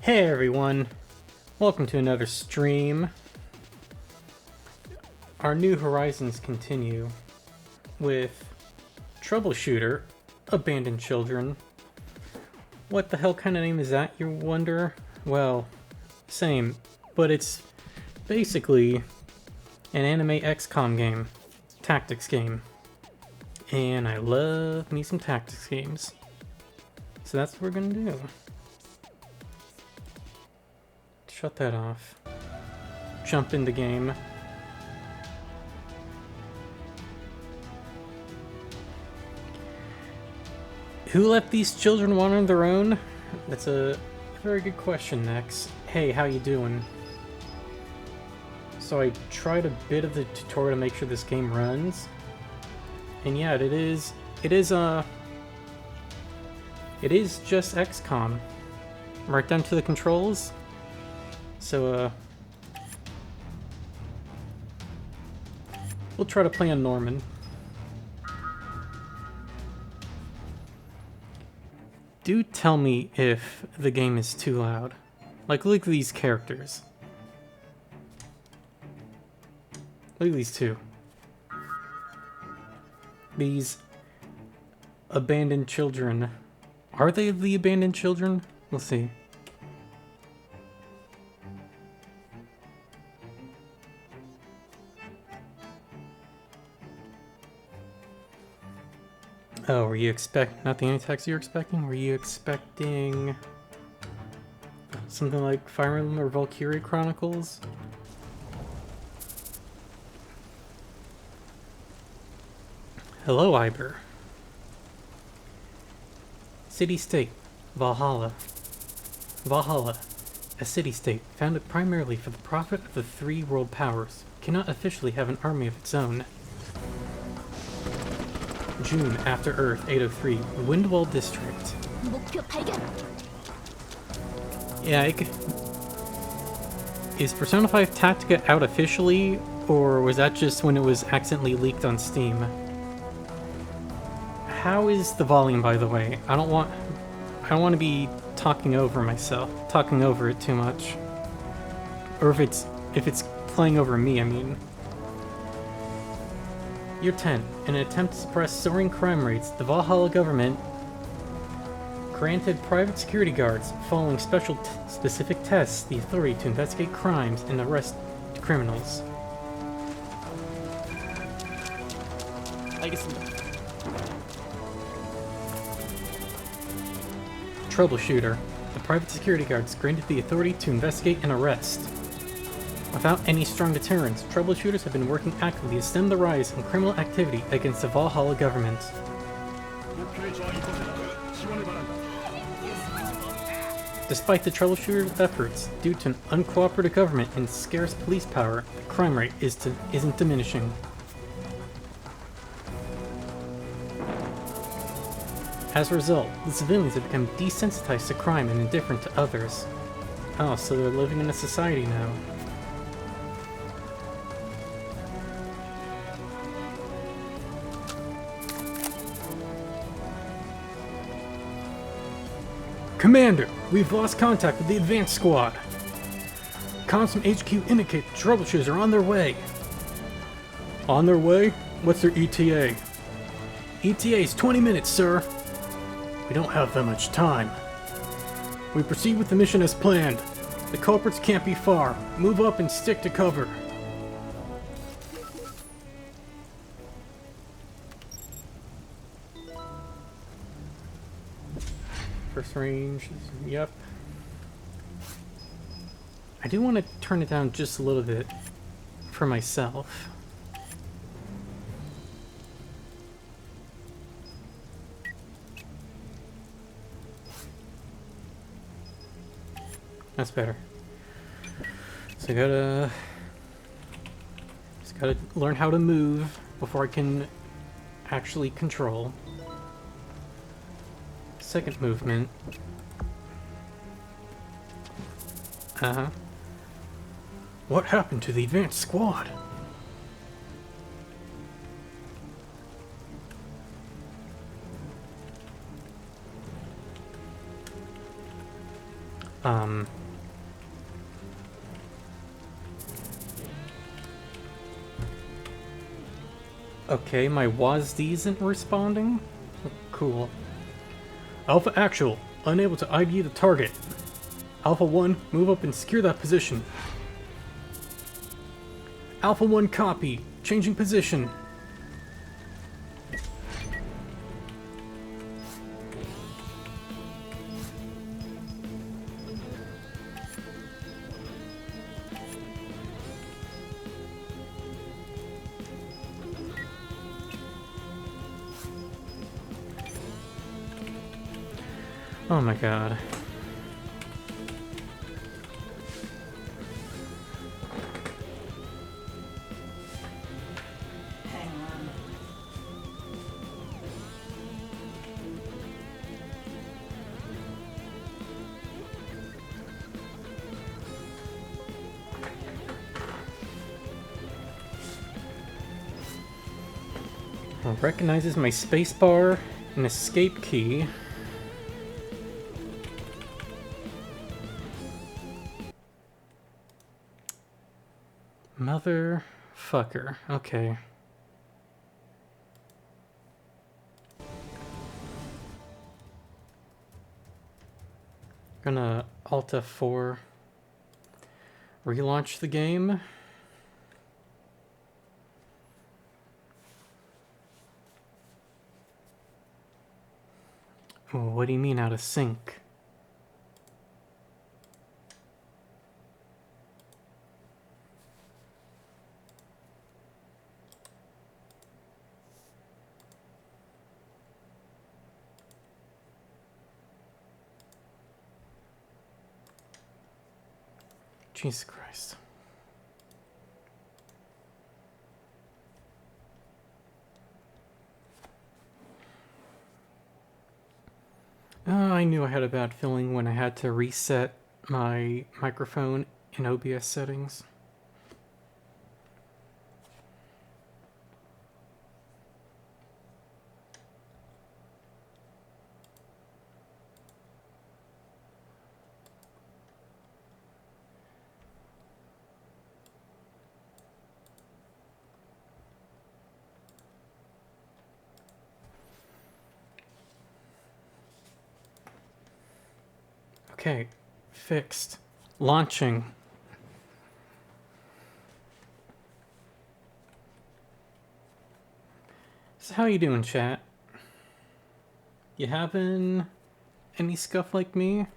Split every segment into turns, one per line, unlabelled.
Hey everyone, welcome to another stream. Our New Horizons continue with Troubleshooter, Abandoned Children. What the hell kind of name is that, you wonder? Well, same, but it's basically an anime XCOM game, tactics game. And I love me some tactics games. So that's what we're gonna do. Shut that off. Jump in the game. Who let these children wander on their own? That's a very good question, Nex. Hey, how you doing? So I tried a bit of the tutorial to make sure this game runs. And yeah, it is just XCOM. Right down to the controls. So, we'll try to play on Norman. Do tell me if the game is too loud. Like, look at these characters. Look at these two. These abandoned children. Are they the abandoned children? We'll see. Oh, were you not the anti-tax you're expecting? Were you expecting something like Fire Emblem or Valkyrie Chronicles? Hello, Iber. City-state, Valhalla. Valhalla, a city-state founded primarily for the profit of the three world powers, cannot officially have an army of its own. June after Earth 803, Windwall District. Yeah, is Persona 5 Tactica out officially, or was that just when it was accidentally leaked on Steam? How is the volume, by the way? I don't want to be talking over it too much. Or if it's playing over me, I mean. Year 10. In an attempt to suppress soaring crime rates, the Valhalla government granted private security guards, following specific tests, the authority to investigate crimes and arrest criminals. Troubleshooter. The private security guards granted the authority to investigate and arrest. Without any strong deterrents, troubleshooters have been working actively to stem the rise in criminal activity against the Valhalla government. Despite the troubleshooter's efforts, due to an uncooperative government and scarce police power, the crime rate isn't diminishing. As a result, the civilians have become desensitized to crime and indifferent to others. Oh, so they're living in a society now. Commander, we've lost contact with the advance squad. Comms from HQ indicate the troubleshooters are on their way. On their way? What's their ETA? ETA is 20 minutes, sir. We don't have that much time. We proceed with the mission as planned. The culprits can't be far. Move up and stick to cover. First range, yep. I do want to turn it down just a little bit for myself. That's better. So I gotta learn how to move before I can actually control. Second movement. What happened to the advanced squad? Um... Okay, my WASD isn't responding? Cool. Alpha Actual, unable to ID the target. Alpha 1, move up and secure that position. Alpha 1 copy, changing position. Oh my god.
Hang on.
Recognizes my spacebar and escape key. Motherfucker. Okay. Gonna Alt F4 relaunch the game. Oh, what do you mean out of sync? Jesus Christ. Oh, I knew I had a bad feeling when I had to reset my microphone in OBS settings. Okay, fixed. Launching. So how you doing, chat? You having any scuff like me?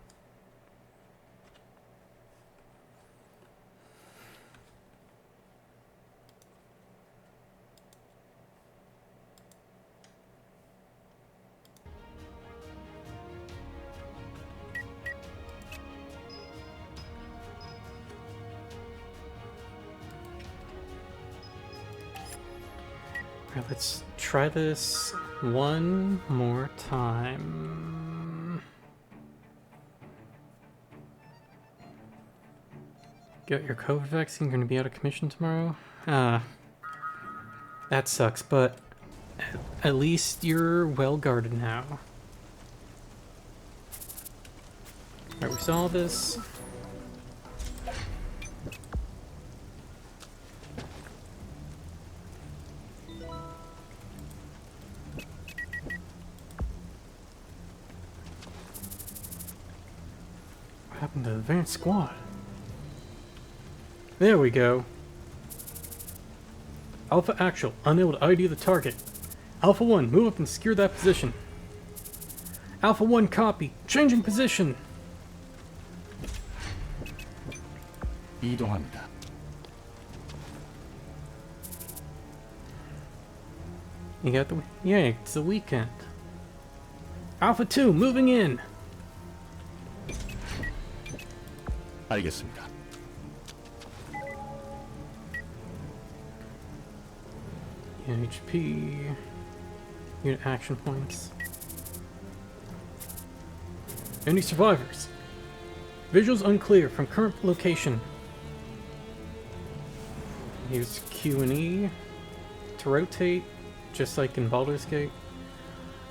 Alright, let's try this one more time. Get your COVID vaccine, going to be out of commission tomorrow? That sucks, but at least you're well guarded now. Alright, we saw this. What happened to the advanced squad? There we go. Alpha Actual, unable to ID the target. Alpha 1, move up and secure that position. Alpha 1 copy, changing position.
이동합니다.
You got the... Yeah, it's the weekend. Alpha 2, moving in.
알겠습니다.
HP, unit action points. Any survivors? Visuals unclear from current location. Use Q and E to rotate, just like in Baldur's Gate.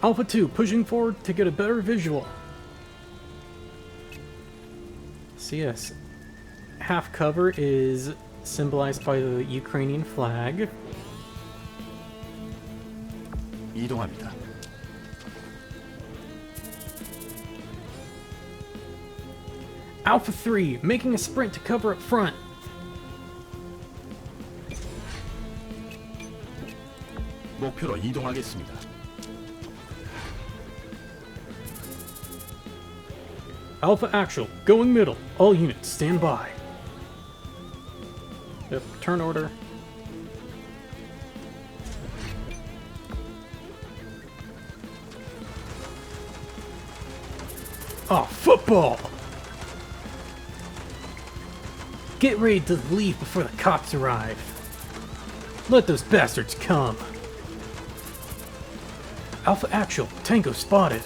Alpha 2 pushing forward to get a better visual. So yes, half cover is symbolized by the Ukrainian flag.
이동합니다.
Alpha 3, making a sprint to cover up front.
목표로 이동하겠습니다.
Alpha Actual, going middle. All units, stand by. Yep, turn order. Oh, football! Get ready to leave before the cops arrive. Let those bastards come. Alpha Actual, Tango spotted.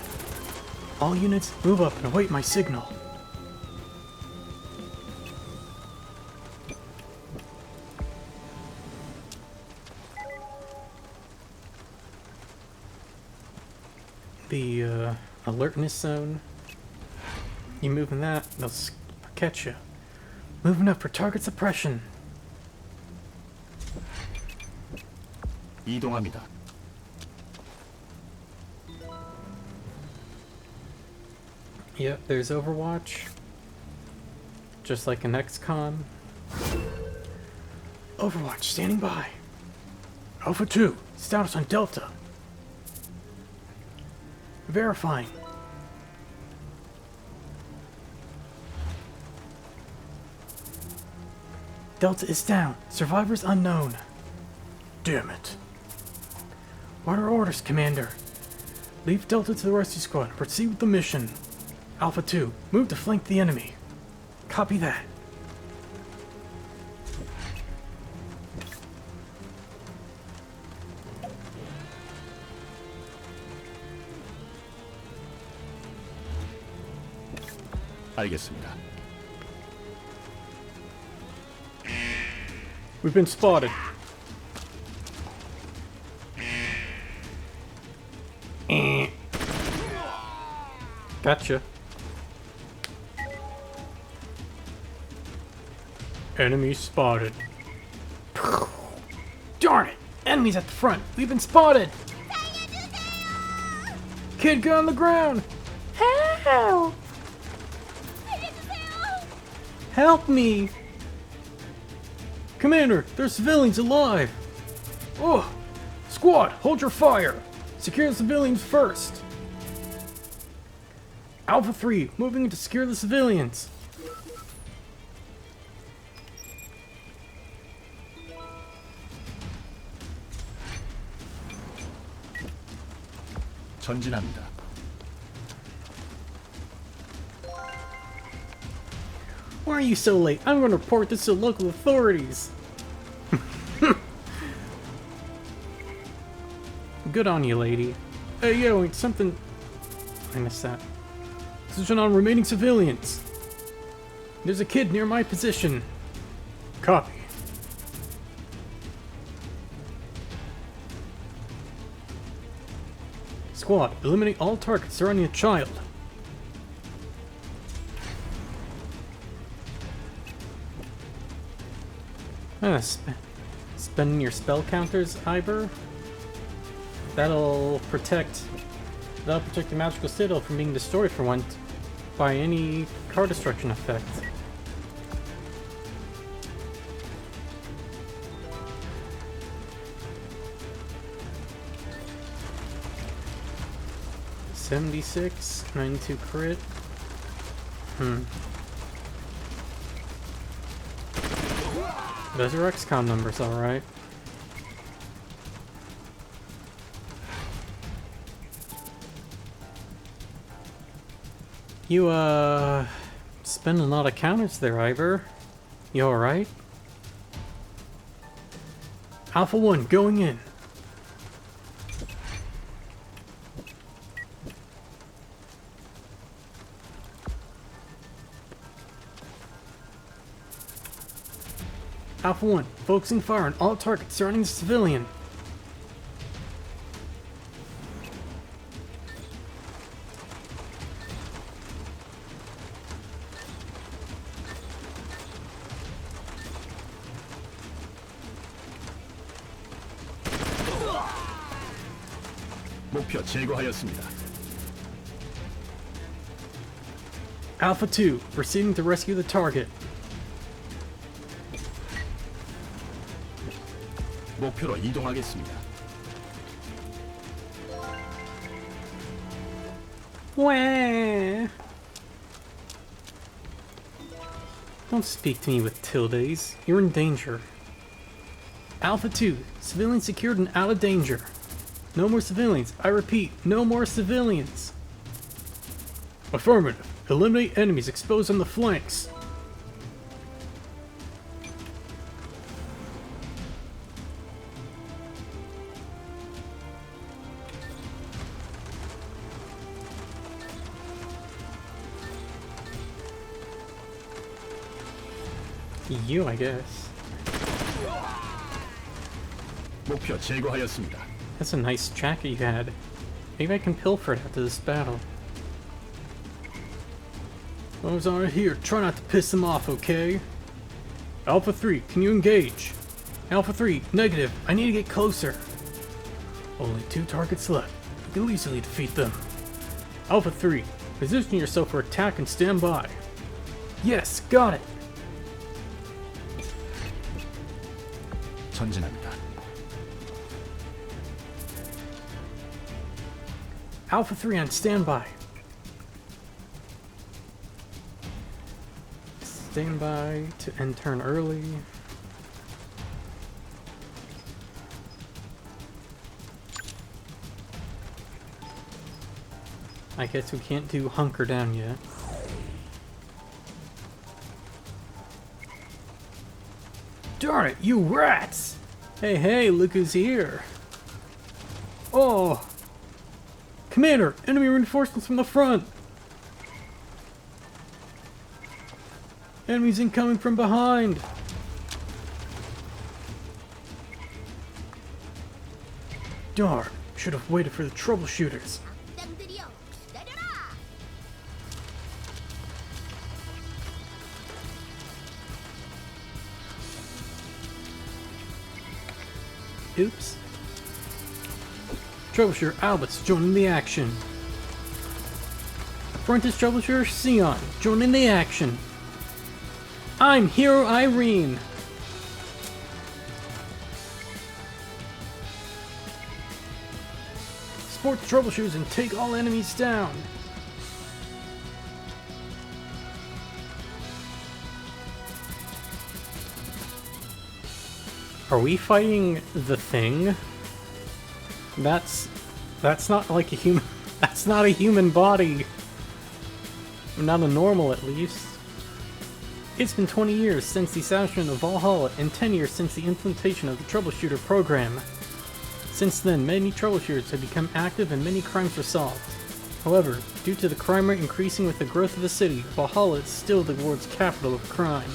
All units, move up and await my signal. The alertness zone. You moving that, they'll catch you. Moving up for target suppression.
이동합니다.
Yep, there's Overwatch. Just like in XCOM. Overwatch, standing by. Alpha 2, status on Delta. Verifying. Delta is down. Survivors unknown. Damn it. What are orders, Commander? Leave Delta to the rescue squad and proceed with the mission. Alpha 2, move to flank the enemy. Copy that.
알겠습니다.
We've been spotted. Gotcha. Enemy spotted. Darn it! Enemies at the front! We've been spotted! Kid, get on the ground! Help! Help me! Commander, there's civilians alive! Oh! Squad, hold your fire! Secure the civilians first! Alpha 3, moving in to secure the civilians!
전진합니다.
Why are you so late? I'm going to report this to local authorities! Good on you, lady. Hey, yo, it's something... I missed that. Position on remaining civilians. There's a kid near my position. Copy. Squad, eliminate all targets surrounding a child. Spending your spell counters, Iber? That'll protect the magical citadel from being destroyed for once by any card destruction effect. $76, 92 crit. Those are XCOM numbers, alright. You, spending a lot of counters there, Ivor. You alright? Alpha 1, going in. Alpha 1, focusing fire on all targets surrounding the civilian.
목표 제거하였습니다.
Alpha 2, proceeding to rescue the target.
목표로 이동하겠습니다.
Wah! Don't speak to me with tildes. You're in danger. Alpha 2, civilians secured and out of danger. No more civilians. I repeat, no more civilians. Affirmative. Eliminate enemies exposed on the flanks. You, I guess.
목표 제거하였습니다.
That's a nice jacket you had. Maybe I can pilfer it after this battle. Those aren't here. Try not to piss them off, okay? Alpha 3, can you engage? Alpha 3, negative. I need to get closer. Only 2 targets left. We can easily defeat them. Alpha 3, position yourself for attack and stand by. Yes, got it.
전진합니다.
Alpha 3 on standby. Standby to end turn early. I guess we can't do hunker down yet. Darn it, you rats! Hey, look who's here. Oh! Commander, enemy reinforcements from the front! Enemies incoming from behind! Darn, should have waited for the troubleshooters. Oops. Troubleshooter Albus joining the action. Apprentice Troubleshooter Sion joining the action. I'm Hero Irene. Support the troubleshooters and take all enemies down. Are we fighting the thing? That's not like a human. That's not a human body. Not a normal, at least. It's been 20 years since the establishment of Valhalla and 10 years since the implementation of the Troubleshooter program. Since then, many troubleshooters have become active and many crimes were solved. However, due to the crime rate increasing with the growth of the city, Valhalla is still the world's capital of crime.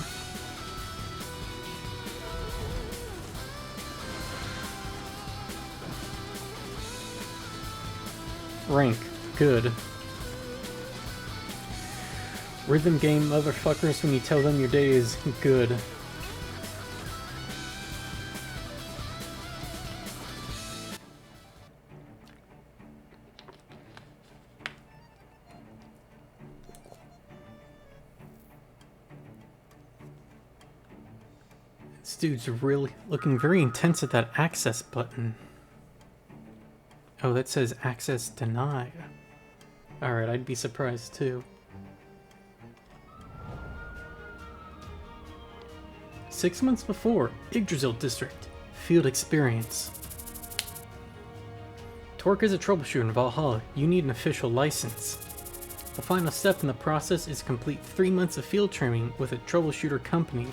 Rank. Good. Rhythm game motherfuckers when you tell them your day is good. This dude's really looking very intense at that access button. Oh, that says access denied. Alright, I'd be surprised too. 6 months before, Yggdrasil District. Field experience. Torque is a troubleshooter in Valhalla. You need an official license. The final step in the process is to complete 3 months of field training with a troubleshooter company.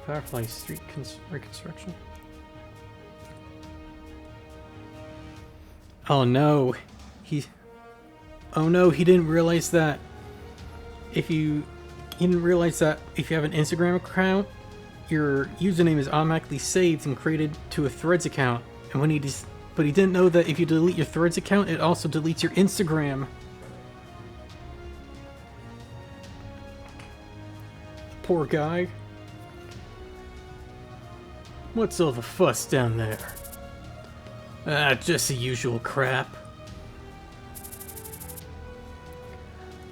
Firefly Street reconstruction. Oh no, he didn't realize that he didn't realize that if you have an Instagram account, your username is automatically saved and created to a Threads account. And but he didn't know that if you delete your Threads account, it also deletes your Instagram. Poor guy. What's all the fuss down there? Ah, just the usual crap.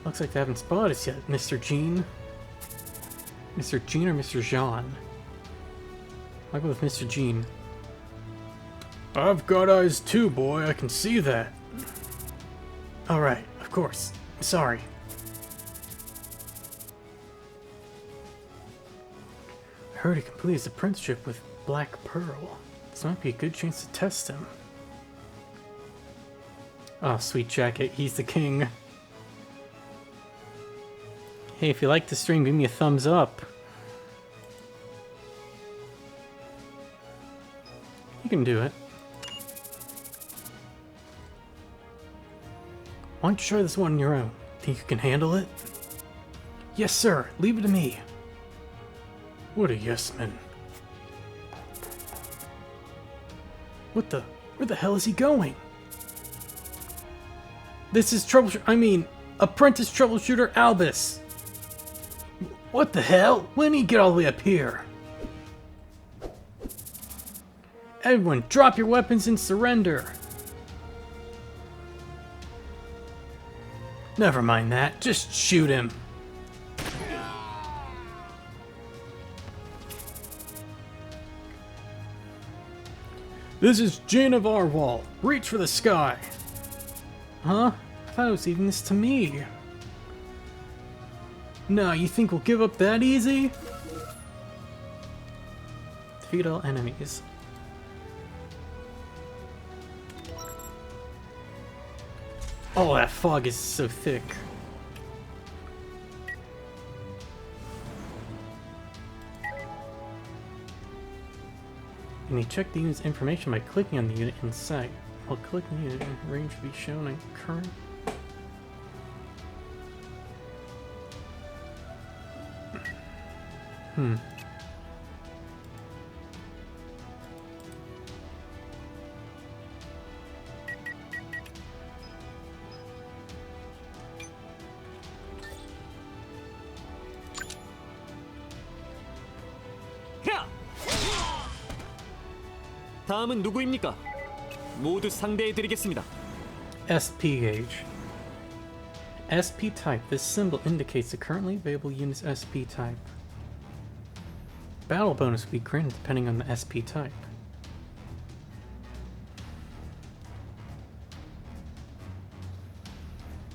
Looks like they haven't spotted us yet, Mr. Jean. Mr. Jean or Mr. Jean? I'll go with Mr. Jean. I've got eyes too, boy. I can see that. Alright, of course. Sorry. I heard he completed his apprenticeship with Black Pearl. This might be a good chance to test him. Oh, sweet jacket. He's the king. Hey, if you like the stream, give me a thumbs up. You can do it. Why don't you try this one on your own? Think you can handle it? Yes, sir. Leave it to me. What a yes man. What the? Where the hell is he going? This is Apprentice Troubleshooter Albus. What the hell? When did he get all the way up here? Everyone, drop your weapons and surrender. Never mind that. Just shoot him. This is Jean of Arwal. Reach for the sky. Huh? I thought it was leaving this to me. No, you think we'll give up that easy? Defeat all enemies. Oh, that fog is so thick. You may check the unit's information by clicking on the unit in sight. While clicking the unit, range will be shown on current.
다음은 누구입니까? 모두 상대해드리겠습니다.
SP gauge. SP type. This symbol indicates the currently available unit's SP type. Battle bonus will be granted depending on the SP type.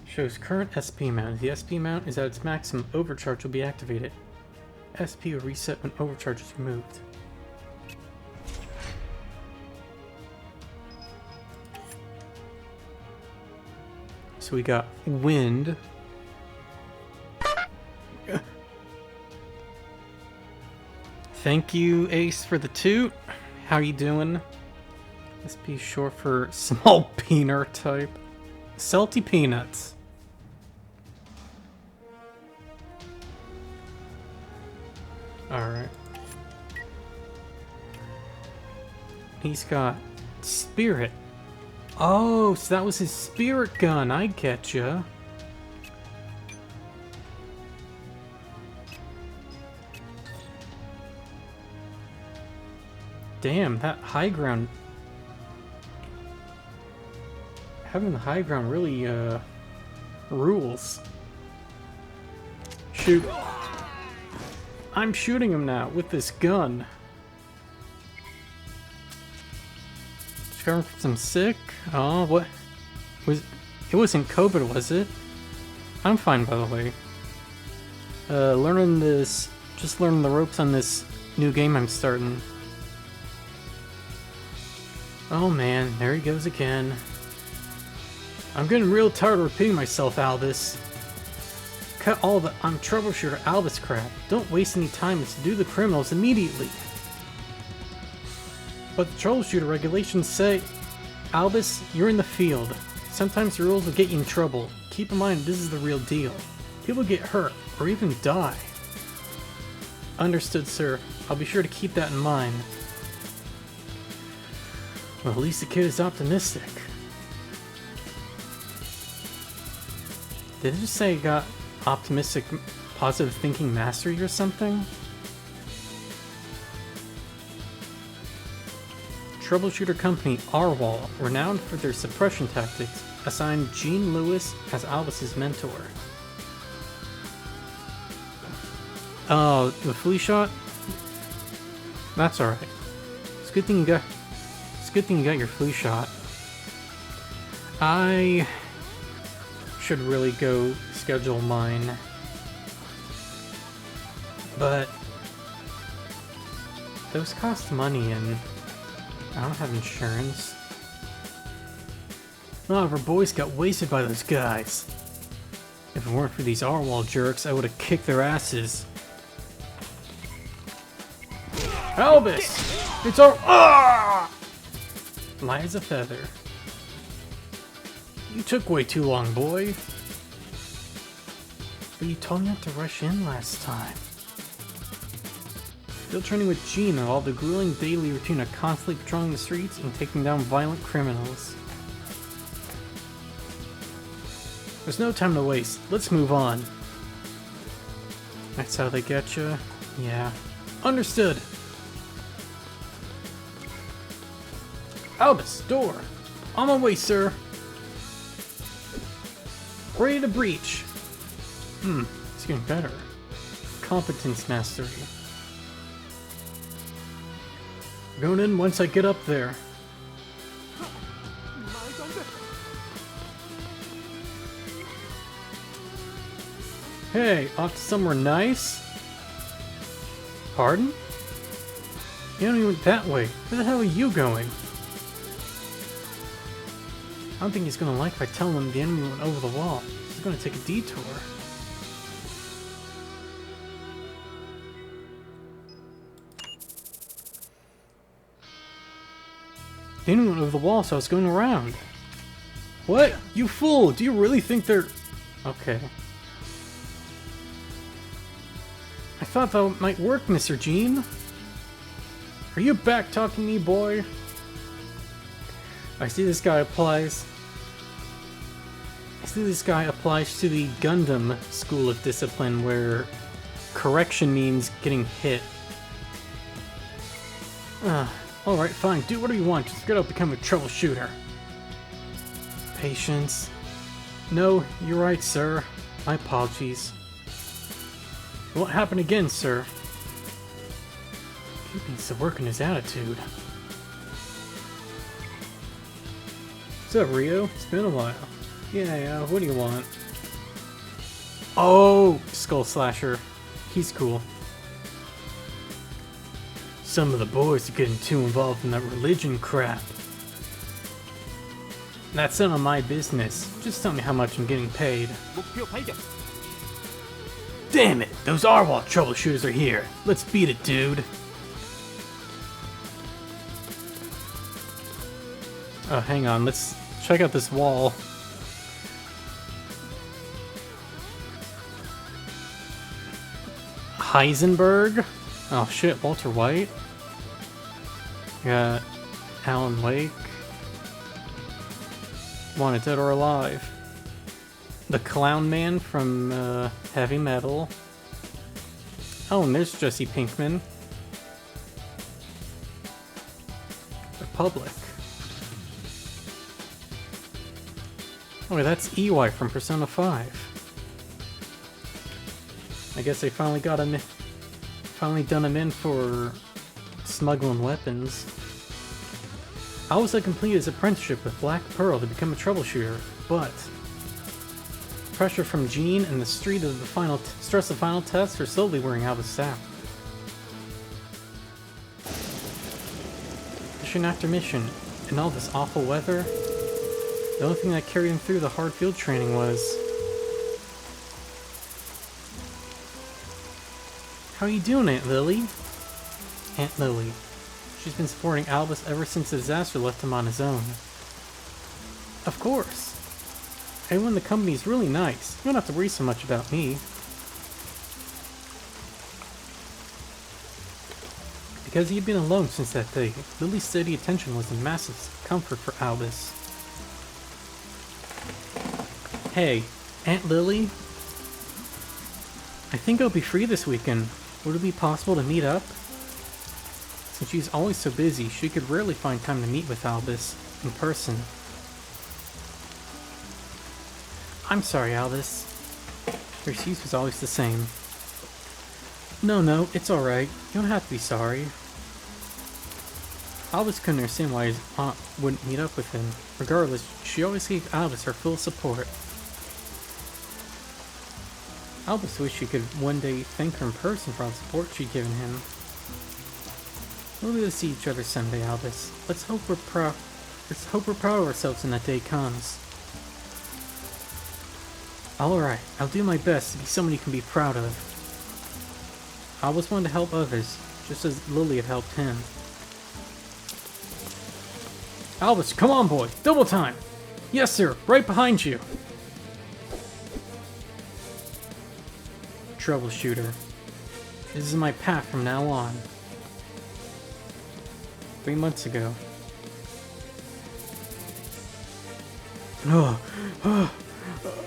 Shows current SP amount. If the SP amount is at its maximum, overcharge will be activated. SP will reset when overcharge is removed. So we got wind. Thank you, Ace, for the toot. How you doing? SP short for small peanut type. Salty peanuts. Alright. He's got spirit. Oh, so that was his spirit gun. I getcha. Damn, that high ground. Having the high ground really, rules. Shoot. I'm shooting him now with this gun. Discovering some sick? Oh, what? It wasn't COVID, was it? I'm fine, by the way. Just learning the ropes on this new game I'm starting. Oh man, there he goes again. I'm getting real tired of repeating myself, Albus. Cut all the "I'm Troubleshooter" Albus crap. Don't waste any time and subdue the criminals immediately. But the Troubleshooter regulations say, Albus, you're in the field. Sometimes the rules will get you in trouble. Keep in mind this is the real deal. People get hurt, or even die. Understood, sir. I'll be sure to keep that in mind. Well, at least the kid is optimistic. Did it just say he got optimistic, positive thinking mastery or something? Troubleshooter company Arwal, renowned for their suppression tactics, assigned Gene Lewis as Albus's mentor. Oh, the flea shot? That's alright. It's a good thing you got. It's a good thing you got your flu shot. I should really go schedule mine, but those cost money, and I don't have insurance. A lot of our boys got wasted by those guys. If it weren't for these Arwal jerks, I would have kicked their asses. Albus! It's our— ah! Light as a feather. You took way too long, boy. But you told me not to rush in last time. Still training with Gene and all the grueling daily routine of constantly patrolling the streets and taking down violent criminals. There's no time to waste. Let's move on. That's how they get you? Yeah. Understood. Albus, door. On my way, sir. Ready to breach. It's getting better. Competence mastery. Going in once I get up there. Hey, off to somewhere nice? Pardon? You don't even went that way. Where the hell are you going? I don't think he's gonna like if I tell him the enemy went over the wall. He's gonna take a detour. The enemy went over the wall, so I was going around. What? You fool! Do you really think they're— okay. I thought that might work, Mr. Gene. Are you back talking to me, boy? I see this guy applies to the Gundam school of discipline, where correction means getting hit. Alright, fine. Do whatever you want. Just get out, become a troubleshooter. Patience. No, you're right, sir. My apologies. What happened again, sir? He needs to work on his attitude. What's up, Rio? It's been a while. Yeah, what do you want? Oh, Skull Slasher. He's cool. Some of the boys are getting too involved in that religion crap. That's none of my business. Just tell me how much I'm getting paid. Damn it! Those Arwal troubleshooters are here. Let's beat it, dude. Oh, hang on. Let's check out this wall. Heisenberg? Oh shit, Walter White. Got Alan Wake. Wanted Dead or Alive. The Clown Man from Heavy Metal. Oh, and there's Jesse Pinkman. Republic. Oh, that's EY from Persona 5. I guess they finally got him. Finally done him in for smuggling weapons. I was to complete his apprenticeship with Black Pearl to become a troubleshooter, but pressure from Gene and the stress of the final test are slowly wearing out his staff. Mission after mission, in all this awful weather, the only thing that carried him through the hard field training was— how are you doing, Aunt Lily? Aunt Lily. She's been supporting Albus ever since the disaster left him on his own. Of course. Everyone in the company is really nice. You don't have to worry so much about me. Because he'd been alone since that day, Lily's steady attention was a massive comfort for Albus. Hey, Aunt Lily? I think I'll be free this weekend. Would it be possible to meet up? Since she's always so busy, she could rarely find time to meet with Albus in person. I'm sorry, Albus. Her excuse was always the same. No, it's alright. You don't have to be sorry. Albus couldn't understand why his aunt wouldn't meet up with him. Regardless, she always gave Albus her full support. Albus wished she could one day thank her in person for all the support she'd given him. We'll be able to see each other someday, Albus. Let's hope we're proud of ourselves when that day comes. Alright, I'll do my best to be someone you can be proud of. I always wanted to help others, just as Lily had helped him. Albus, come on, boy! Double time! Yes, sir! Right behind you! Troubleshooter. This is my path from now on. 3 months ago.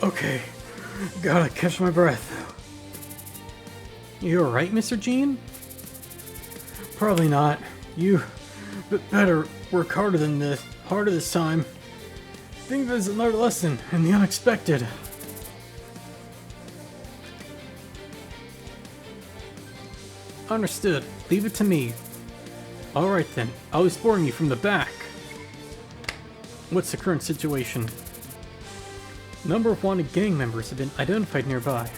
Okay. Gotta catch my breath. You alright, Mr. Jean? Probably not. You better work harder this time. Think there's another lesson in the unexpected. Understood. Leave it to me. Alright then. I'll be sporing you from the back. What's the current situation? Number of wanted gang members have been identified nearby.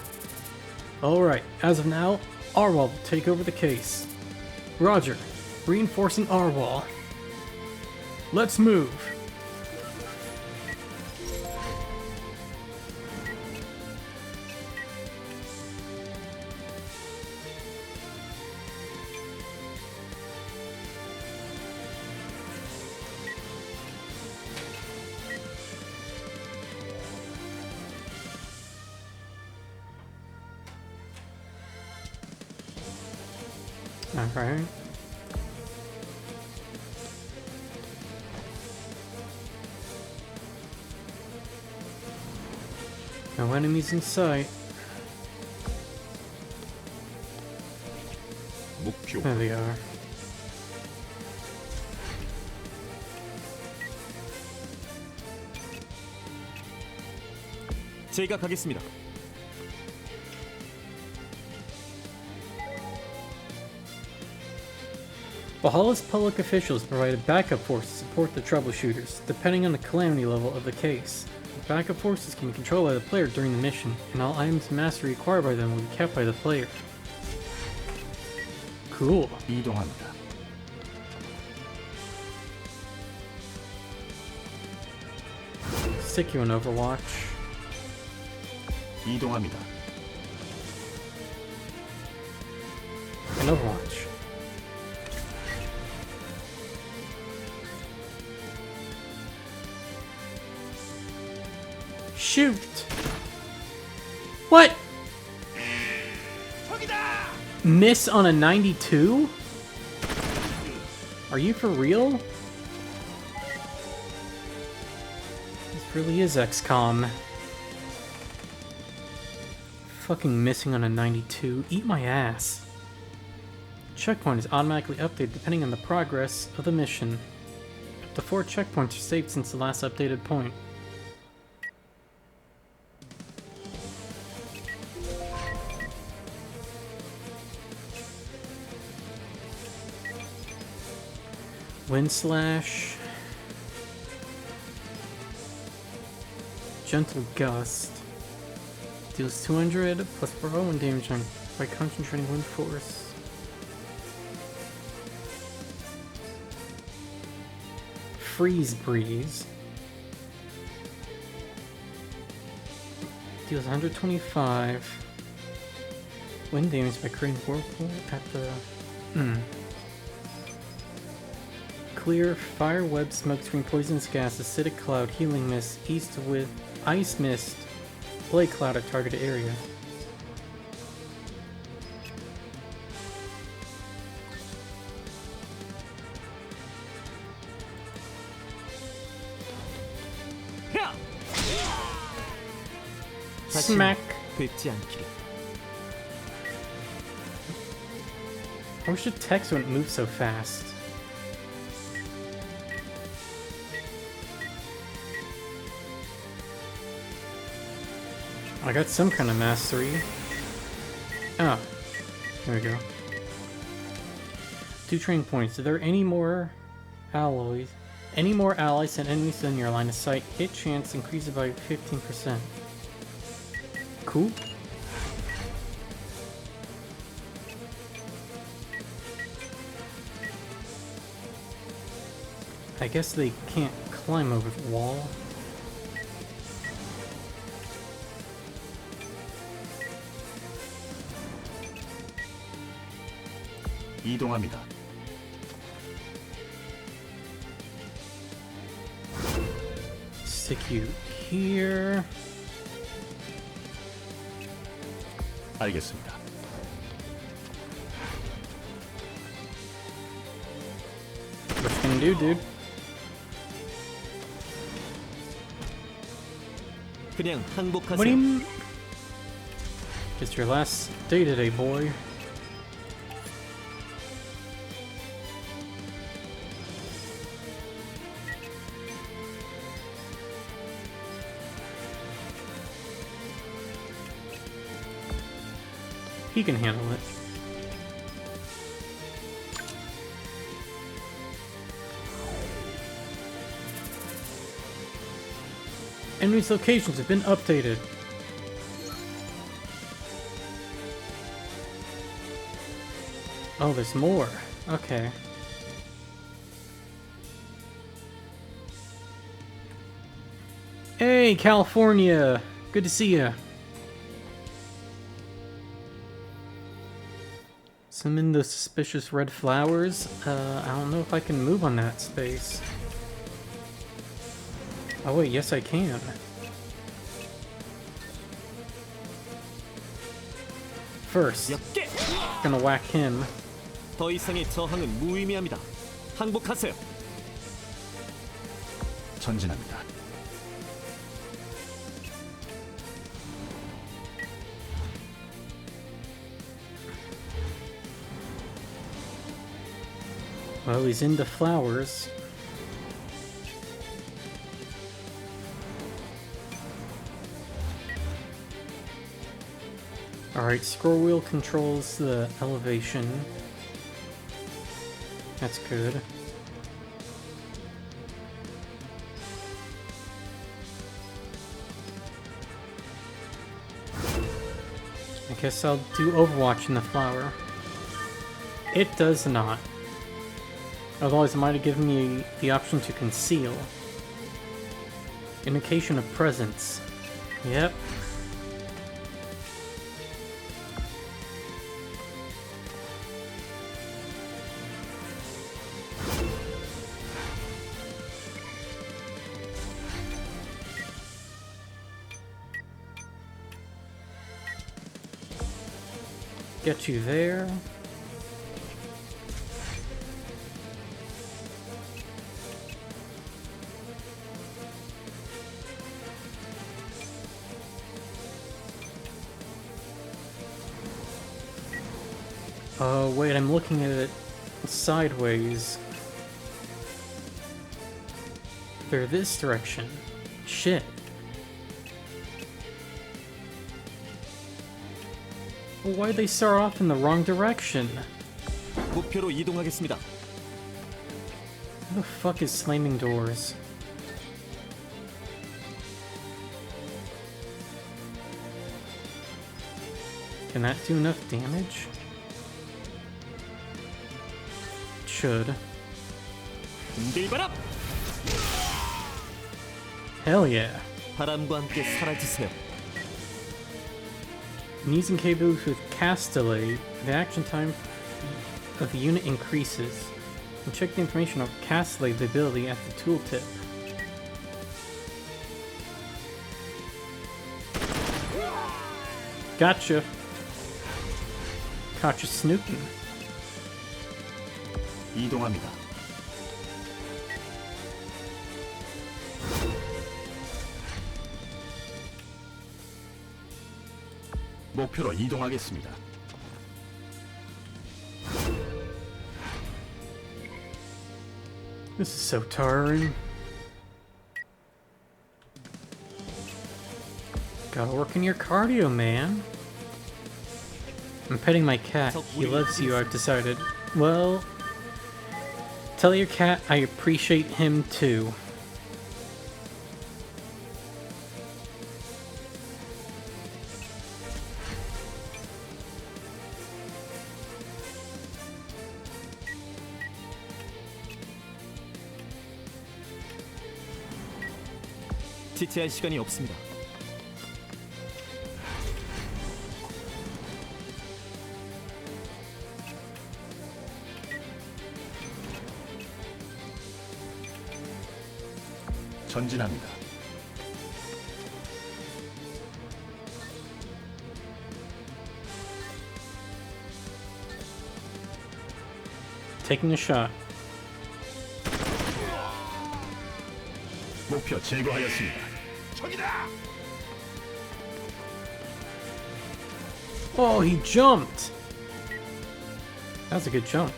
Alright, as of now, our wall will take over the case. Roger. Reinforcing our wall. Let's move. Alright. No enemies in sight.
목표
There they are.
제가 가겠습니다.
Valhalla's public officials provided backup forces to support the troubleshooters, depending on the calamity level of the case. The backup forces can be controlled by the player during the mission, and all items and mastery acquired by them will be kept by the player. Cool.
이동합니다.
Stick you in Overwatch.
이동합니다.
In Overwatch. Shoot! What? Miss on a 92? Are you for real? This really is XCOM. Fucking missing on a 92. Eat my ass. Checkpoint is automatically updated depending on the progress of the mission. Up to 4 checkpoints are saved since the last updated point. Wind Slash. Gentle Gust. Deals 200 plus 4 wind damage by concentrating wind force. Freeze Breeze. Deals 125 wind damage by creating whirlpool at the... Clear, fire, web, smoke screen, poisonous gas, acidic cloud, healing mist, east with ice mist, blade cloud at targeted area. Smack.
뵙지 않기를.
I wish the text wouldn't move so fast. I got some kind of mastery. Oh, there we go. 2 training points. Are there any more alloys? Any more allies and enemies in your line of sight? Hit chance increases by 15%. Cool. I guess they can't climb over the wall.
이동합니다.
Stick you here.
알겠습니다.
What you gonna do, dude?
그냥
What do you
항복하세요.
mean? It's your last day today, boy. He can handle it. Enemies' locations have been updated. Oh, there's more. Okay. Hey, California! Good to see ya. Summon the suspicious red flowers. I don't know if I can move on that space. Oh wait, yes I can. First,
엽게!
gonna whack him.
더 이상의 저항은 무의미합니다. 항복하세요.
전진합니다.
Well, he's into flowers. Alright, scroll wheel controls the elevation. That's good. I guess I'll do Overwatch in the flower. It does not. Otherwise, it might have given me the option to conceal. Indication of presence. Yep. Get you there. Oh, wait, I'm looking at it sideways. They're this direction. Shit. Well, why'd they start off in the wrong direction?
목표로 이동하겠습니다.
Who the fuck is slamming doors? Can that do enough damage? It should.
들바람!
Hell yeah.
바람과 함께 사라지세요.
When using cables with cast delay, the action time of the unit increases. And check the information of cast delay ability at the tooltip. Gotcha. Caught you snooping.
이동합니다. 목표로 이동하겠습니다.
This is so tiring. Gotta work in your cardio, man. I'm petting my cat. He loves you, I've decided. Well, tell your cat I appreciate him too.
지체할 시간이 없습니다.
전진합니다.
Taking a shot.
목표 제거하였습니다.
Oh, he jumped! That was a good jump.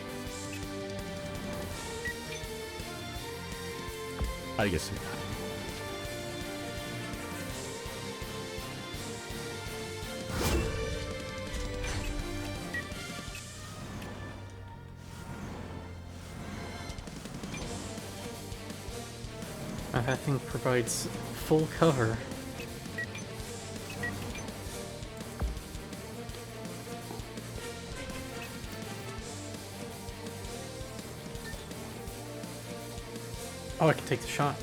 알겠습니다.
That thing provides full cover. Oh, I can take the shot.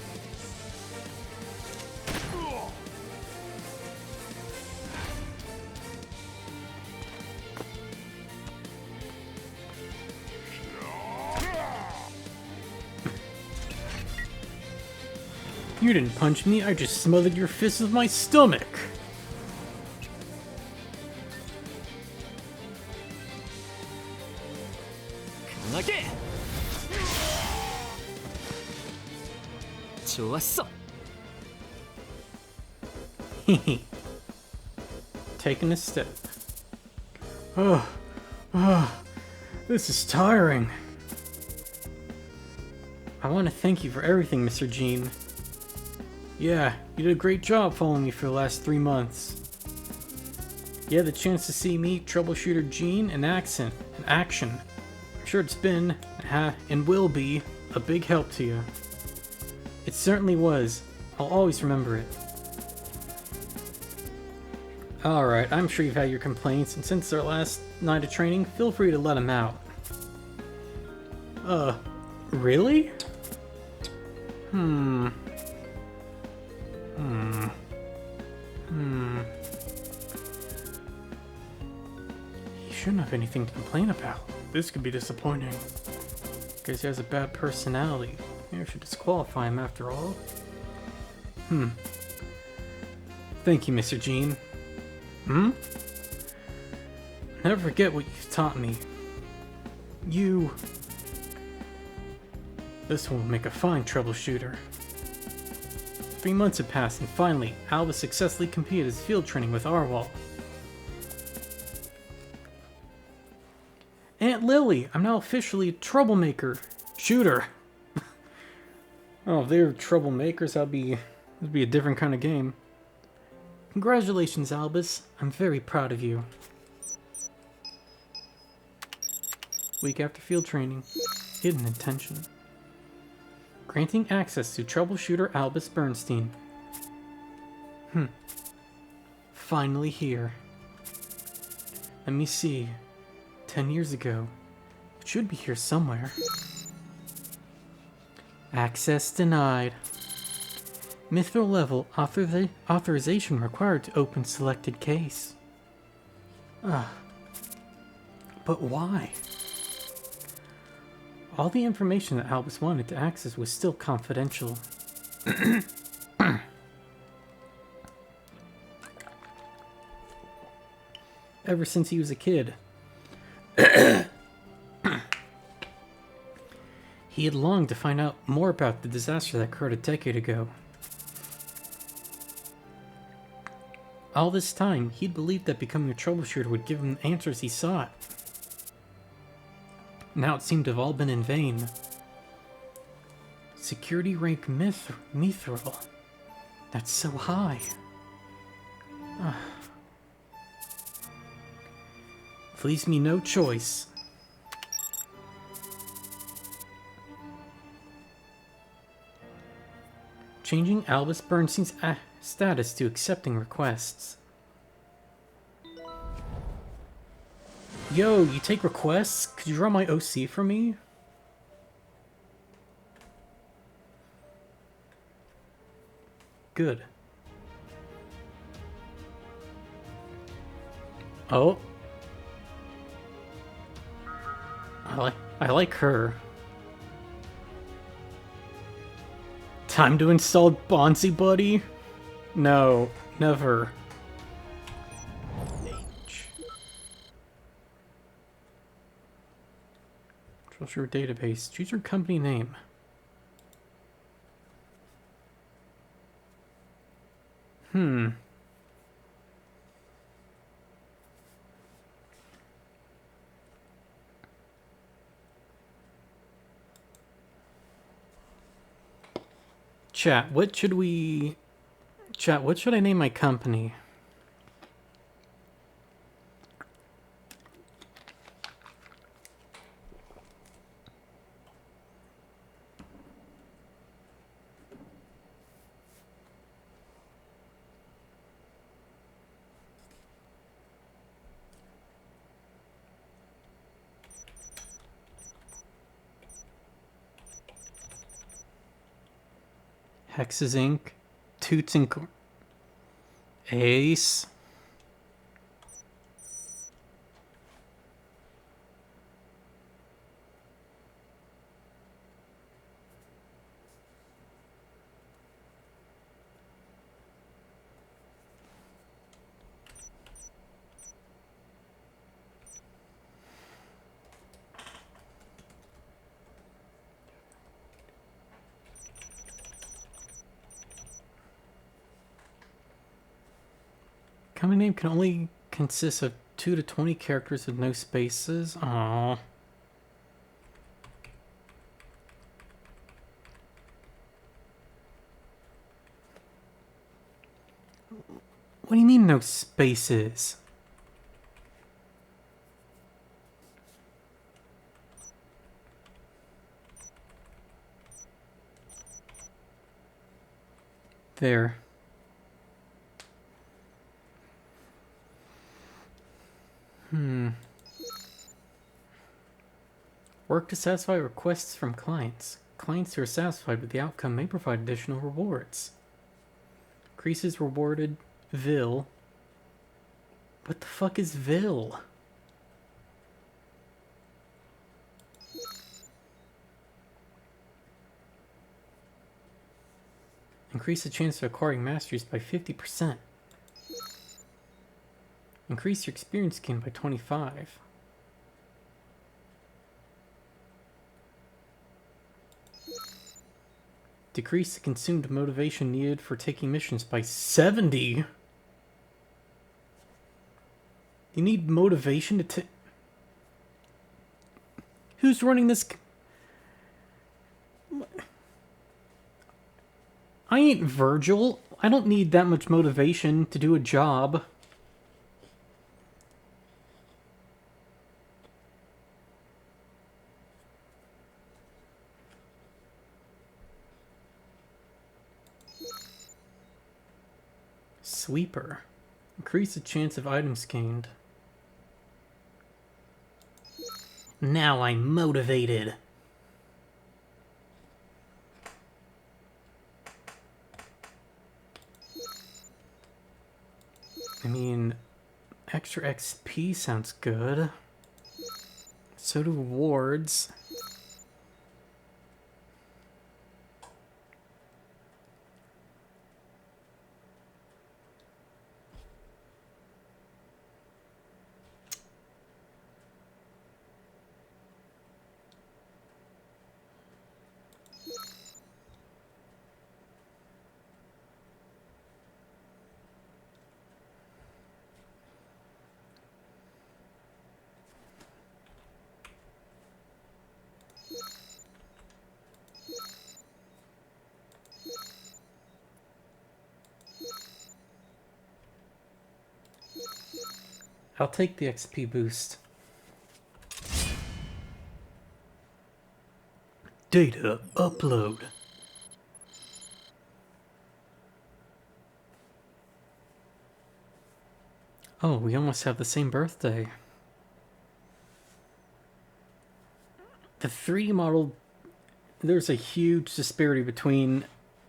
You didn't punch me, I just smothered your fist with my stomach!
강하게! 좋았어!
Taking a step. Oh, this is tiring. I want to thank you for everything, Mr. Jean. Yeah, you did a great job following me for the last 3 months. You had the chance to see me, Troubleshooter Jean, in action. I'm sure it's been, and will be, a big help to you. It certainly was. I'll always remember it. Alright, I'm sure you've had your complaints, and since our last night of training, feel free to let them out. Really? He shouldn't have anything to complain about. This could be disappointing. Because he has a bad personality. Maybe I should disqualify him after all. Thank you, Mr. Jean. Never forget what you've taught me. This one will make a fine troubleshooter. 3 months had passed, and finally, Albus successfully completed his field training with Arwal. Aunt Lily, I'm now officially a troublemaker. Shooter. Oh, if they were troublemakers, that'd be a different kind of game. Congratulations, Albus. I'm very proud of you. Week after field training. Hidden intention. Granting access to Troubleshooter Albus Bernstein. Finally here. Let me see. 10 years ago. It should be here somewhere. Access denied. Mithril level authorization required to open selected case. But why? All the information that Albus wanted to access was still confidential. Ever since he was a kid. He had longed to find out more about the disaster that occurred a decade ago. All this time, he'd believed that becoming a troubleshooter would give him the answers he sought. Now it seemed to have all been in vain. Security rank mithril. That's so high. Ah. Leaves me no choice. Changing Albus Bernstein's status to accepting requests. Yo, you take requests? Could you draw my OC for me? Good. Oh. I like her. Time to install Bonzi Buddy? No, never. Troubleshooter database. Choose your company name. Chat, what should I name my company? Hexes Inc. Toots and Ace. Company name can only consist of 2 to 20 characters with no spaces. Aww. What do you mean no spaces? There. Work to satisfy requests from clients. Clients who are satisfied with the outcome may provide additional rewards. Increases rewarded Vil. What the fuck is Vil? Increase the chance of acquiring masteries by 50%. Increase your experience gain by 25. Decrease the consumed motivation needed for taking missions by 70. You need motivation to take... Who's running this... I ain't Virgil. I don't need that much motivation to do a job. Sweeper. Increase the chance of items gained. Now I'm motivated. I mean, extra XP sounds good. So do rewards. I'll take the XP boost. Data upload. Oh, we almost have the same birthday. The 3D model, there's a huge disparity between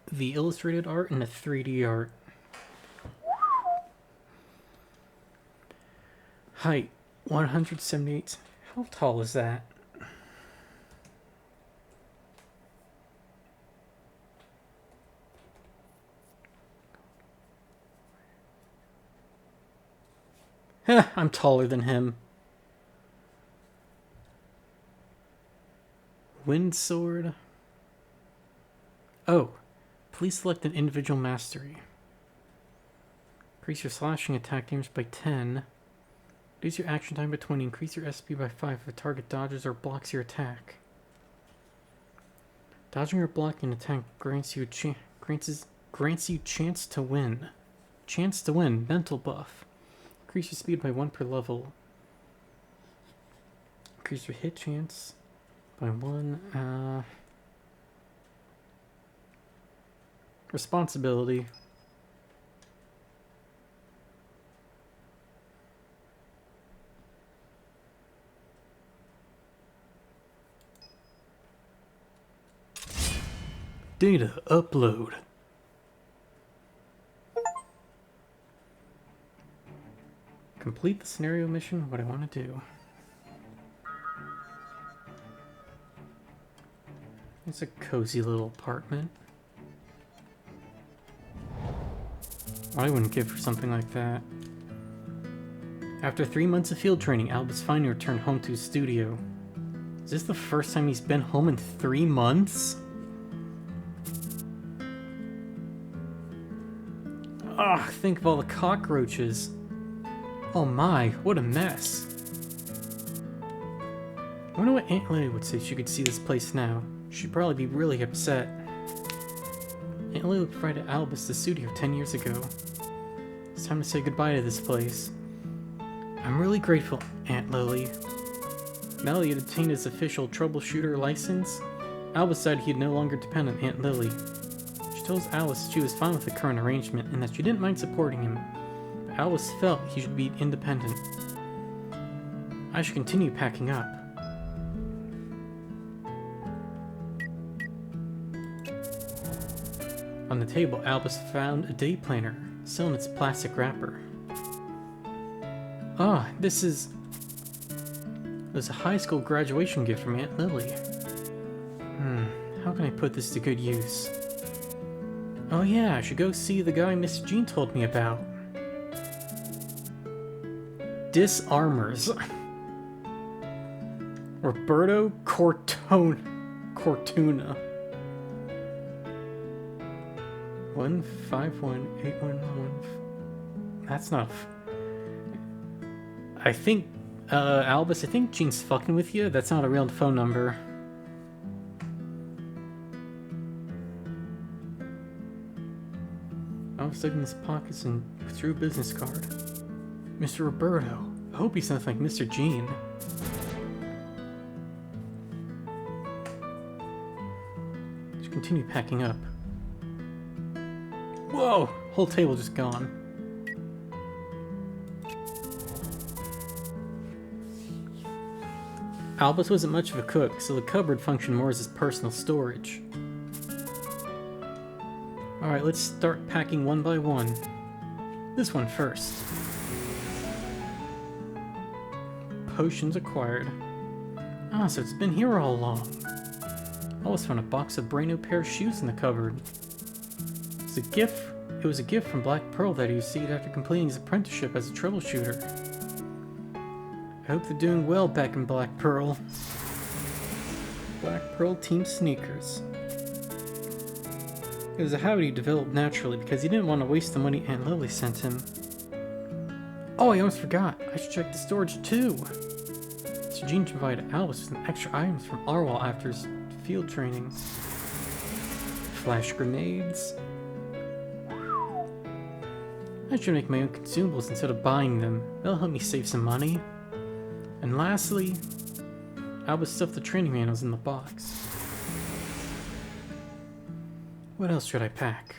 the illustrated art and the 3D art. Height, 178. How tall is that? Heh, I'm taller than him. Wind sword. Oh, please select an individual mastery. Increase your slashing attack damage by 10. Reduce your action time by 20. Increase your SP by 5 if a target dodges or blocks your attack. Dodging or blocking an attack grants you chance to win. Chance to win. Mental buff. Increase your speed by 1 per level. Increase your hit chance by 1. Responsibility. Data upload. Complete the scenario mission. What I want to do. It's a cozy little apartment. I wouldn't give for something like that. After 3 months of field training, Albus finally returned home to his studio. Is this the first time he's been home in 3 months? Ugh, think of all the cockroaches. Oh my, what a mess. I wonder what Aunt Lily would say if she could see this place now. She'd probably be really upset. Aunt Lily provided Albus the studio 10 years ago. It's time to say goodbye to this place. I'm really grateful, Aunt Lily. Now that he had obtained his official Troubleshooter license, Albus decided he'd no longer depend on Aunt Lily. She told Alice she was fine with the current arrangement and that she didn't mind supporting him, but Albus felt he should be independent. I should continue packing up. On the table, Albus found a day planner, still in its plastic wrapper. Ah, this is... It was a high school graduation gift from Aunt Lily. How can I put this to good use? Oh yeah, I should go see the guy Miss Jean told me about. Disarmers. Roberto Cortuna. 151811. That's not. I think, Albus, I think Jean's fucking with you. That's not a real phone number. Albus looked in his pockets and withdrew a business card. Mr. Roberto. I hope he sounds like Mr. Jean. Just continue packing up. Whoa! Whole table just gone. Albus wasn't much of a cook, so the cupboard functioned more as his personal storage. Alright, let's start packing one by one. This one first. Potions acquired. Ah, so it's been here all along. I always found a box of brand new pair of shoes in the cupboard. It was a gift from Black Pearl that he received after completing his apprenticeship as a troubleshooter. I hope they're doing well back in Black Pearl. Black Pearl Team Sneakers. It was a habit he developed naturally because he didn't want to waste the money Aunt Lily sent him. Oh, I almost forgot. I should check the storage too. So Jean provided Albus with some extra items from Arwal after his field training. Flash grenades. I should make my own consumables instead of buying them. That'll help me save some money. And lastly, I would stuff the training manuals in the box. What else should I pack?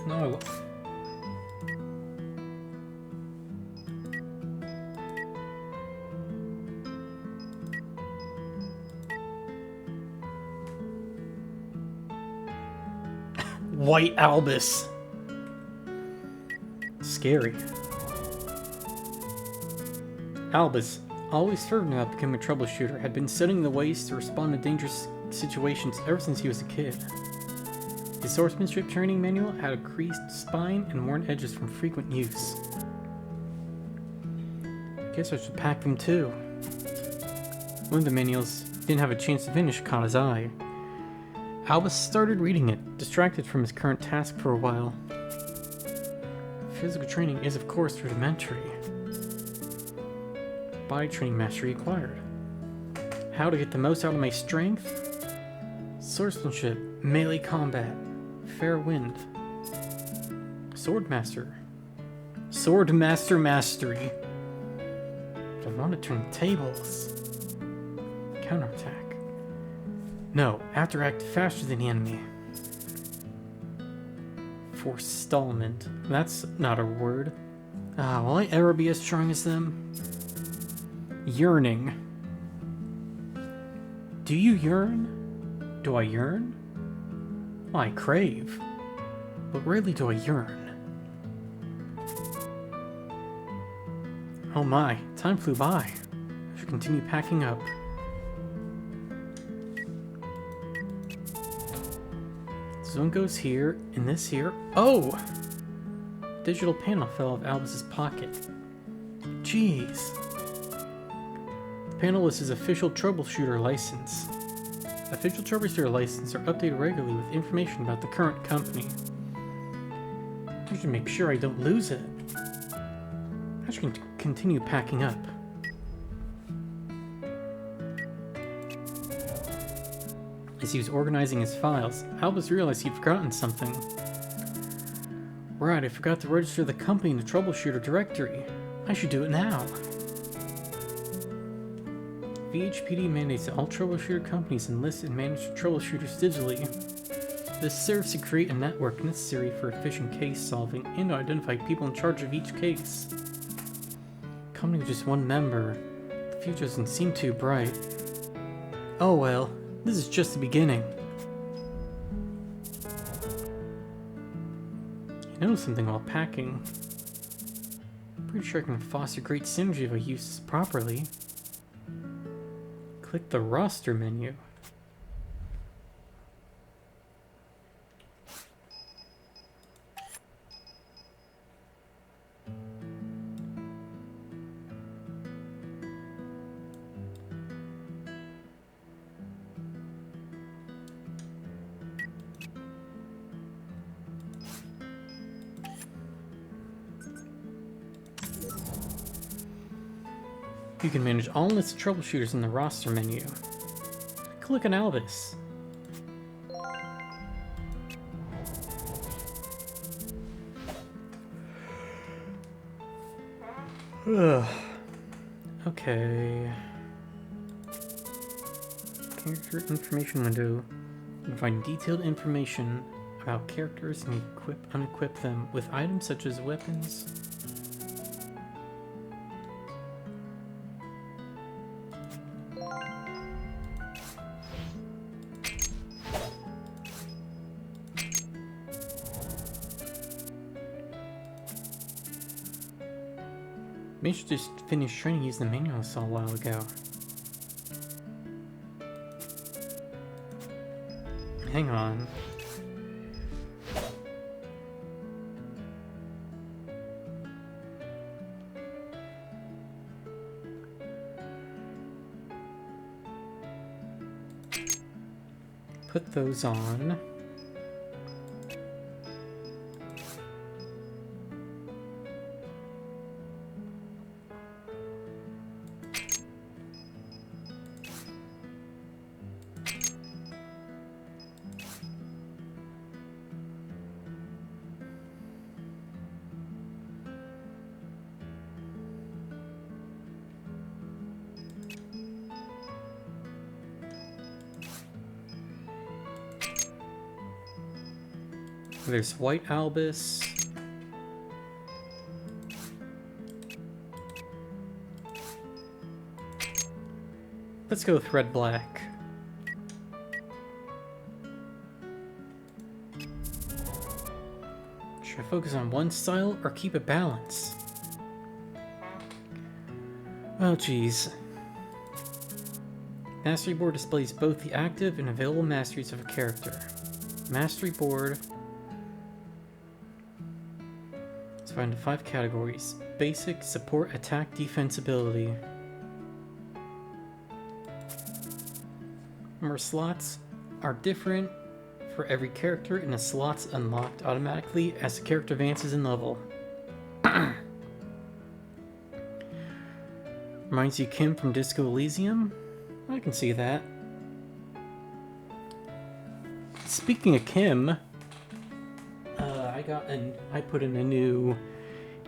No. White Albus. Scary. Albus, always fervent about becoming a troubleshooter, had been studying the ways to respond to dangerous situations ever since he was a kid. His swordsmanship training manual had a creased spine and worn edges from frequent use. I guess I should pack them too. One of the manuals didn't have a chance to finish caught his eye. Albus started reading it, distracted from his current task for a while. Physical training is of course rudimentary. Body training mastery acquired. How to get the most out of my strength? Swordsmanship, melee combat, fair wind. Swordmaster mastery. I want to turn tables. Counterattack. No, act faster than the enemy. Forestallment. That's not a word. Will I ever be as strong as them? Yearning. Do you yearn? Do I yearn? Well, I crave. But rarely do I yearn. Oh my, time flew by. I should continue packing up. This one goes here, and this here. Oh! Digital panel fell off Albus's pocket. Jeez. The panel was his official Troubleshooter license. Official Troubleshooter licenses are updated regularly with information about the current company. I should make sure I don't lose it. I should continue packing up. As he was organizing his files, Albus realized he'd forgotten something. Right, I forgot to register the company in the Troubleshooter directory. I should do it now. VHPD mandates that all troubleshooter companies enlist and manage troubleshooters digitally. This serves to create a network necessary for efficient case solving and to identify people in charge of each case. Company with just one member, the future doesn't seem too bright. Oh well, this is just the beginning. I noticed something while packing. Pretty sure I can foster great synergy if I use this properly. Click the roster menu. You can manage all lists of troubleshooters in the roster menu. Click on Albus. Okay. Character information window. You can find detailed information about characters and unequip them with items such as weapons. Maybe I should just finish training using the manual I saw a while ago. Hang on. put those on. There's white albus. Let's go with red black. Should I focus on one style or keep a balance? Oh geez. Mastery board displays both the active and available masteries of a character. Mastery board is divided into 5 categories: basic, support, attack, defense, ability. Number of slots are different for every character, and the slots unlocked automatically as the character advances in level. Reminds you of Kim from Disco Elysium? I can see that. Speaking of Kim, I put in a new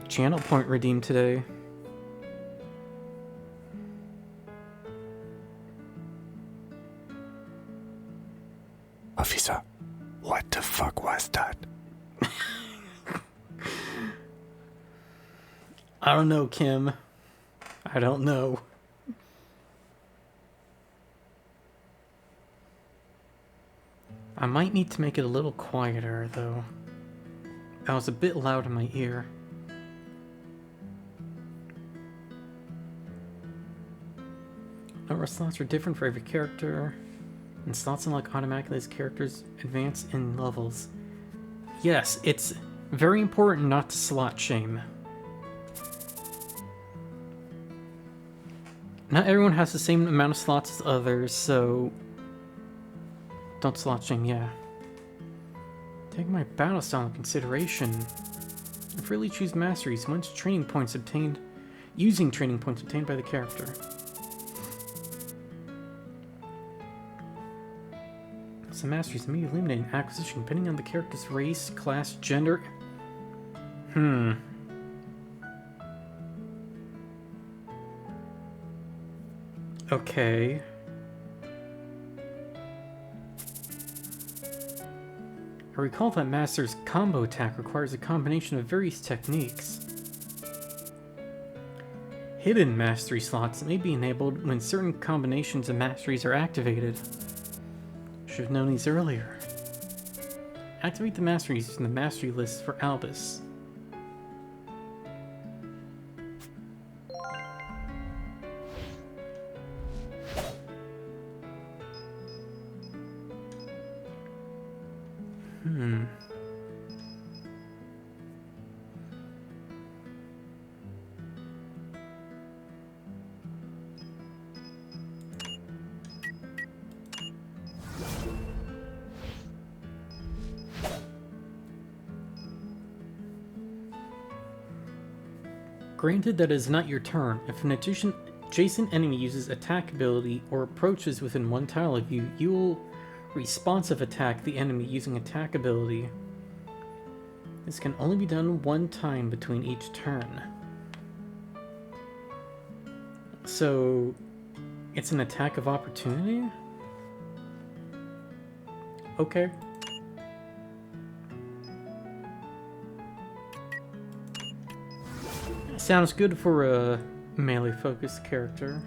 channel point redeem today.
Officer, what the fuck was that?
I don't know, Kim. I don't know. I might need to make it a little quieter, though. That was a bit loud in my ear. Number of slots are different for every character, and slots unlock automatically as characters advance in levels. Yes, it's very important not to slot shame. Not everyone has the same amount of slots as others, so don't slot shame, yeah. Take my battle style into consideration. I freely choose masteries once training points obtained, using training points obtained by the character. Some masteries may be limited in acquisition depending on the character's race, class, gender. Okay. I recall that Master's combo attack requires a combination of various techniques. Hidden mastery slots may be enabled when certain combinations of masteries are activated. Should have known these earlier. Activate the masteries using the mastery list for Albus. Granted that it is not your turn, if an adjacent enemy uses attack ability or approaches within one tile of you, you will responsive attack the enemy using attack ability. This can only be done one time between each turn. So, it's an attack of opportunity? Okay. Sounds good for a melee-focused character.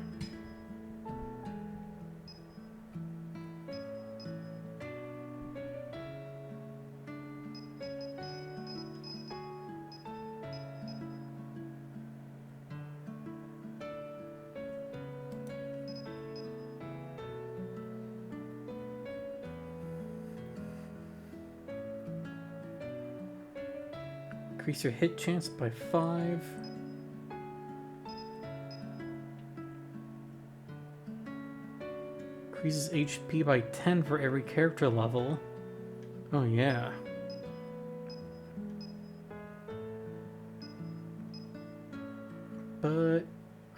Increase your hit chance by 5. increases HP by 10 for every character level. Oh yeah. But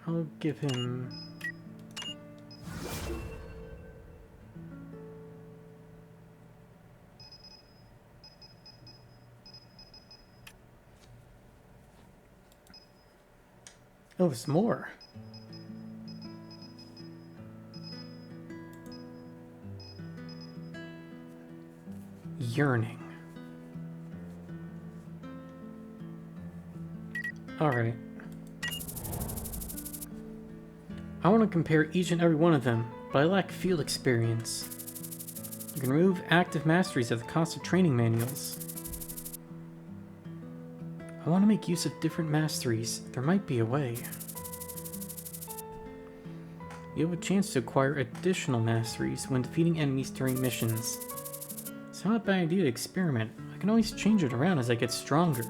I'll give him... Oh, there's more. Yearning. Alright. I want to compare each and every one of them, but I lack field experience. You can remove active masteries at the cost of training manuals. I want to make use of different masteries. There might be a way. You have a chance to acquire additional masteries when defeating enemies during missions. It's not a bad idea to experiment. I can always change it around as I get stronger.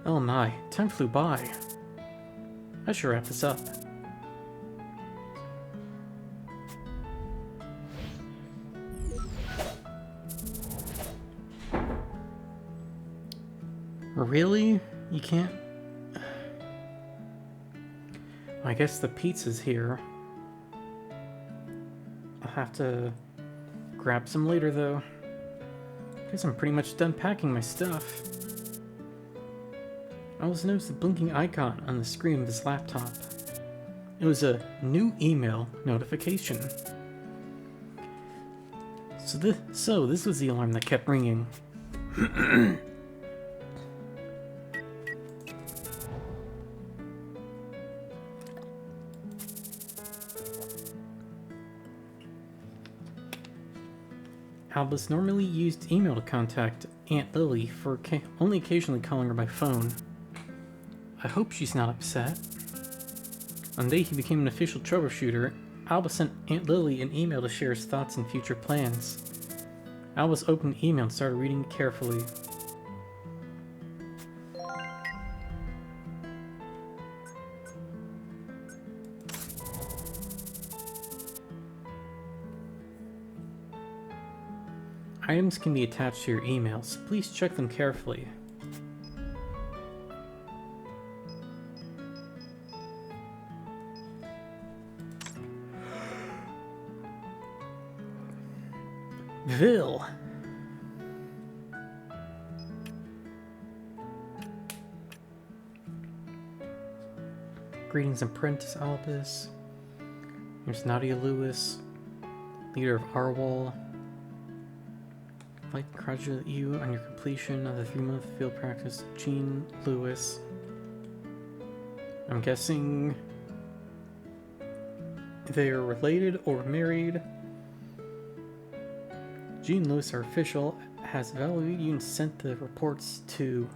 Oh my, time flew by. I should wrap this up. Really? You can't... I guess the pizza's here. I'll have to grab some later though. Guess I'm pretty much done packing my stuff. I also noticed the blinking icon on the screen of his laptop. It was a new email notification. So this was the alarm that kept ringing. Albus normally used email to contact Aunt Lily, for only occasionally calling her by phone. I hope she's not upset. On the day he became an official troubleshooter, Albus sent Aunt Lily an email to share his thoughts and future plans. Albus opened the email and started reading it carefully. Items can be attached to your emails. Please check them carefully. Vil. Greetings, Apprentice Albus. Here's Nadia Lewis, leader of Arwal. I'd like to congratulate you on your completion of the 3-month field practice. Jean Lewis. I'm guessing they are related or married. Jean Lewis, our official, has evaluated you and sent the reports to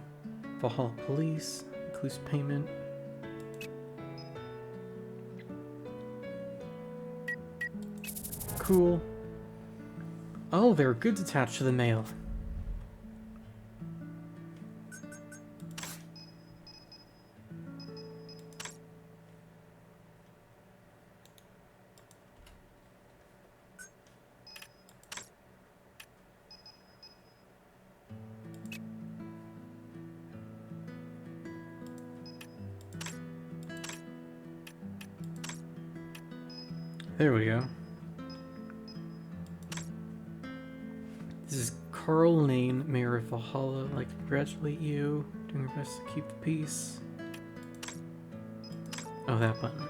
Valhalla Police. Includes payment. Cool. Oh, there are goods attached to the mail. There we go. This is Carl Lane, Mayor of Valhalla. I'd like to congratulate you. Doing your best to keep the peace. Oh, that button.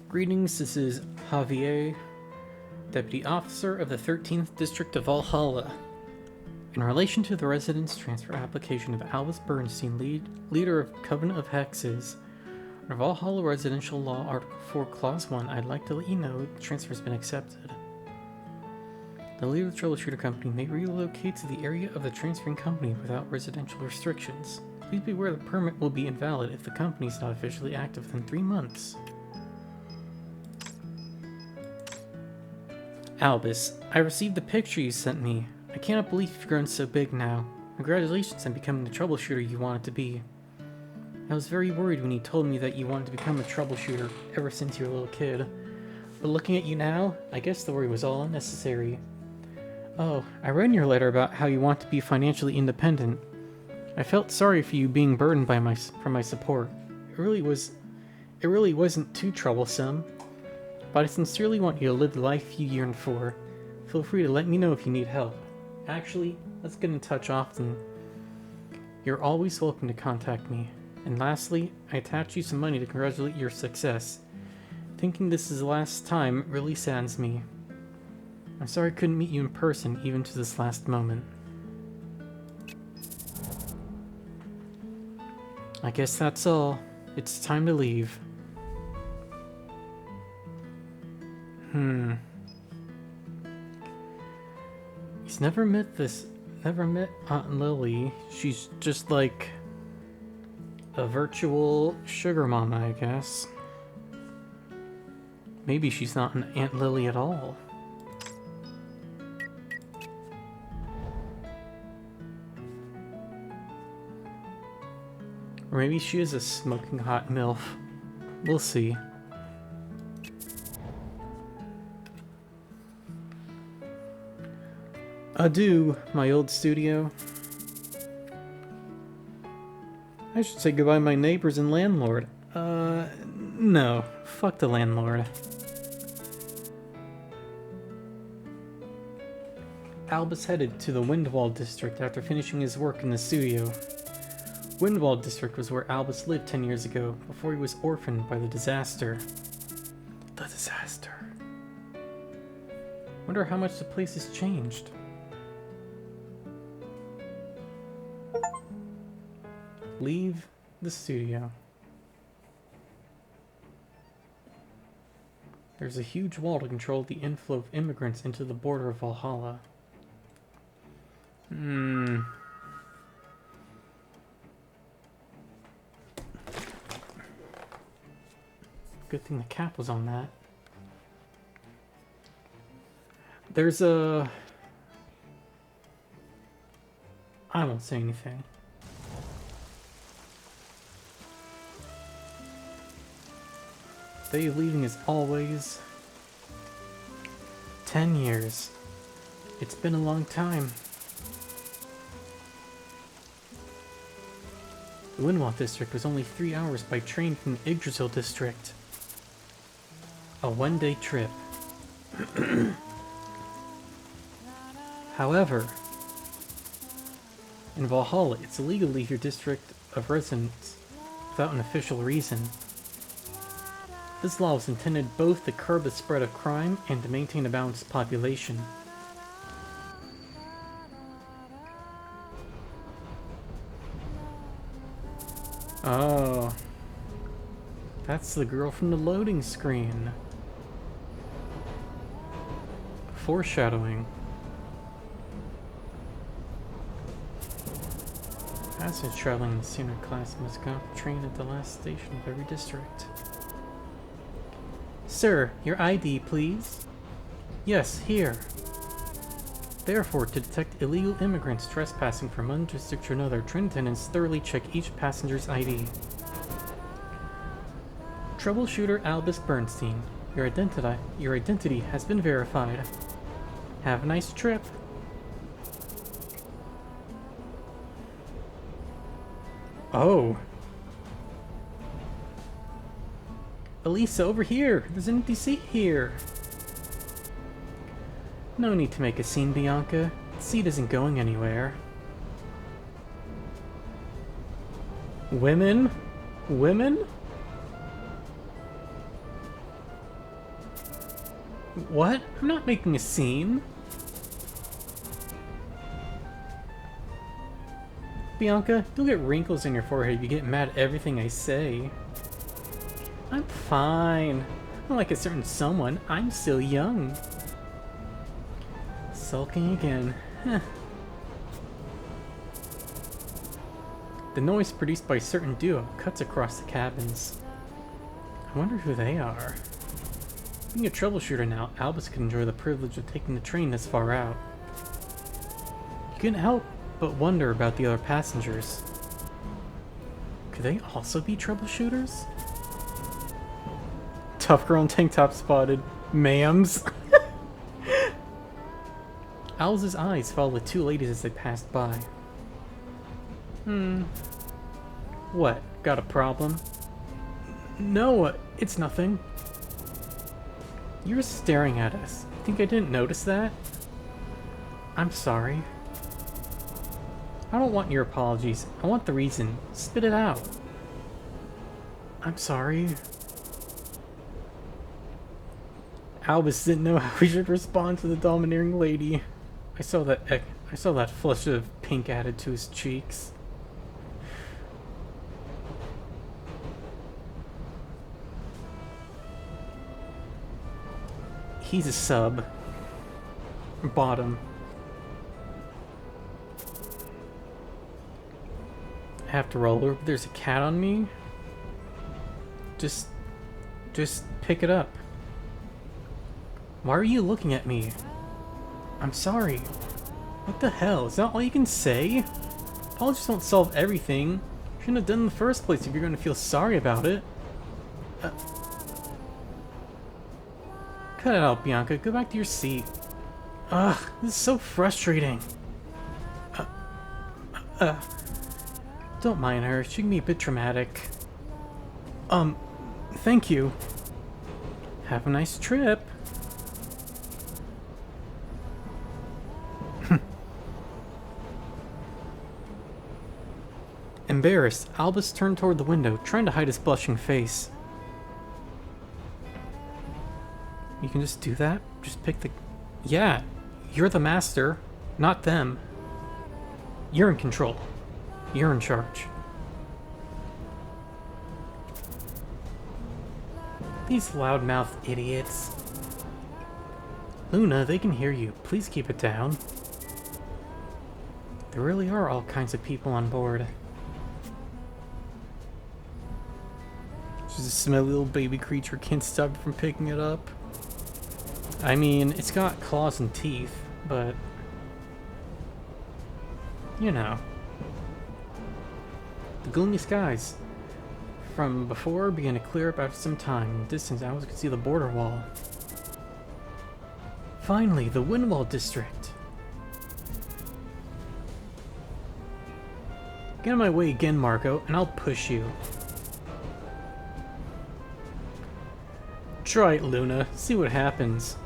Greetings, this is Javier, Deputy Officer of the 13th District of Valhalla. In relation to the residence transfer application of Albus Bernstein, leader of Covenant of Hexes, under Valhalla Residential Law Article 4, Clause 1, I'd like to let you know the transfer has been accepted. The leader of the Troubleshooter Company may relocate to the area of the transferring company without residential restrictions. Please be aware the permit will be invalid if the company is not officially active within 3 months. Albus, I received the picture you sent me. I cannot believe you've grown so big now. Congratulations on becoming the troubleshooter you wanted to be. I was very worried when you told me that you wanted to become a troubleshooter ever since you were a little kid. But looking at you now, I guess the worry was all unnecessary. Oh, I read in your letter about how you want to be financially independent. I felt sorry for you being burdened by my support. It really wasn't too troublesome. But I sincerely want you to live the life you yearn for. Feel free to let me know if you need help. Actually, let's get in touch often. You're always welcome to contact me. And lastly, I attach you some money to congratulate your success. Thinking this is the last time really saddens me. I'm sorry I couldn't meet you in person even to this last moment. I guess that's all. It's time to leave. He's never met Aunt Lily. She's just like a virtual sugar mama, I guess. Maybe she's not an Aunt Lily at all. Or maybe she is a smoking hot MILF. We'll see. Adieu, my old studio. I should say goodbye to my neighbors and landlord. No. Fuck the landlord. Albus headed to the Windwall district after finishing his work in the studio. Windwall district was where Albus lived 10 years ago, before he was orphaned by the disaster. The disaster. Wonder how much the place has changed. Leave the studio. There's a huge wall to control the inflow of immigrants into the border of Valhalla. Good thing the cap was on that. There's a... I won't say anything. Day of leaving is always 10 years. It's been a long time. The Windwall district was only 3 hours by train from the Yggdrasil district. A one-day trip. However, in Valhalla, it's illegal to leave your district of residence without an official reason. This law was intended both to curb the spread of crime and to maintain a balanced population. Oh. That's the girl from the loading screen. Foreshadowing. Passengers traveling in the senior class must go off the train at the last station of every district. Sir, your ID, please. Yes, here. Therefore, to detect illegal immigrants trespassing from one district to another, train attendants thoroughly check each passenger's ID. Troubleshooter Albus Bernstein, your identity has been verified. Have a nice trip. Oh. Elisa, over here! There's an empty seat here! No need to make a scene, Bianca. The seat isn't going anywhere. Women? Women? What? I'm not making a scene. Bianca, you'll get wrinkles in your forehead if you get mad at everything I say. I'm fine. Unlike a certain someone, I'm still young. Sulking again. The noise produced by a certain duo cuts across the cabins. I wonder who they are. Being a troubleshooter now, Albus could enjoy the privilege of taking the train this far out. You couldn't help but wonder about the other passengers. Could they also be troubleshooters? Tough girl in tank top spotted. Ma'ams. Owl's eyes followed the two ladies as they passed by. What? Got a problem? No, it's nothing. You're staring at us. Think I didn't notice that? I'm sorry. I don't want your apologies. I want the reason. Spit it out. I'm sorry. Albus didn't know how he should respond to the domineering lady. I saw that flush of pink added to his cheeks. He's a sub. Bottom. I have to roll over. There's a cat on me. Just pick it up. Why are you looking at me? I'm sorry. What the hell? Is that all you can say? Apologies don't solve everything. Shouldn't have done in the first place if you're going to feel sorry about it. Cut it out, Bianca. Go back to your seat. Ugh, this is so frustrating. Don't mind her. She can be a bit dramatic. Thank you. Have a nice trip. Embarrassed, Albus turned toward the window, trying to hide his blushing face. You can just do that? Just pick the... Yeah, you're the master, not them. You're in control. You're in charge. These loudmouth idiots. Luna, they can hear you. Please keep it down. There really are all kinds of people on board. Just a smelly little baby creature can't stop from picking it up. I mean, it's got claws and teeth, but... you know. The gloomy skies from before began to clear up after some time. In the distance, I could see the border wall. Finally, the Windwall district. Get in my way again, Marco, and I'll push you. Try it, Luna. See what happens.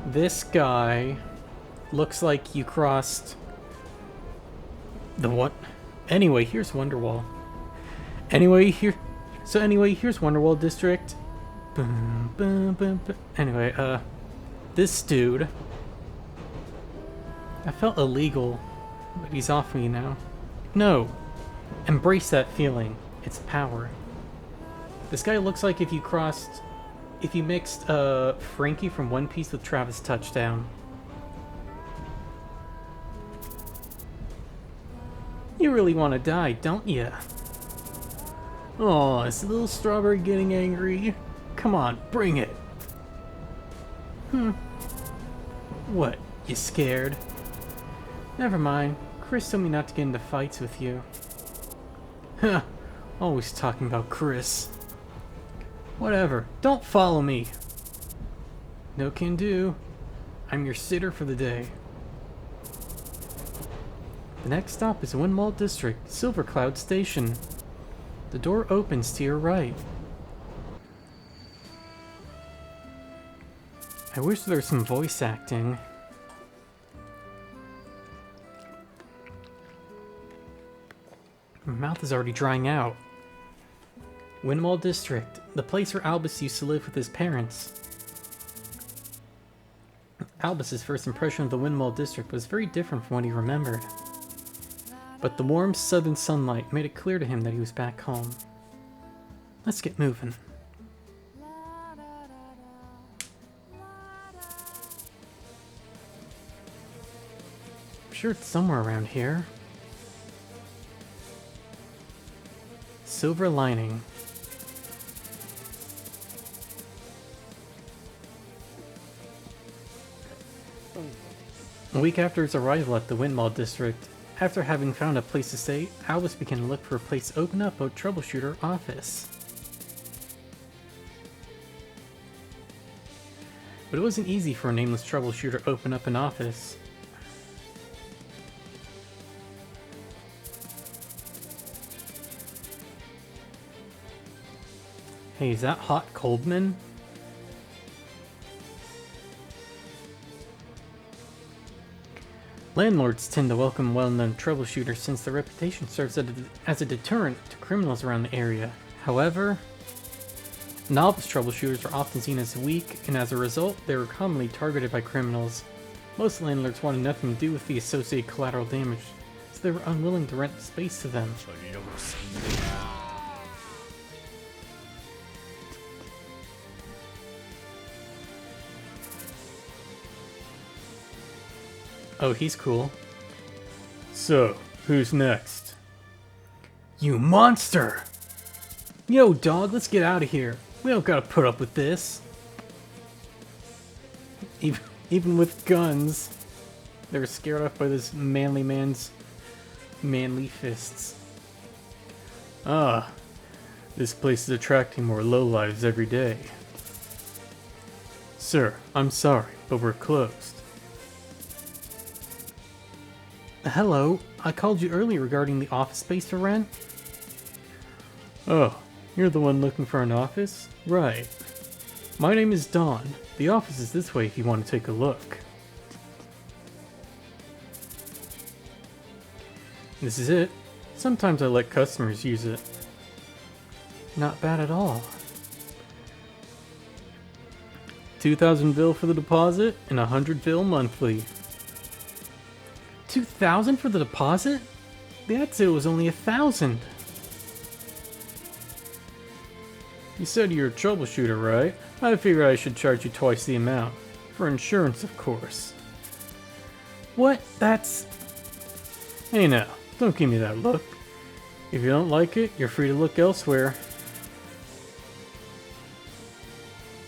This guy looks like you crossed the what? Anyway, here's Wonderwall. Anyway, here's Wonderwall district. Boom, boom, boom, boom. Anyway, this dude. I felt illegal, but he's off me now. No, embrace that feeling. It's power. This guy looks like if you mixed Frankie from One Piece with Travis Touchdown. You really want to die, don't ya? Oh, is the little strawberry getting angry? Come on, bring it. What, you scared? Never mind. Chris told me not to get into fights with you. Huh, always talking about Chris. Whatever, don't follow me. No can do. I'm your sitter for the day. The next stop is Windwall District, Silver Cloud Station. The door opens to your right. I wish there was some voice acting. My mouth is already drying out. Windwall District, the place where Albus used to live with his parents. Albus's first impression of the Windwall District was very different from what he remembered. But the warm southern sunlight made it clear to him that he was back home. Let's get moving. I'm sure it's somewhere around here. Silver lining. A week after his arrival at the Windwall District, After having found a place to stay, Albus began to look for a place to open up a troubleshooter office. But it wasn't easy for a nameless troubleshooter to open up an office. Hey, is that Hot Coldman? Landlords tend to welcome well-known troubleshooters since their reputation serves as a deterrent to criminals around the area. However, novice troubleshooters are often seen as weak, and as a result, they were commonly targeted by criminals. Most landlords wanted nothing to do with the associated collateral damage, so they were unwilling to rent space to them. Oh, he's cool. So, who's next? You monster! Yo, dog, let's get out of here. We don't gotta put up with this. Even with guns, they were scared off by this manly man's manly fists. Ah, this place is attracting more lowlives every day. Sir, I'm sorry, but we're closed. Hello, I called you earlier regarding the office space to rent. Oh, you're the one looking for an office? Right. My name is Don. The office is this way if you want to take a look. This is it. Sometimes I let customers use it. Not bad at all. 2,000 vil for the deposit and 100 vil monthly. 2,000 for the deposit? That said it was only 1,000. You said you're a troubleshooter, right? I figured I should charge you twice the amount. For insurance, of course. What? That's... Hey now, don't give me that look. If you don't like it, you're free to look elsewhere.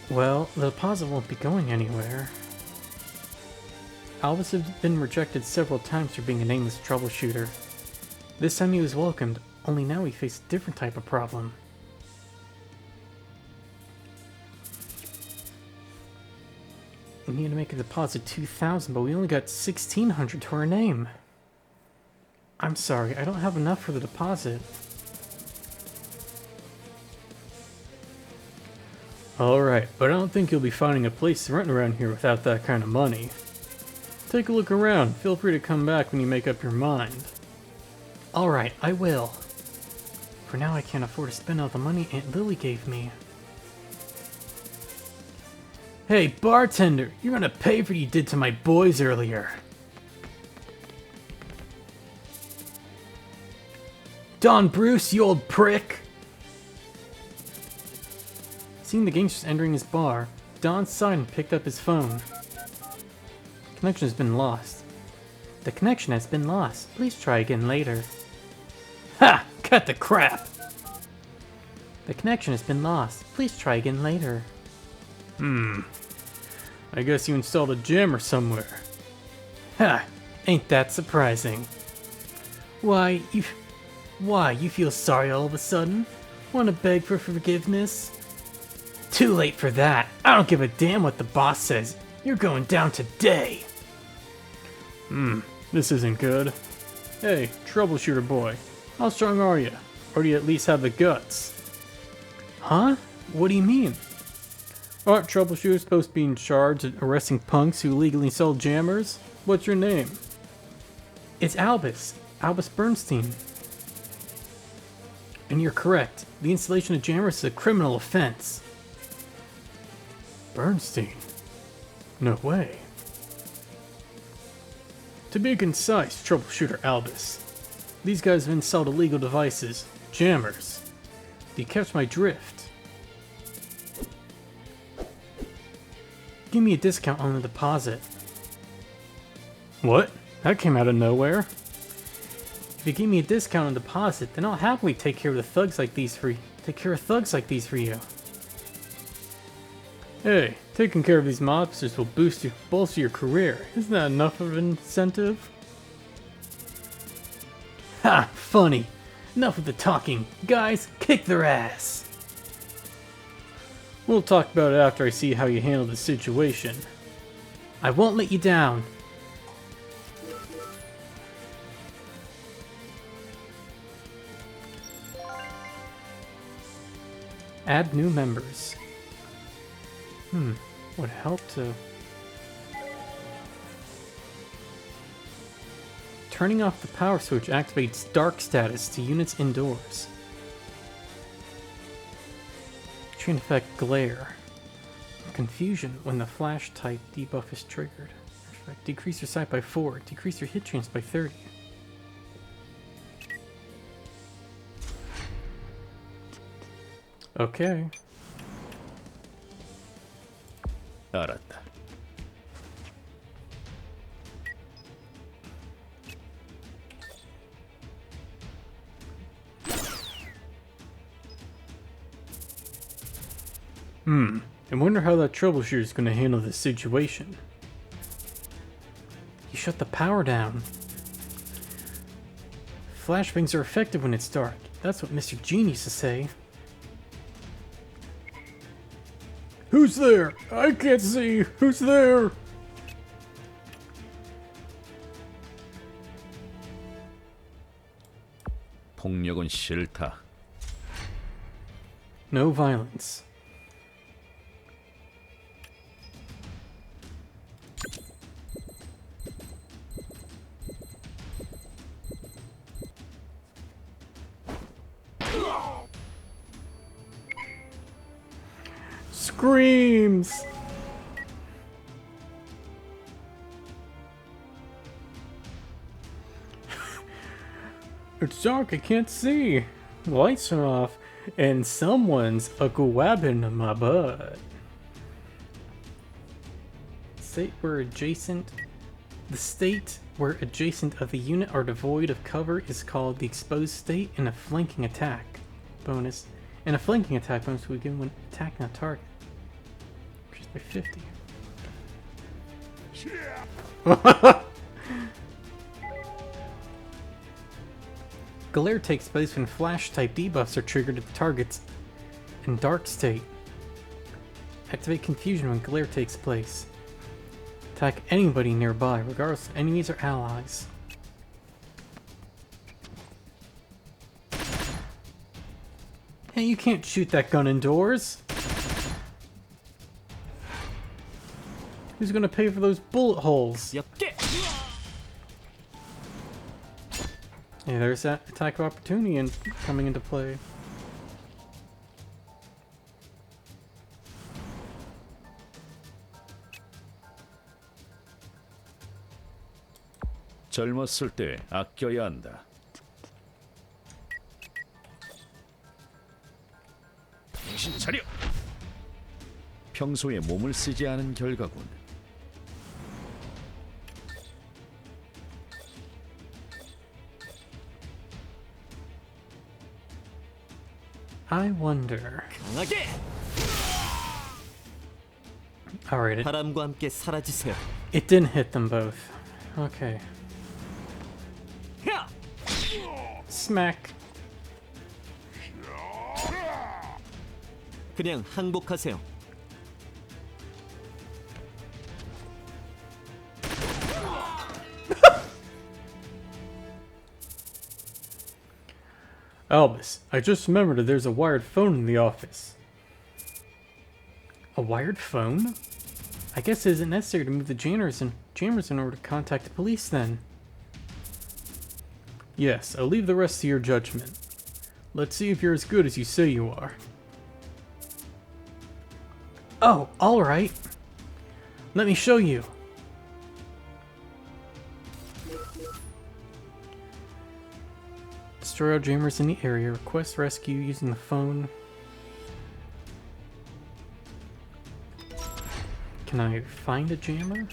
Well, the deposit won't be going anywhere. Albus has been rejected several times for being a nameless troubleshooter. This time he was welcomed, only now he faced a different type of problem. We need to make a deposit 2,000, but we only got 1,600 to our name. I'm sorry, I don't have enough for the deposit. Alright, but I don't think you'll be finding a place to rent around here without that kind of money. Take a look around. Feel free to come back when you make up your mind. Alright, I will. For now I can't afford to spend all the money Aunt Lily gave me. Hey, bartender! You're gonna pay for what you did to my boys earlier. Don Bruce, you old prick! Seeing the gangsters entering his bar, Don sighed and picked up his phone. Connection has been lost. The connection has been lost. Please try again later. Ha! Cut the crap! The connection has been lost. Please try again later. I guess you installed a jammer somewhere. Ha! Ain't that surprising. Why, you feel sorry all of a sudden? Wanna beg for forgiveness? Too late for that. I don't give a damn what the boss says. You're going down today. This isn't good. Hey, troubleshooter boy. How strong are you? Or do you at least have the guts? Huh? What do you mean? Aren't troubleshooters supposed to be in charge of arresting punks who illegally sell jammers? What's your name? It's Albus. Albus Bernstein. And you're correct. The installation of jammers is a criminal offense. Bernstein? No way. To be concise, troubleshooter Albus. These guys have installed illegal devices, jammers. You catch my drift. Give me a discount on the deposit. What? That came out of nowhere. If you give me a discount on deposit, then I'll happily take care of thugs like these for you. Hey, taking care of these mobsters will bolster your career. Isn't that enough of an incentive? Ha! Funny. Enough of the talking. Guys, kick their ass. We'll talk about it after I see how you handle the situation. I won't let you down. Add new members. Would help to... Turning off the power switch activates dark status to units indoors. Chain effect glare. Confusion when the flash type debuff is triggered. Decrease your sight by 4. Decrease your hit chance by 30. Okay.
알았다.
I wonder how that troubleshooter is going to handle this situation. You shut the power down. Flashbangs are effective when it's dark. That's what Mr. Gene used to say. Who's there? I can't see. Who's there?
폭력은 싫다.
No violence. Screams! It's dark, I can't see. The lights are off, and someone's a-grabbing my butt. State where adjacent... The state where adjacent of the unit are devoid of cover is called the exposed state, and a flanking attack bonus. And a flanking attack bonus we give when attacking a target. Increased by 50. Glare takes place when flash-type debuffs are triggered at the targets in dark state. Activate confusion when glare takes place. Attack anybody nearby, regardless of enemies or allies. Hey, you can't shoot that gun indoors! Who's gonna pay for those bullet holes?
엽게.
Yeah, there's that attack of opportunity and coming into play.
젊었을 때 아껴야 한다. 정신 차려. 평소에 몸을 쓰지 않은 결과군.
I wonder.
강하게.
Alright,
바람과 함께 사라지세요.
it didn't hit them both. Okay.
야!
Smack.
그냥 항복하세요.
Albus, I just remembered that there's a wired phone in the office. A wired phone? I guess it isn't necessary to move the jammers in order to contact the police then. Yes, I'll leave the rest to your judgment. Let's see if you're as good as you say you are. Oh, alright. Let me show you. Destroy all jammers in the area. Request rescue using the phone. Can I find a jammer?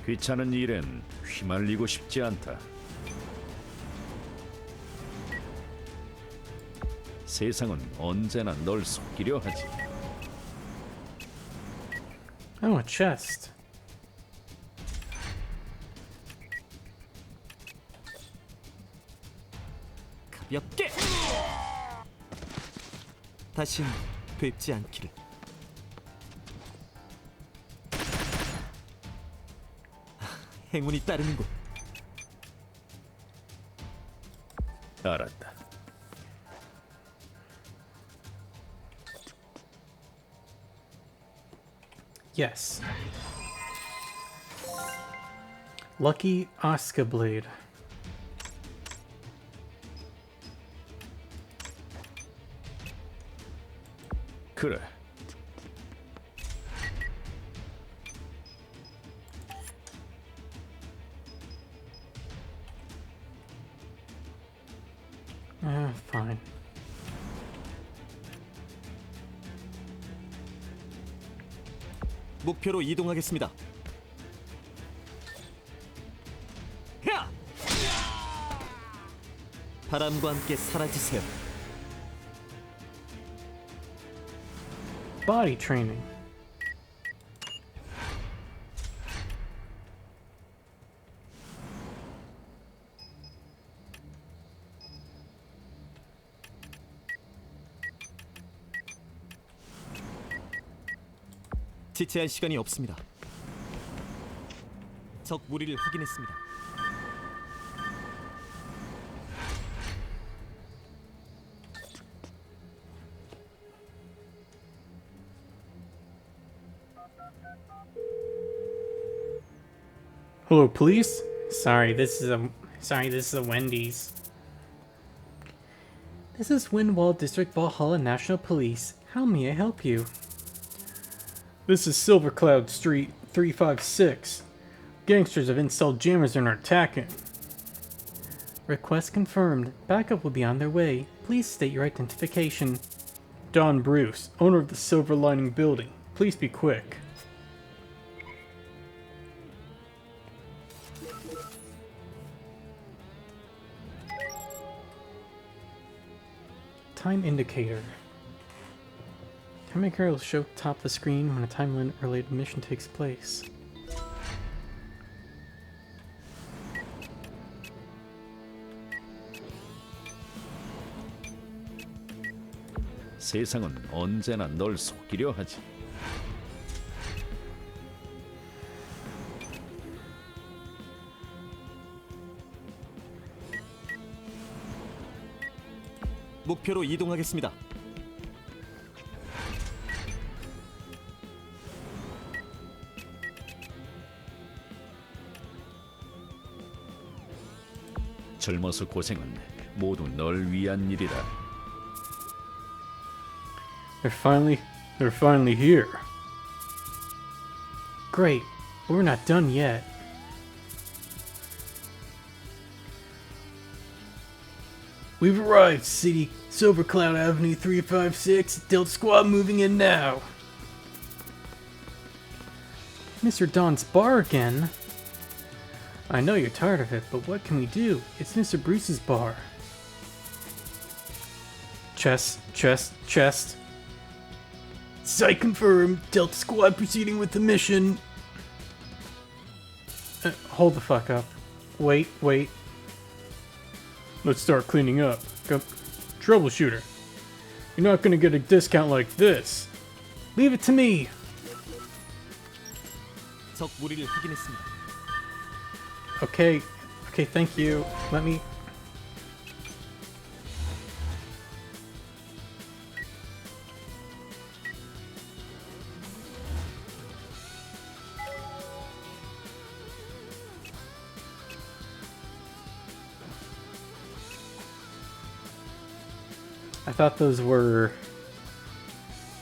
귀찮은 일엔 휘말리고 싶지 않다. 세상은 언제나 널 속이려 하지.
Oh, a chest.
가볍게. 다신 뵙지 않기를. 행운이 따르는군.
알았다.
Yes. Lucky Oscar Blade.
그래.
Fine.
목표로 이동하겠습니다. 야! 바람과 함께 사라지세요.
Body training.
지체할 시간이 없습니다. 적 무리를 확인했습니다.
Hello, police? Sorry, this is a Wendy's. This is Windwall District Valhalla National Police. How may I help you? This is Silver Cloud Street 356. Gangsters have installed jammers and are attacking. Request confirmed. Backup will be on their way. Please state your identification. Don Bruce, owner of the Silver Lining Building. Please be quick. Time indicator. Time indicator will show top of the screen when a time limit related mission takes place.
세상은 언제나 널 속이려 하지.
목표로 이동하겠습니다.
젊어서 고생은 모두 널 위한 일이다.
They're finally here. Great, but we're not done yet. We've arrived, City. Silver Cloud Avenue 356. Delta Squad moving in now. Mr. Don's bar again? I know you're tired of it, but what can we do? It's Mr. Bruce's bar. Chest. Site confirmed. Delta Squad proceeding with the mission. Hold the fuck up. Wait. Let's start cleaning up. Troubleshooter. You're not gonna get a discount like this. Leave it to me.
적 무리를 확인했습니다.
Okay, thank you. Let me... I thought those were...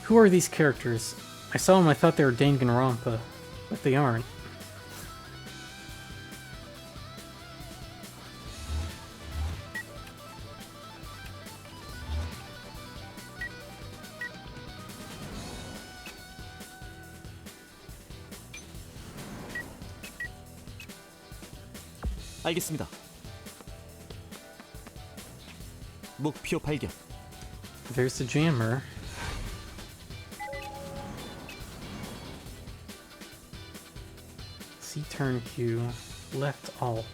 Who are these characters? I saw them, I thought they were Danganronpa, but they aren't.
알겠습니다. 목표 발견.
There's the jammer. C turn Q, left alt.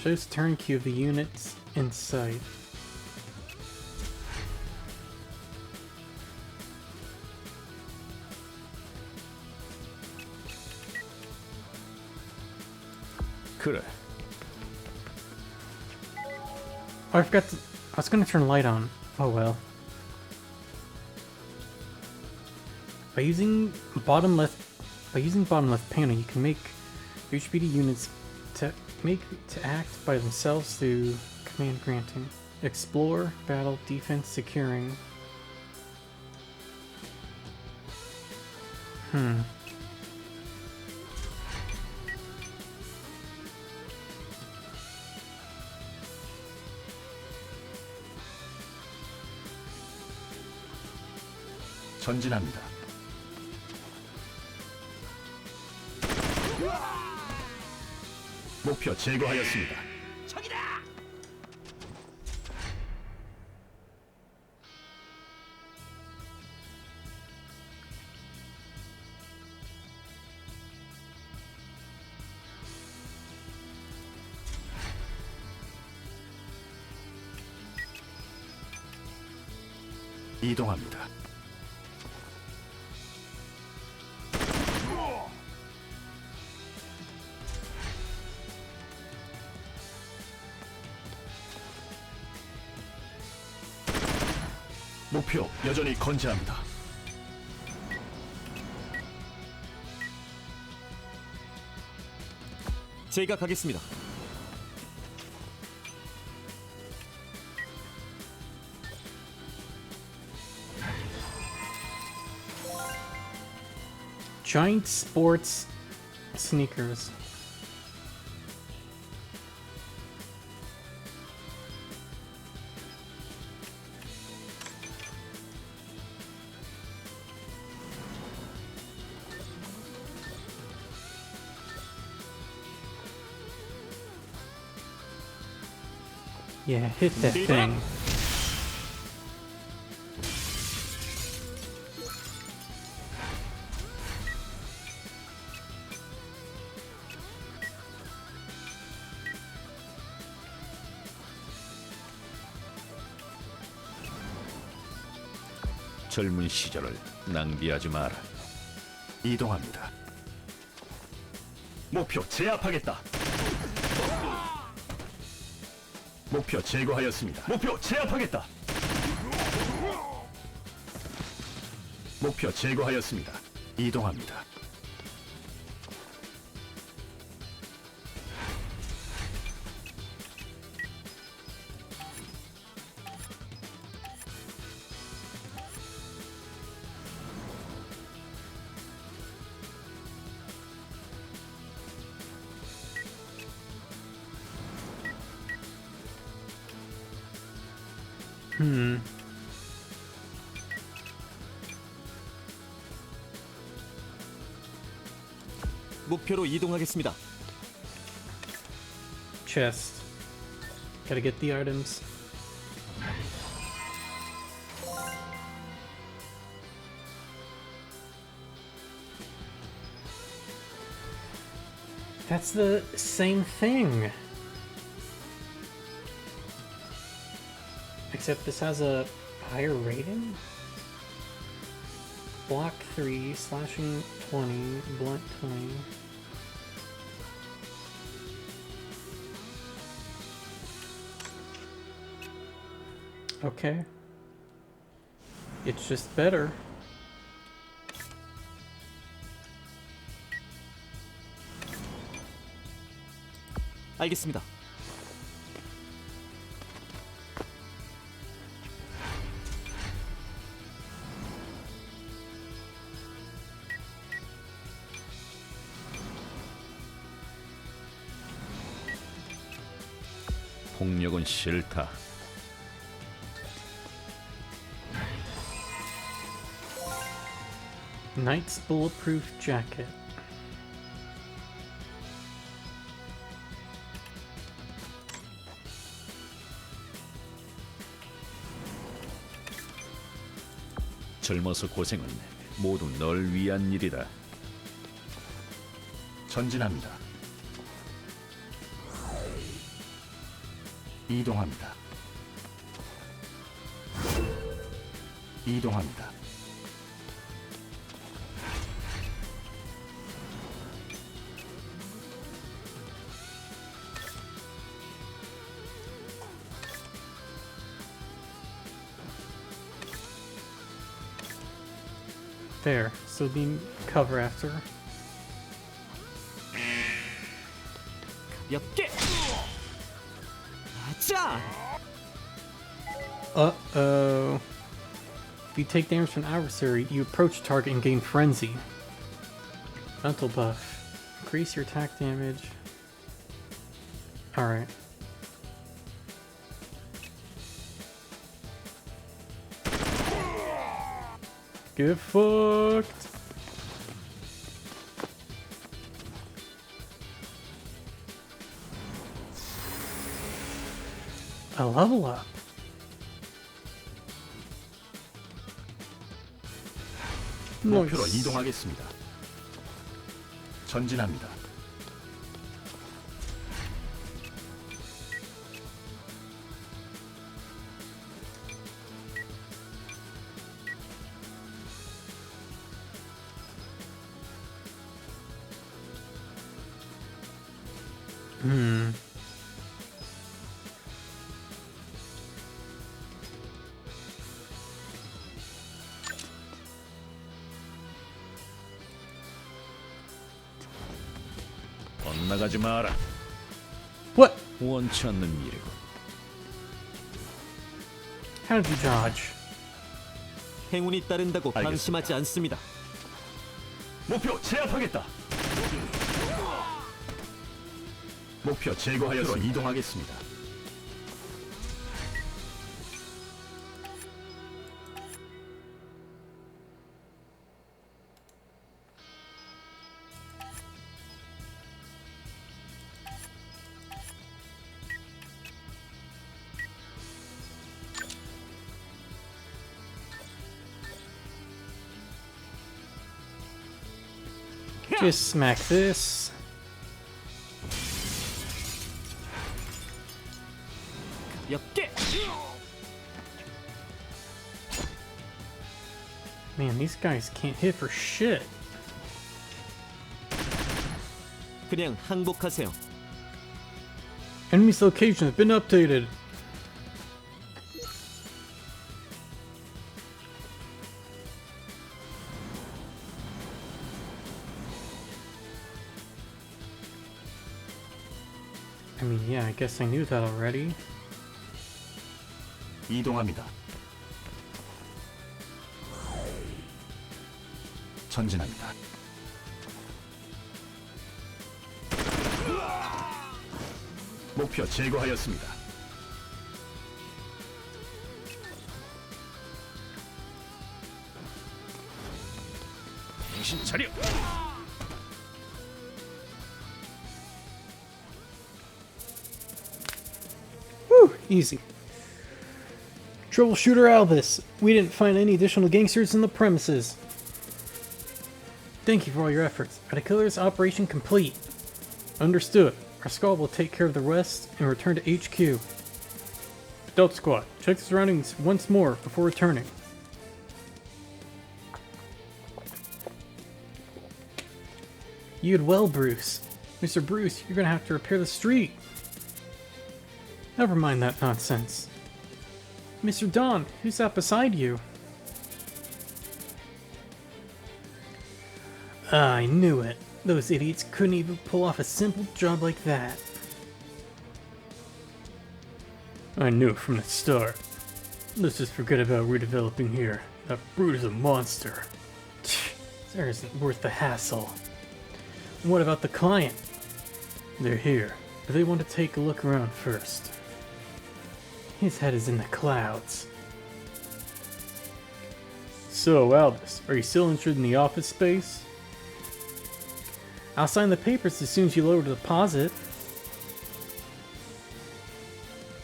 Shows turn Q of the units in sight.
그래.
Oh, I forgot to... I was gonna turn the light on. Oh well. By using bottom left panel, you can make HBD units to act by themselves through command granting. Explore, battle, defense, securing.
전진합니다. 목표 제거하였습니다. 이동합니다. 목표 여전히 건재합니다.
제가 가겠습니다.
Giant sports sneakers. Yeah, hit that thing.
젊은 시절을 낭비하지 마라. 이동합니다. 목표 제압하겠다. 목표 제거하였습니다. 목표 제압하겠다. 목표 제거하였습니다. 이동합니다.
목표로 이동하겠습니다.
Chest. Gotta get the items. That's the same thing. Except this has a higher rating? Block 3, slashing 20, blunt 20. Okay. It's just better.
알겠습니다.
폭력은 싫다.
Knight's Bulletproof Jacket.
젊어서 고생은 모두 널 위한 일이다.
전진합니다. 이동합니다. 이동합니다.
There, so beam cover after.
가볍게. 아자.
Uh-oh. If you take damage from an adversary, you approach the target and gain frenzy. Mental buff. Increase your attack damage. Alright. Get fucked! A level up.
목표로 이동하겠습니다. 전진합니다.
엇나가지 마라.
What?
원치 않는 일이고.
How did you dodge?
행운이 따른다고
알겠습니다.
방심하지 않습니다.
목표 제압하겠다. 목표 제거하였으로 이동하겠습니다.
Just smack this.
가볍게.
Man, these guys can't hit for shit.
그냥 항복하세요.
Enemy's location has been updated. I mean, yeah, I guess I knew that already.
이동합니다. 전진합니다. 목표 제거하였습니다.
정신 차려.
Whew, easy. Troubleshooter Albus, we didn't find any additional gangsters in the premises. Thank you for all your efforts. Articulari's operation complete. Understood. Our squad will take care of the rest and return to HQ. Adult Squad, check the surroundings once more before returning. You did well, Bruce. Mr. Bruce, you're gonna have to repair the street. Never mind that nonsense. Mr. Don, who's that beside you? I knew it. Those idiots couldn't even pull off a simple job like that. I knew it from the start. Let's just forget about redeveloping here. That brute is a monster. There isn't worth the hassle. And what about the client? They're here, but they want to take a look around first. His head is in the clouds. So, Albus, are you still interested in the office space? I'll sign the papers as soon as you lower the deposit.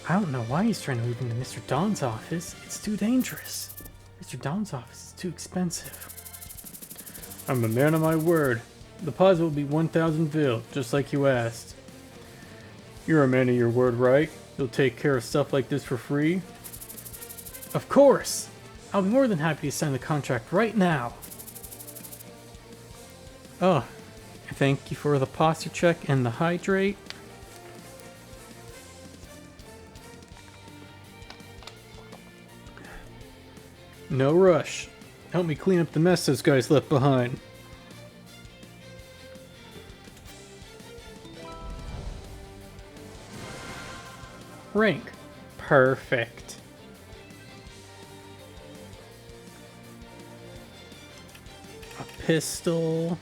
I don't know why he's trying to move into Mr. Don's office. It's too dangerous. Mr. Don's office is too expensive. I'm a man of my word. The deposit will be 1,000 vil, just like you asked. You're a man of your word, right? You'll take care of stuff like this for free? Of course! I'll be more than happy to sign the contract right now. Oh, thank you for the posture check and the hydrate. No rush. Help me clean up the mess those guys left behind. Rank. Perfect. A pistol.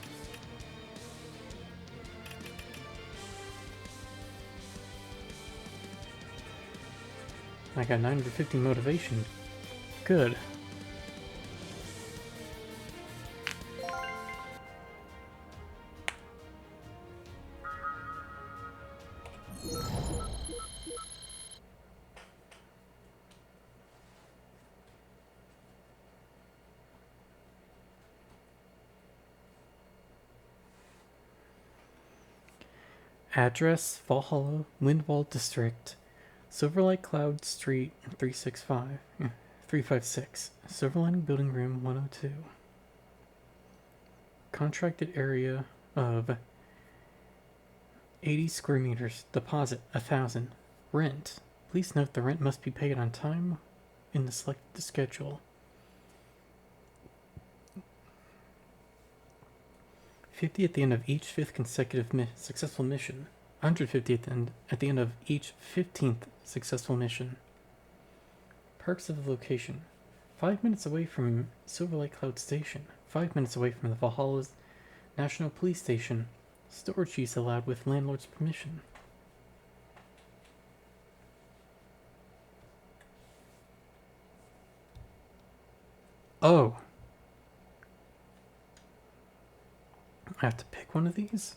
I got 950 motivation. Good. Address, Valhalla, Windwall District, Silverlight Cloud Street, 356, Silverlining Building Room 102. Contracted area of 80 square meters. Deposit 1,000. Rent. Please note the rent must be paid on time in the selected schedule. 50 at the end of each 5th consecutive successful mission. 150 at the end of each 15th successful mission. Perks of the location. 5 minutes away from Silverlight Cloud Station. 5 minutes away from the Valhalla's National Police Station. Storage use allowed with landlord's permission. Oh. I have to pick one of these?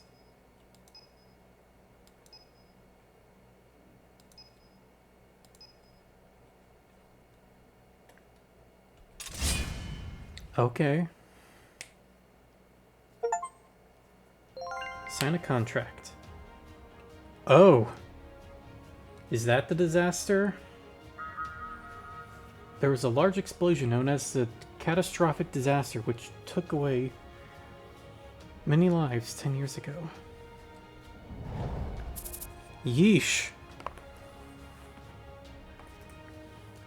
Okay. Sign a contract. Oh! Is that the disaster? There was a large explosion known as the catastrophic disaster which took away many lives 10 years ago. Yeesh.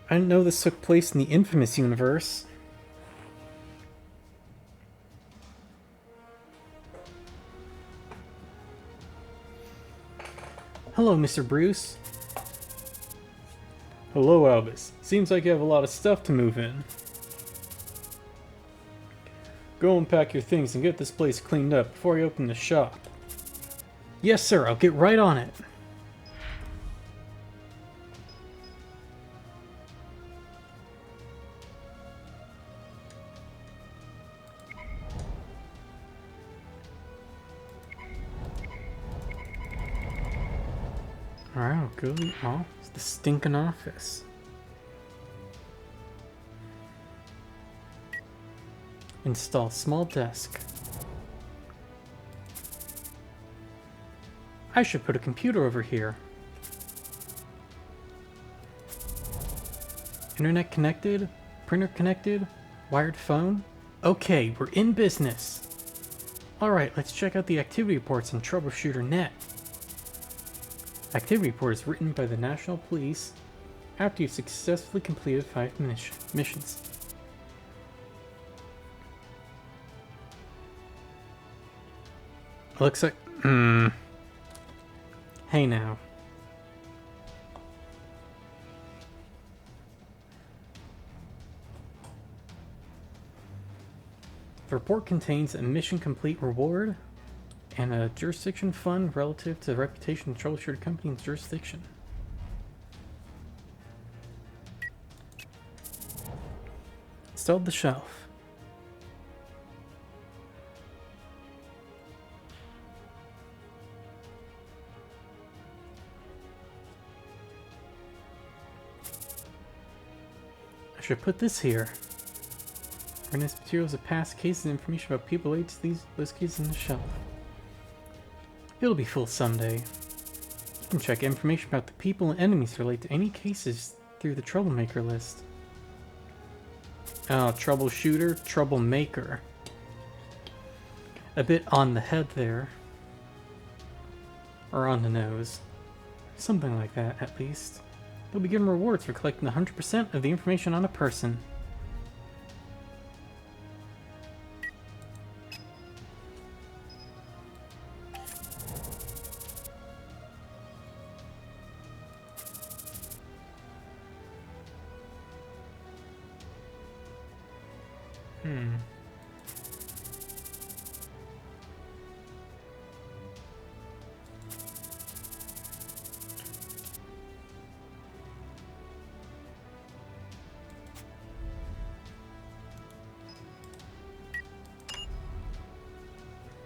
I didn't know this took place in the Infamous universe. Hello, Mr. Bruce. Hello, Albus. Seems like you have a lot of stuff to move in. Go and pack your things and get this place cleaned up before you open the shop. Yes, sir. I'll get right on it. Alright, I'll go. Oh, it's the stinking office. Install small desk. I should put a computer over here. Internet connected, printer connected, wired phone. Okay, we're in business. Alright, let's check out the activity reports on Troubleshooter Net. Activity report is written by the National Police after you've successfully completed 5 missions. Looks like... Hey now. The report contains a mission complete reward and a jurisdiction fund relative to the reputation of the Troubleshooter Company's jurisdiction. Installed the shelf. I should put this here. Organize materials of past cases and information about people related to these list cases on the shelf. It'll be full someday. You can check information about the people and enemies related to any cases through the Troublemaker list. Oh, Troubleshooter, Troublemaker. A bit on the head there. Or on the nose. Something like that, at least. You'll be given rewards for collecting 100% of the information on a person.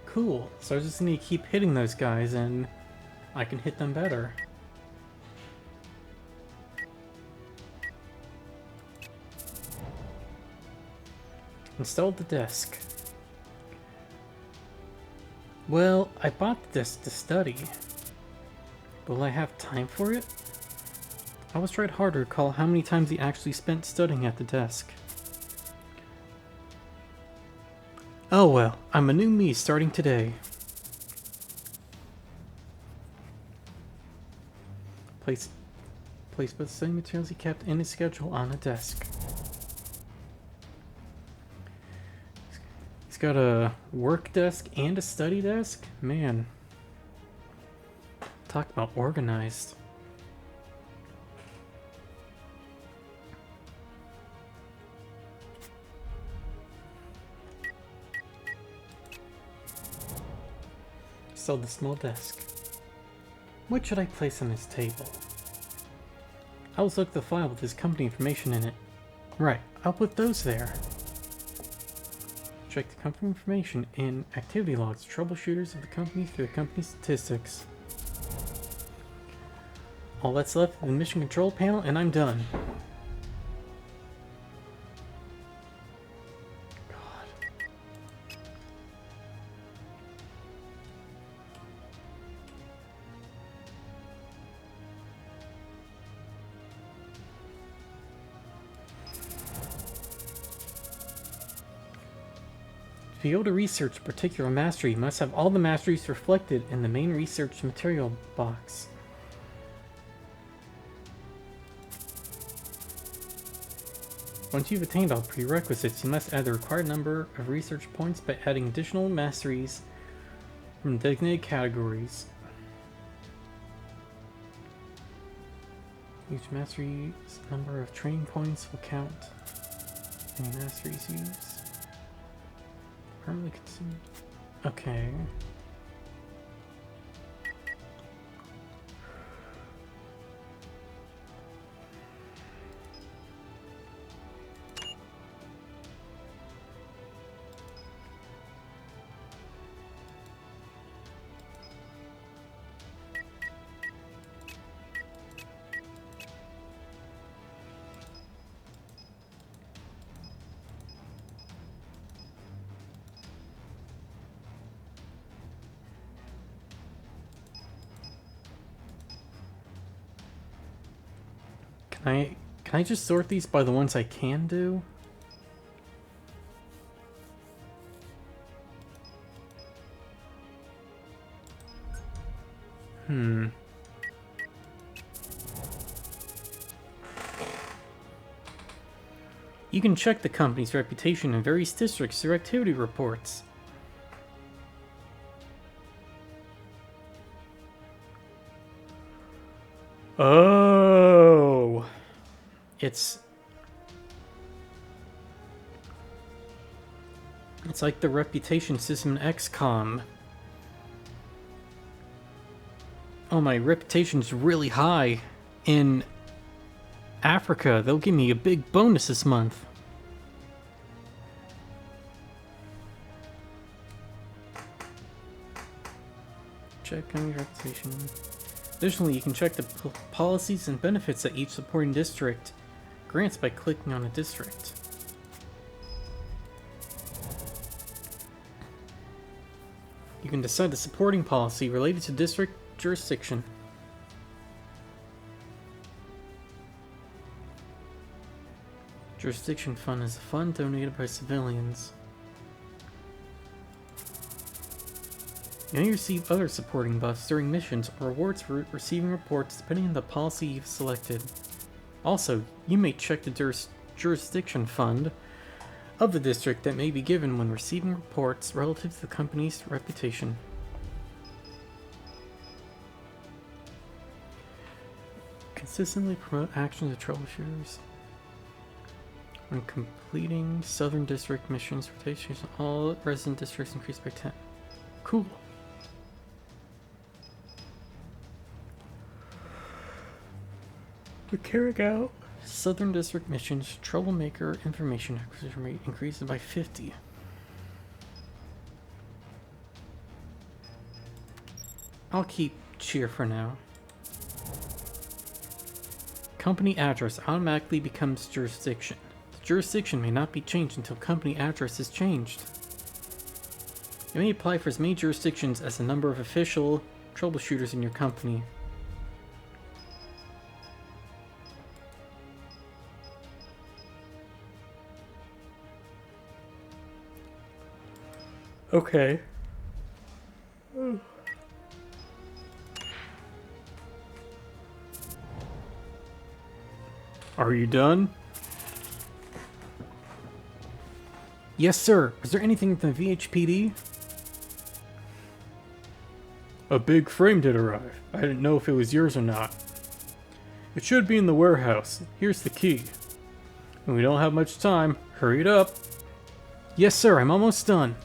Cool. So I just need to keep hitting those guys and I can hit them better. Installed the desk. Well, I bought the desk to study. Will I have time for it? I was tried hard to recall how many times he actually spent studying at the desk. Oh well, I'm a new me starting today. Place both the study materials he kept in his schedule on a desk. He's got a work desk and a study desk? Man. Talk about organized. So the small desk. What should I place on his table? I'll look at the file with his company information in it. Right, I'll put those there. Check the company information in activity logs, troubleshooters of the company through the company statistics. All that's left is the mission control panel and I'm done. To be able to research a particular mastery, you must have all the masteries reflected in the main research material box. Once you've attained all prerequisites, you must add the required number of research points by adding additional masteries from designated categories. Each mastery's number of training points will count any masteries used. Permanently consumed. Okay. Can I just sort these by the ones I can do? You can check the company's reputation in various districts through activity reports. Oh, it's like the reputation system in XCOM. Oh, my reputation's really high in Africa. They'll give me a big bonus this month. Check on your reputation. Additionally, you can check the policies and benefits that each supporting district grants by clicking on a district. You can decide the supporting policy related to district jurisdiction. Jurisdiction Fund is a fund donated by civilians. You may receive other supporting buffs during missions or rewards for receiving reports depending on the policy you've selected. Also, you may check the jurisdiction fund of the district that may be given when receiving reports relative to the company's reputation. Consistently promote actions of troubleshooters. When completing Southern District missions, rotations in all resident districts increased by 10. Cool. To carry out Southern District missions, troublemaker information acquisition rate increases by 50. I'll keep cheer for now. Company address automatically becomes jurisdiction. The jurisdiction may not be changed until company address is changed. You may apply for as many jurisdictions as the number of official troubleshooters in your company. Okay. Are you done? Yes, sir. Is there anything from the VHPD? A big frame did arrive. I didn't know if it was yours or not. It should be in the warehouse. Here's the key. And we don't have much time. Hurry it up. Yes, sir. I'm almost done.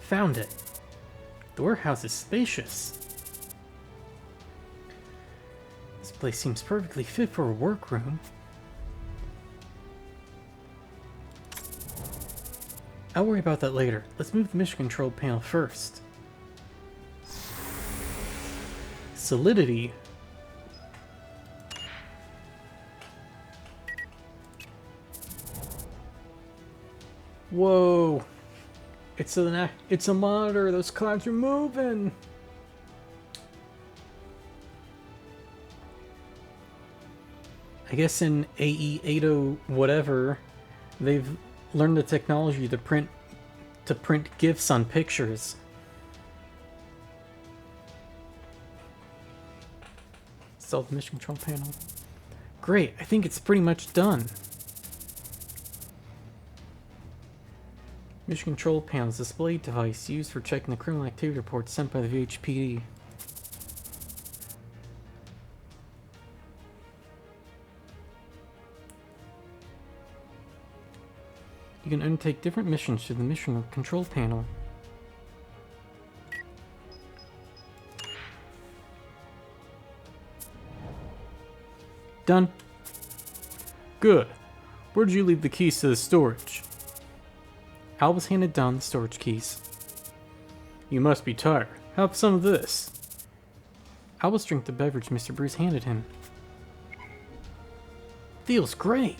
Found it. The warehouse is spacious. This place seems perfectly fit for a workroom. I'll worry about that later. Let's move the mission control panel first. Solidity. Whoa. It's a monitor. Those clouds are moving. I guess in AE 80 whatever, they've learned the technology to print GIFs on pictures. Install the mission control panel. Great, I think it's pretty much done. Mission control panel is a display device used for checking the criminal activity reports sent by the VHPD. You can undertake different missions through the mission control panel. Done. Good. Where did you leave the keys to the storage? Al was handed down the storage keys. You must be tired. Have some of this. Albus drank the beverage Mr. Bruce handed him. Feels great.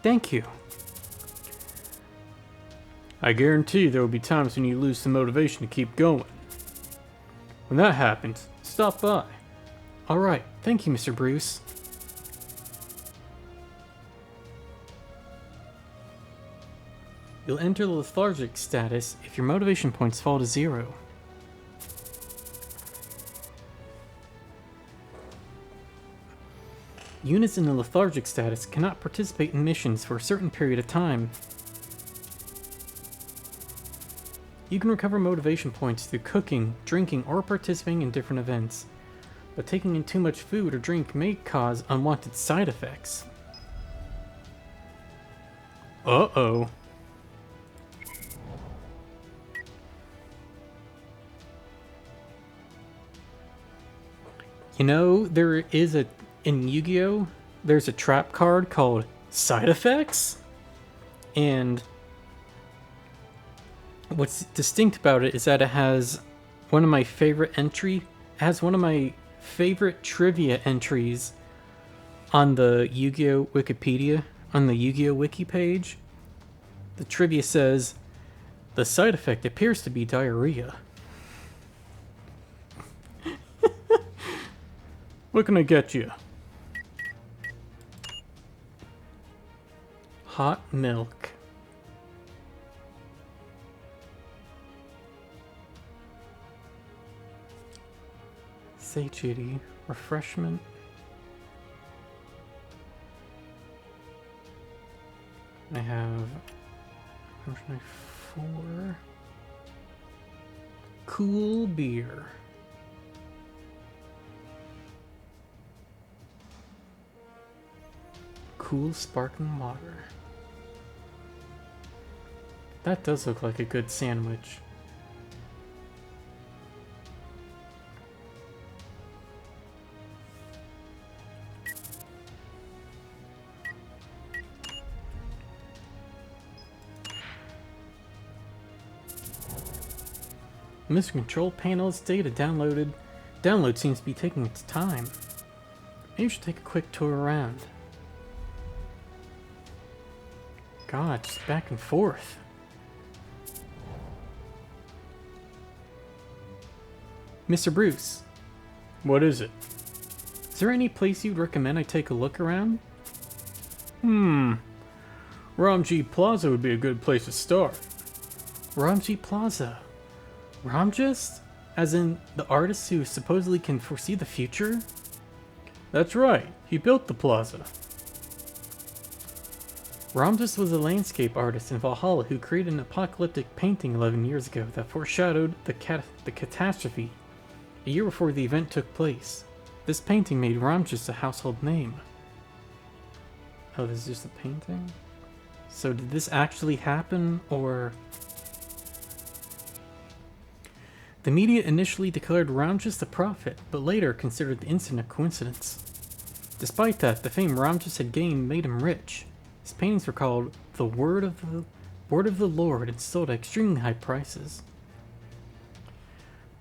Thank you. I guarantee there will be times when you lose the motivation to keep going. When that happens, stop by. Alright, thank you, Mr. Bruce. You'll enter the lethargic status if your motivation points fall to 0. Units in the lethargic status cannot participate in missions for a certain period of time. You can recover motivation points through cooking, drinking, or participating in different events, but taking in too much food or drink may cause unwanted side effects. Uh-oh. You know, there is in Yu-Gi-Oh! There's a trap card called Side Effects, and what's distinct about it is that it has one of my favorite entry. It has one of my favorite trivia entries on the Yu-Gi-Oh! Wikipedia, on the Yu-Gi-Oh! Wiki page. The trivia says, the side effect appears to be diarrhea. What can I get you? Hot milk. Satiety. Refreshment. I have 104. Cool beer. Cool sparkling water. That does look like a good sandwich. Mr. Control Panel's data downloaded. Download seems to be taking its time. Maybe you should take a quick tour around. God, just back and forth. Mr. Bruce. What is it? Is there any place you'd recommend I take a look around? Ramji Plaza would be a good place to start. Ramji Plaza? Ramjas? As in, the artist who supposedly can foresee the future? That's right, he built the plaza. Ramjas was a landscape artist in Valhalla who created an apocalyptic painting 11 years ago that foreshadowed the catastrophe a year before the event took place. This painting made Ramjas a household name. Oh, this is just a painting? So did this actually happen, or... The media initially declared Ramjas the prophet, but later considered the incident a coincidence. Despite that, the fame Ramjas had gained made him rich. His paintings were called the Word of the Lord and sold at extremely high prices.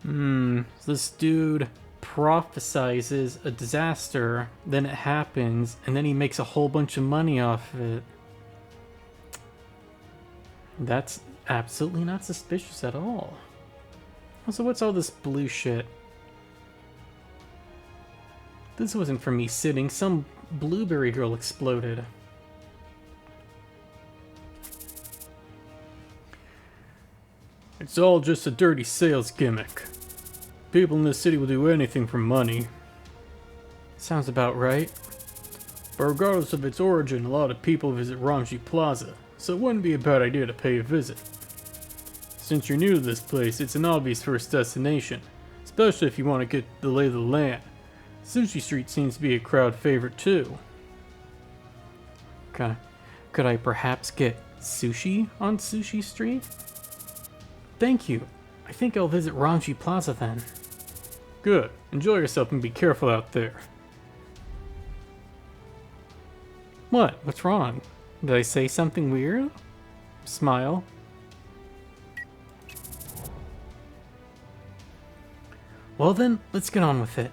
So this dude prophesizes a disaster, then it happens, and then he makes a whole bunch of money off of it. That's absolutely not suspicious at all. So what's all this blue shit? This wasn't for me sitting. Some blueberry girl exploded. It's all just a dirty sales gimmick. People in this city will do anything for money. Sounds about right. But regardless of its origin, a lot of people visit Ramji Plaza, so it wouldn't be a bad idea to pay a visit. Since you're new to this place, it's an obvious first destination, especially if you want to get the lay of the land. Sushi Street seems to be a crowd favorite too. Could I perhaps get sushi on Sushi Street? Thank you. I think I'll visit Ramji Plaza then. Good. Enjoy yourself and be careful out there. What? What's wrong? Did I say something weird? Smile. Well then, let's get on with it.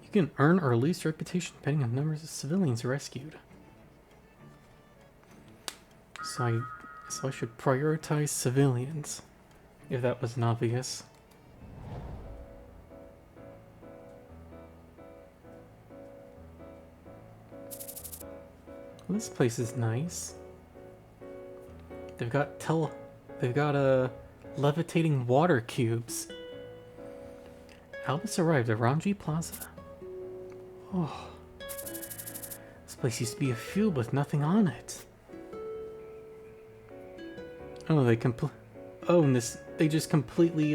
You can earn or lose reputation depending on numbers of civilians rescued. So I should prioritize civilians, if that wasn't obvious. Well, this place is nice. They've got levitating water cubes. Albus arrived at Ramji Plaza. Oh, this place used to be a field with nothing on it. Oh, they just completely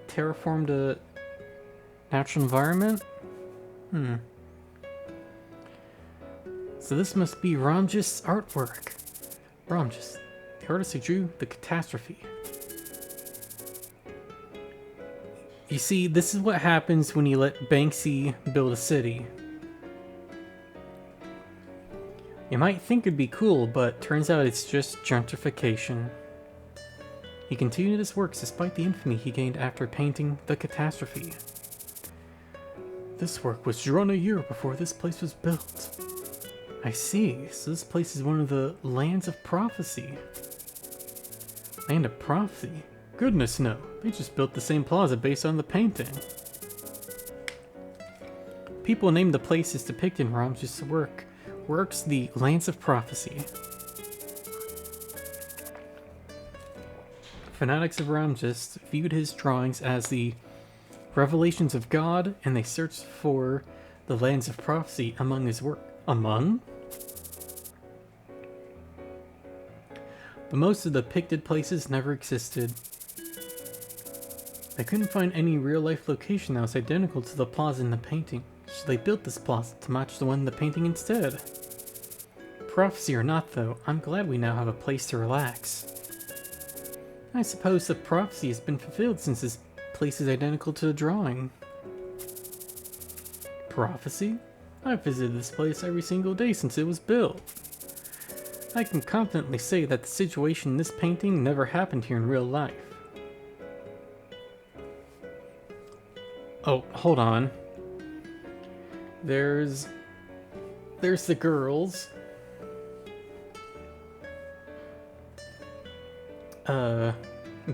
terraformed a natural environment. So this must be Ramjas' artwork. Ramjas, the artist who drew the catastrophe. You see, this is what happens when you let Banksy build a city. You might think it'd be cool, but turns out it's just gentrification. He continued his works despite the infamy he gained after painting The Catastrophe. This work was drawn a year before this place was built. I see, so this place is one of the lands of prophecy. Land of prophecy? Goodness no, they just built the same plaza based on the painting. People named the places depicted in Ramjes' works the lands of prophecy. Fanatics of Ramjes viewed his drawings as the revelations of God, and they searched for the lands of prophecy among his work. Among? But most of the depicted places never existed. They couldn't find any real-life location that was identical to the plaza in the painting, so they built this plaza to match the one in the painting instead. Prophecy or not though, I'm glad we now have a place to relax. I suppose the prophecy has been fulfilled since this place is identical to the drawing. Prophecy? I've visited this place every single day since it was built. I can confidently say that the situation in this painting never happened here in real life. Oh, hold on. There's the girls.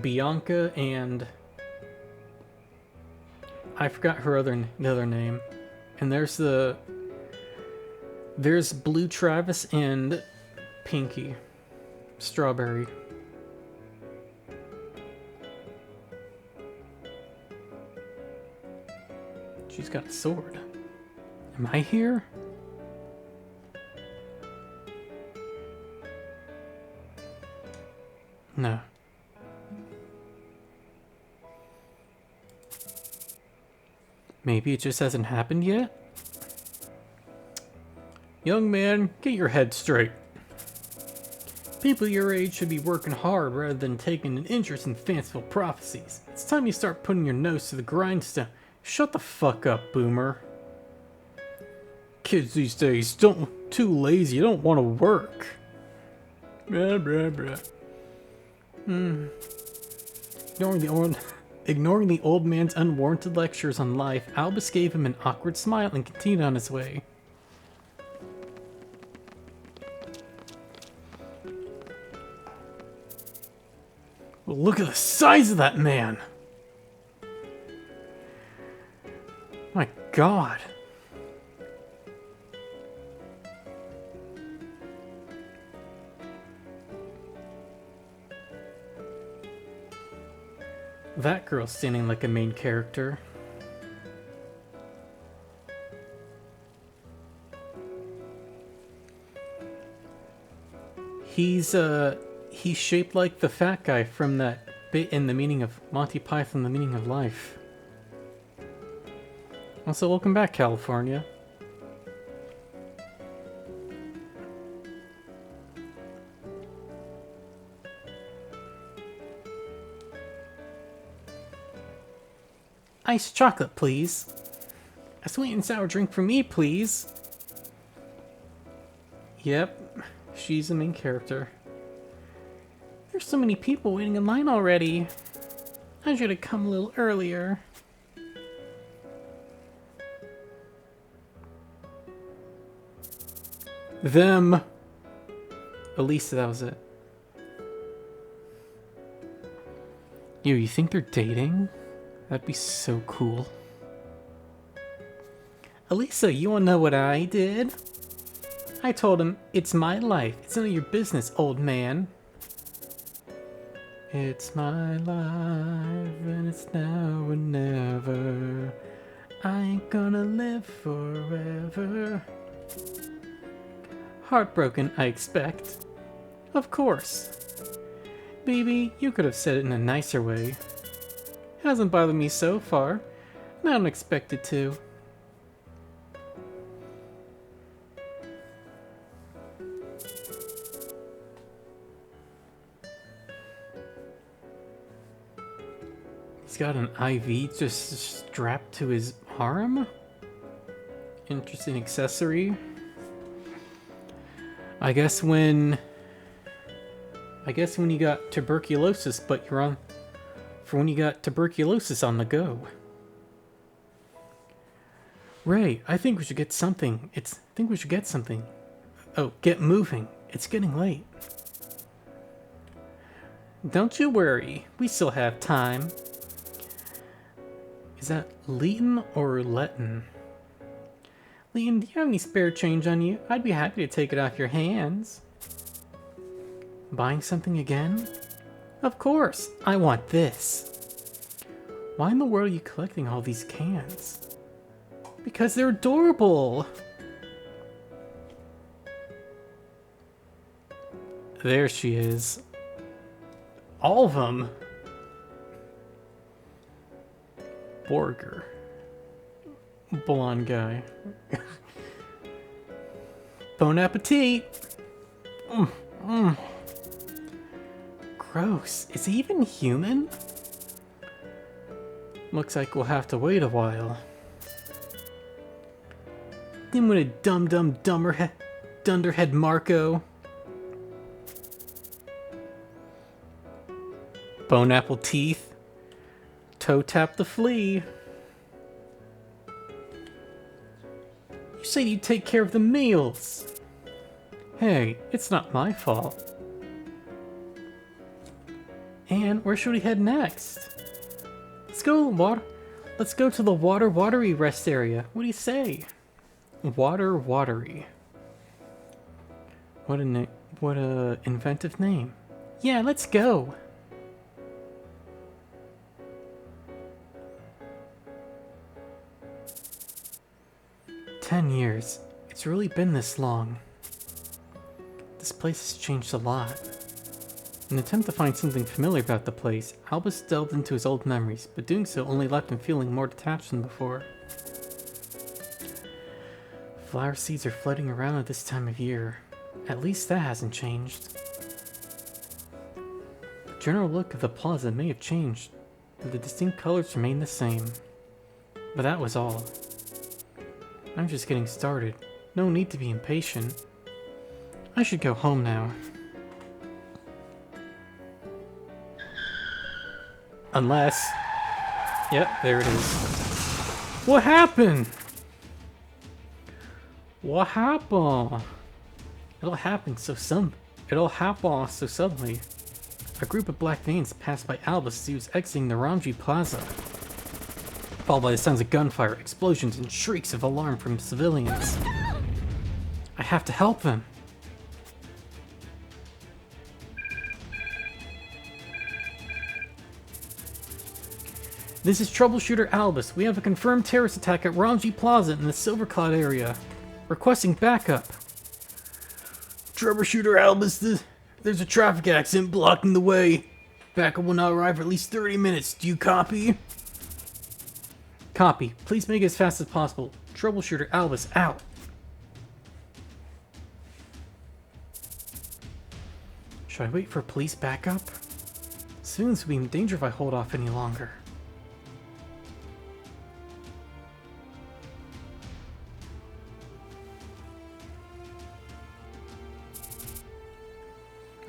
Bianca and I forgot her other name. And there's Blue Travis and Pinky Strawberry. She's got a sword. Am I here? No. Maybe it just hasn't happened yet? Young man, get your head straight. People your age should be working hard rather than taking an interest in fanciful prophecies. It's time you start putting your nose to the grindstone. Shut the fuck up, boomer. Kids these days too lazy, don't want to work. Blah blah blah. Ignoring the old man's unwarranted lectures on life, Albus gave him an awkward smile and continued on his way. Look at the size of that man! My God. That girl's standing like a main character. He's shaped like the fat guy from that bit in The Meaning of Monty Python, The Meaning of Life. Also, welcome back, California. Iced chocolate, please. A sweet and sour drink for me, please. Yep, she's the main character. There's so many people waiting in line already. I should have come a little earlier. Them. At least that was it. You think they're dating? That'd be so cool. Elisa, you wanna know what I did? I told him, it's my life. It's none of your business, old man. It's my life, and it's now or never. I ain't gonna live forever. Heartbroken, I expect. Of course. Baby, you could have said it in a nicer way. Hasn't bothered me so far, and I don't expect it to. He's got an IV just strapped to his arm? Interesting accessory. I guess when you got tuberculosis, but you're on for when you got tuberculosis on the go. Ray, I think we should get something. Oh, get moving. It's getting late. Don't you worry. We still have time. Is that Leighton or Letton? Leighton, do you have any spare change on you? I'd be happy to take it off your hands. Buying something again? Of course. I want this. Why in the world are you collecting all these cans? Because they're adorable. There she is. All of them. Borger. Blonde guy. Bon appetit. Gross. Is he even human? Looks like we'll have to wait a while. Then with a dunderhead Marco. Bone apple teeth. Toe tap the flea. You said you'd take care of the meals. Hey, it's not my fault. And where should we head next? Let's go to the watery rest area. What do you say? Watery. What a inventive name. Yeah, let's go. "10 years. It's really been this long. This place has changed a lot." In an attempt to find something familiar about the place, Albus delved into his old memories, but doing so only left him feeling more detached than before. Flower seeds are floating around at this time of year. At least that hasn't changed. The general look of the plaza may have changed, but the distinct colors remain the same. But that was all. I'm just getting started. No need to be impatient. I should go home now. Unless... Yep, there it is. What happened? What happened? It all happened so suddenly. A group of black vans passed by Albus as he was exiting the Ramji Plaza, followed by the sounds of gunfire, explosions, and shrieks of alarm from civilians. I have to help them. This is Troubleshooter Albus. We have a confirmed terrorist attack at Ramji Plaza in the Silver Cloud area. Requesting backup. Troubleshooter Albus, there's a traffic accident blocking the way. Backup will not arrive for at least 30 minutes. Do you copy? Copy. Please make it as fast as possible. Troubleshooter Albus out. Should I wait for police backup? Civilians will be in danger if I hold off any longer.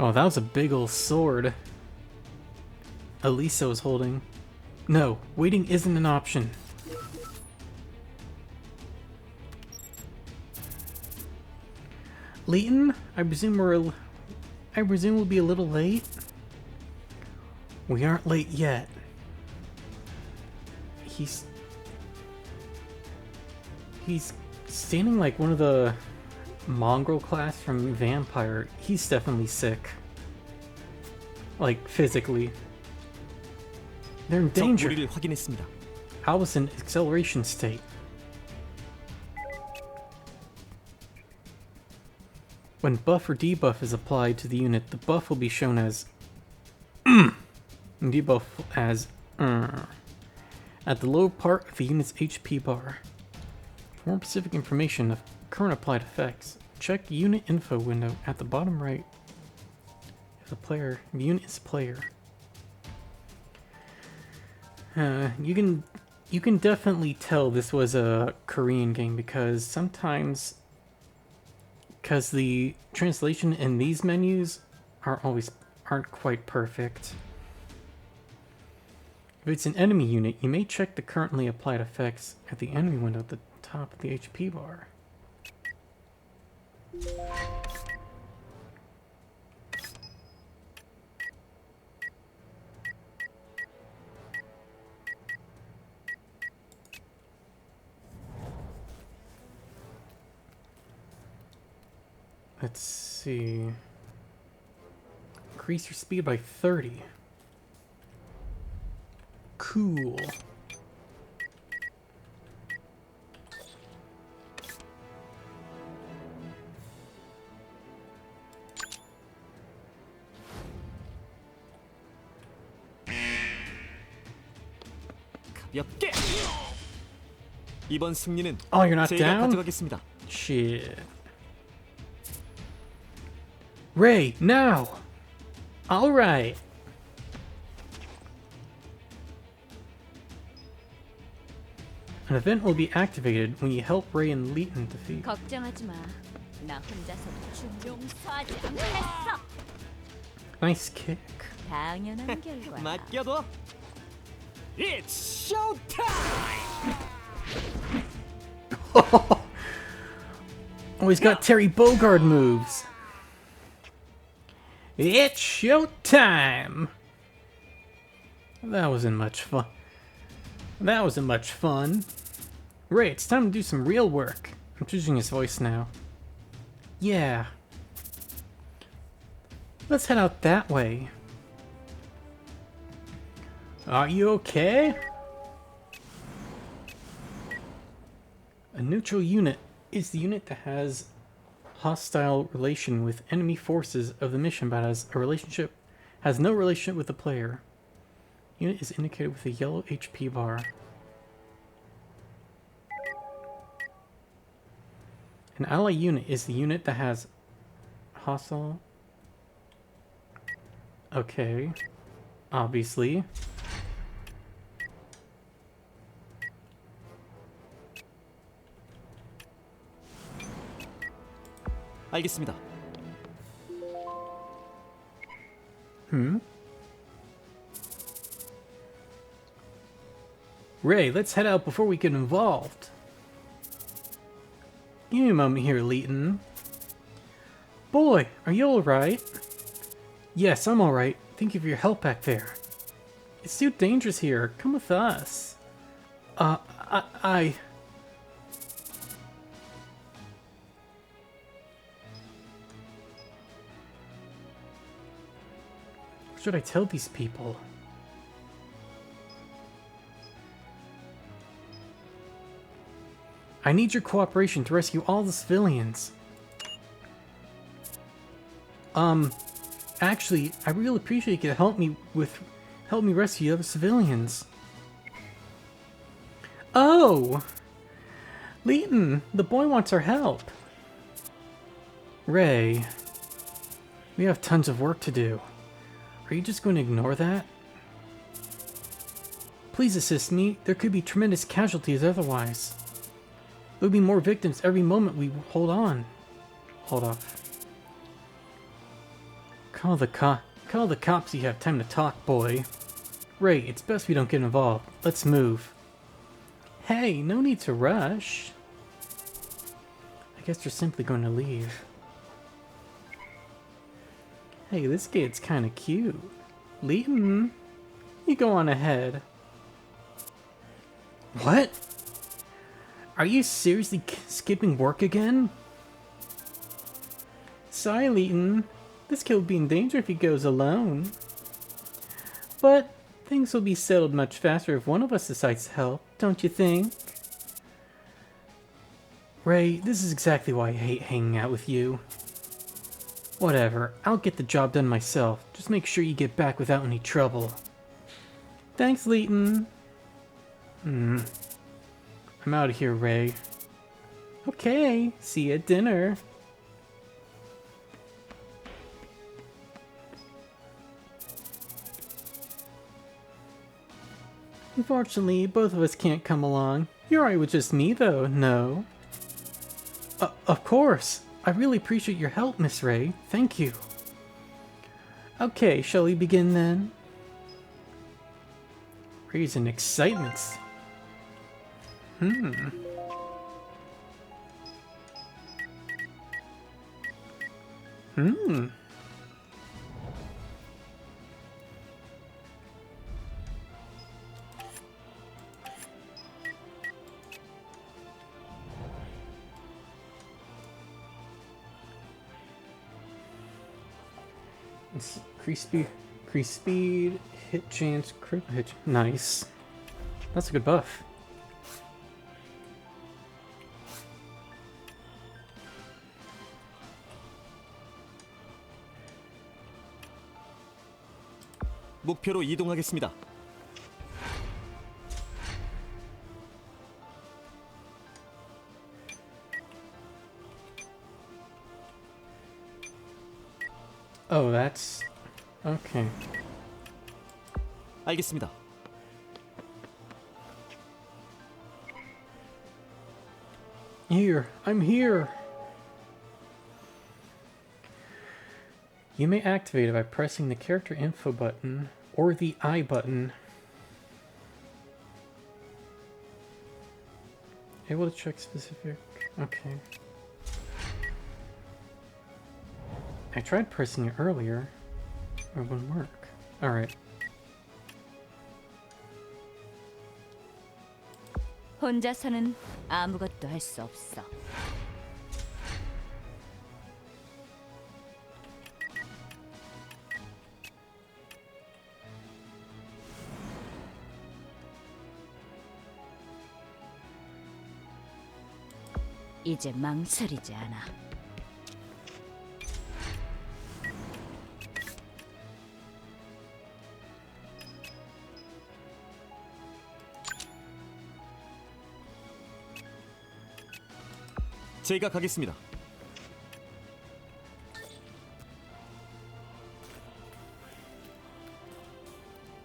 Oh, that was a big ol' sword Elisa was holding. No, waiting isn't an option. Leighton, I presume we'll be a little late? We aren't late yet. He's standing like one of the mongrel class from Vampire. He's definitely sick. Like, physically. They're in danger.
무리를 확인했습니다.
Albus in acceleration state. When buff or debuff is applied to the unit, the buff will be shown as and debuff as at the lower part of the unit's HP bar. For more specific information of current applied effects, check unit info window at the bottom right if the unit is player. You can definitely tell this was a Korean game because sometimes because the translation in these menus aren't quite perfect. If it's an enemy unit, you may check the currently applied effects at the enemy window at the top of the HP bar. Let's see. Increase your speed by 30. Cool.
가볍게. 이번 승리는
Oh, you're not
제가
down?
가져가겠습니다.
Shit. Ray, now! Alright. An event will be activated when you help Ray and Leighton defeat.
걱정하지 마. 나 혼자서 용서하지 않겠어.
Nice kick.
당연한 결과.
맡겨둬. It's showtime.
Oh, he's got Terry Bogard moves. It's showtime! That wasn't much fun. That wasn't much fun. Ray, it's time to do some real work. I'm choosing his voice now. Yeah. Let's head out that way. Are you okay? A neutral unit is the unit that has hostile relation with enemy forces of the mission but has no relationship with the player. Unit is indicated with a yellow HP bar. An ally unit is the unit that has hostile. Okay. Obviously.
알겠습니다.
Ray, let's head out before we get involved. Give me a moment here, Leighton. Boy, are you alright? Yes, I'm alright. Thank you for your help back there. It's too dangerous here. Come with us. What should I tell these people? I need your cooperation to rescue all the civilians. Actually, I really appreciate you to help me rescue the other civilians. Oh! Leighton, the boy wants our help. Ray, we have tons of work to do. Are you just going to ignore that? Please assist me. There could be tremendous casualties otherwise. There'll be more victims every moment we hold on. Hold off. Call the cops so you have time to talk, boy. Ray, it's best we don't get involved. Let's move. Hey, no need to rush. I guess they're simply going to leave. Hey, this kid's kinda cute. Leighton, you go on ahead. What? Are you seriously skipping work again? Sorry, Leighton. This kid will be in danger if he goes alone. But things will be settled much faster if one of us decides to help, don't you think? Ray, this is exactly why I hate hanging out with you. Whatever, I'll get the job done myself. Just make sure you get back without any trouble. Thanks, Leighton. I'm out of here, Ray. Okay, see you at dinner. Unfortunately, both of us can't come along. You're alright with just me, though, no? Of course. I really appreciate your help, Miss Ray. Thank you. Okay, shall we begin then? Ray's in excitement. Increase speed, hit chance, crit hit. Nice. That's a good buff.
목표로 이동하겠습니다.
Oh, that's okay.
알겠습니다.
Here, I'm here. You may activate it by pressing the character info button or the I button. Able to check specific. Okay. I tried pressing it earlier. It wouldn't work. Alright.
혼자서는 아무것도 할 수 없어. 이제 망설이지 않아.
제가 가겠습니다.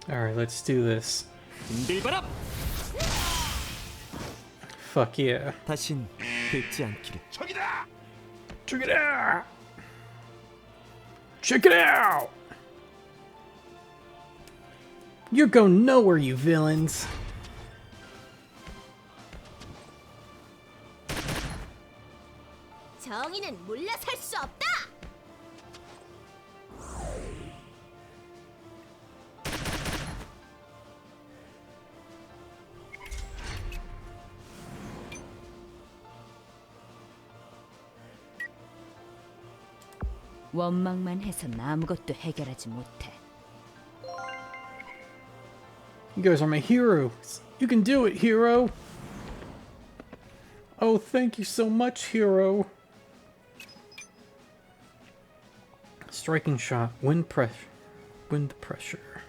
Alright, let's do this.
흔들바람!
Fuck yeah.
다신 뵙지 않기를.
Check it out! Check it out! You're going nowhere, you villains!
정의는 물러설 수 없다. 원망만 해선 아무것도 해결하지 못해.
You guys are my heroes. You can do it, hero. Oh, thank you so much, hero. Striking shot, wind pressure.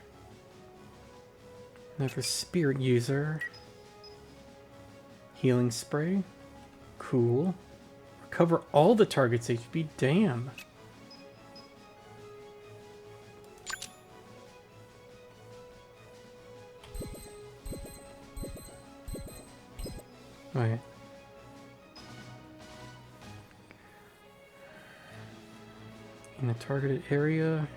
Never spirit user. Healing spray. Cool. Recover all the target's HP. Damn. Wait. In a targeted area.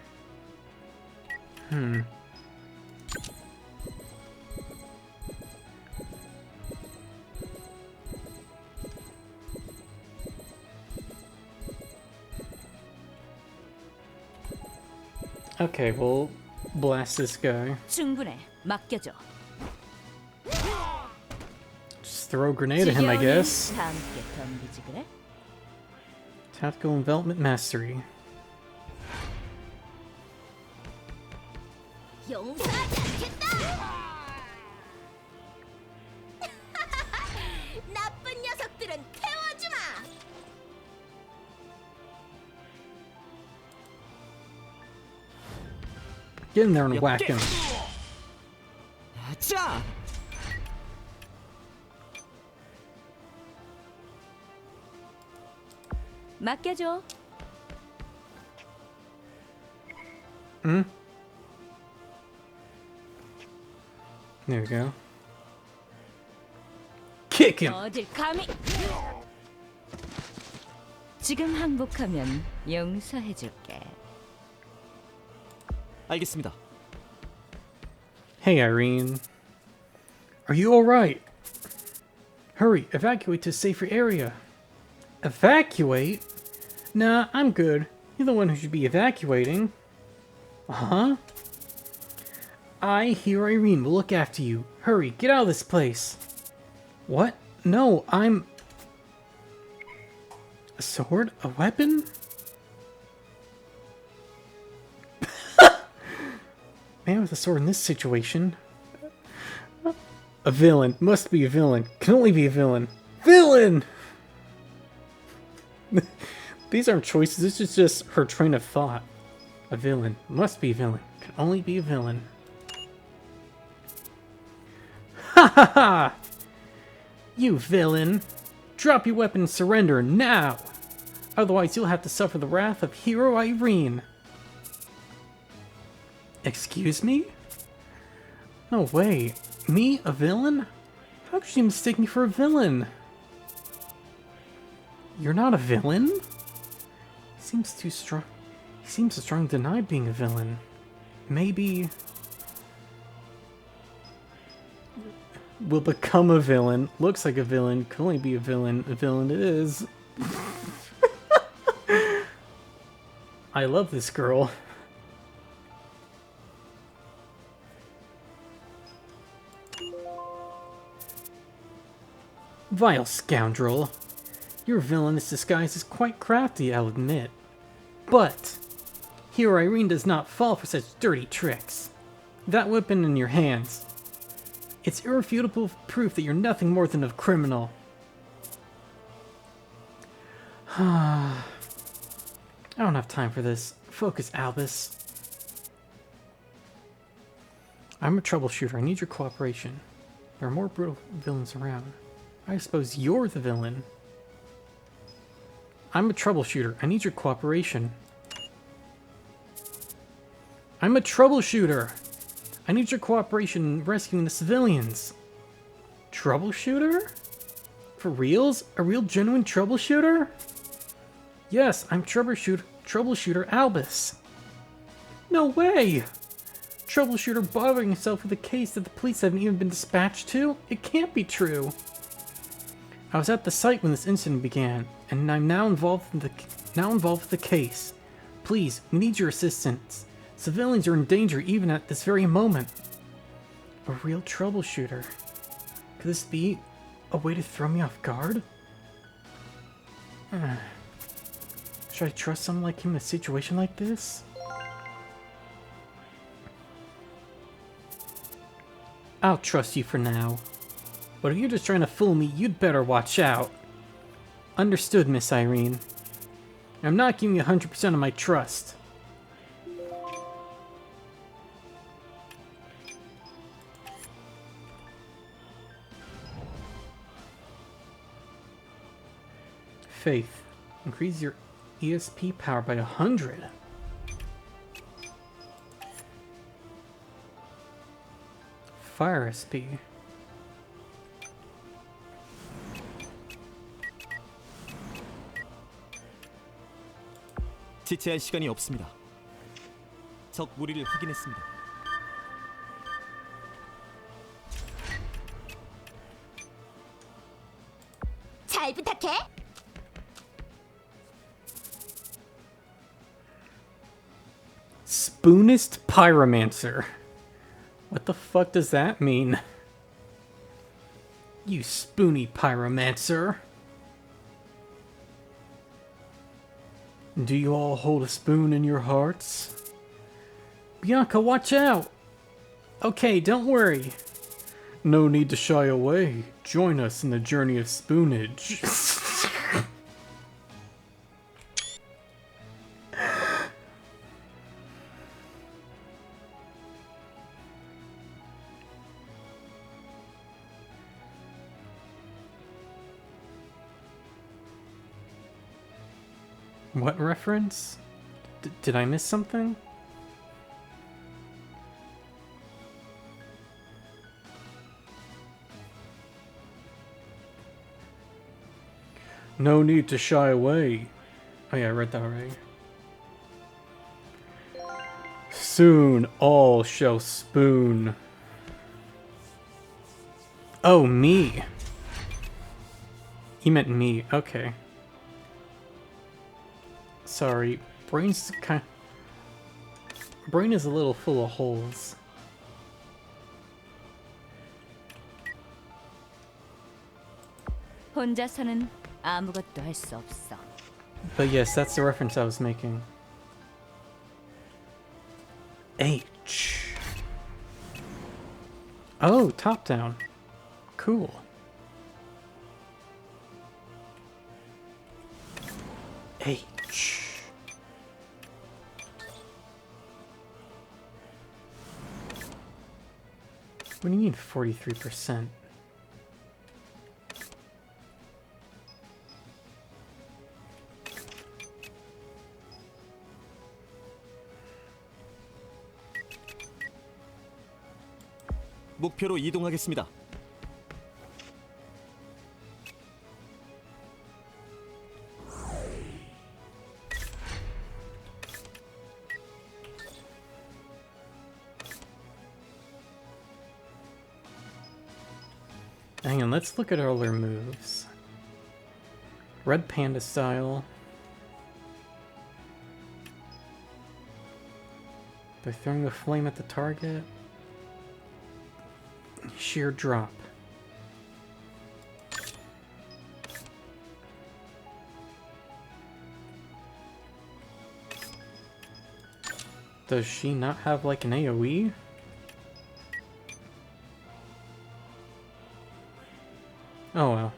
Okay, we'll blast this guy.
충분해. 맡겨줘.
Just throw a grenade at him, I guess.
다 함께 덤비지 그래?
Tactical envelopment mastery.
용서하지 않겠다. 나쁜 녀석들은 태워주마.
Get in there and whack him.
자!
맡겨줘.
There we go. Kick him!
어딜 감히? 지금 항복하면 용서해줄게.
알겠습니다.
Hey, Irene. Are you alright? Hurry, evacuate to a safer area. Evacuate? Nah, I'm good. You're the one who should be evacuating. Uh-huh. I, here Irene, will look after you. Hurry, get out of this place. What? No, I'm... A sword? A weapon? Man with a sword in this situation. A villain. Must be a villain. Can only be a villain. Villain! These aren't choices, this is just her train of thought. A villain. Must be a villain. Can only be a villain. Ha ha ha! You villain! Drop your weapon and surrender now! Otherwise you'll have to suffer the wrath of Hero Irene. Excuse me? No way. Me, a villain? How could you mistake me for a villain? You're not a villain? He seems too strong. He seems to strongly deny being a villain. Maybe... will become a villain. Looks like a villain. Could only be a villain. A villain it is. I love this girl. Vile scoundrel. Your villainous disguise is quite crafty, I'll admit. But Hero Irene does not fall for such dirty tricks. That weapon in your hands. It's irrefutable proof that you're nothing more than a criminal. I don't have time for this. Focus, Albus. I'm a troubleshooter. I need your cooperation. There are more brutal villains around. I suppose you're the villain. I'm a troubleshooter. I need your cooperation. I'm a troubleshooter. I need your cooperation in rescuing the civilians. Troubleshooter? For reals? A real genuine troubleshooter? Yes, I'm troubleshooter Albus. No way! Troubleshooter bothering himself with a case that the police haven't even been dispatched to? It can't be true. I was at the site when this incident began, and I'm now involved with the case. Please, we need your assistance. Civilians are in danger even at this very moment. A real troubleshooter. Could this be a way to throw me off guard? Should I trust someone like him in a situation like this? I'll trust you for now. But if you're just trying to fool me, you'd better watch out. Understood, Miss Irene. I'm not giving you 100% of my trust. Faith. Increase your ESP power by 100. Fire SP.
지체할 시간이 없습니다. 적 무리를 확인했습니다.
잘 부탁해.
Spoonist Pyromancer. What the fuck does that mean? You spoony Pyromancer. Do you all hold a spoon in your hearts? Bianca, watch out! Okay, don't worry. No need to shy away. Join us in the journey of spoonage. What reference? Did I miss something? No need to shy away. Oh yeah, I read that already. Soon all shall spoon. Oh, me. He meant me. Okay. Sorry. Brain is a little full of holes.
혼자서는 아무것도 할 수 없어.
But yes, that's the reference I was making. H. Oh, top down. Cool. H. What do you mean 43%?
목표로 이동하겠습니다.
Hang on, let's look at all their moves. Red Panda style. They're throwing the flame at the target. Sheer drop. Does she not have like an AoE? Oh well.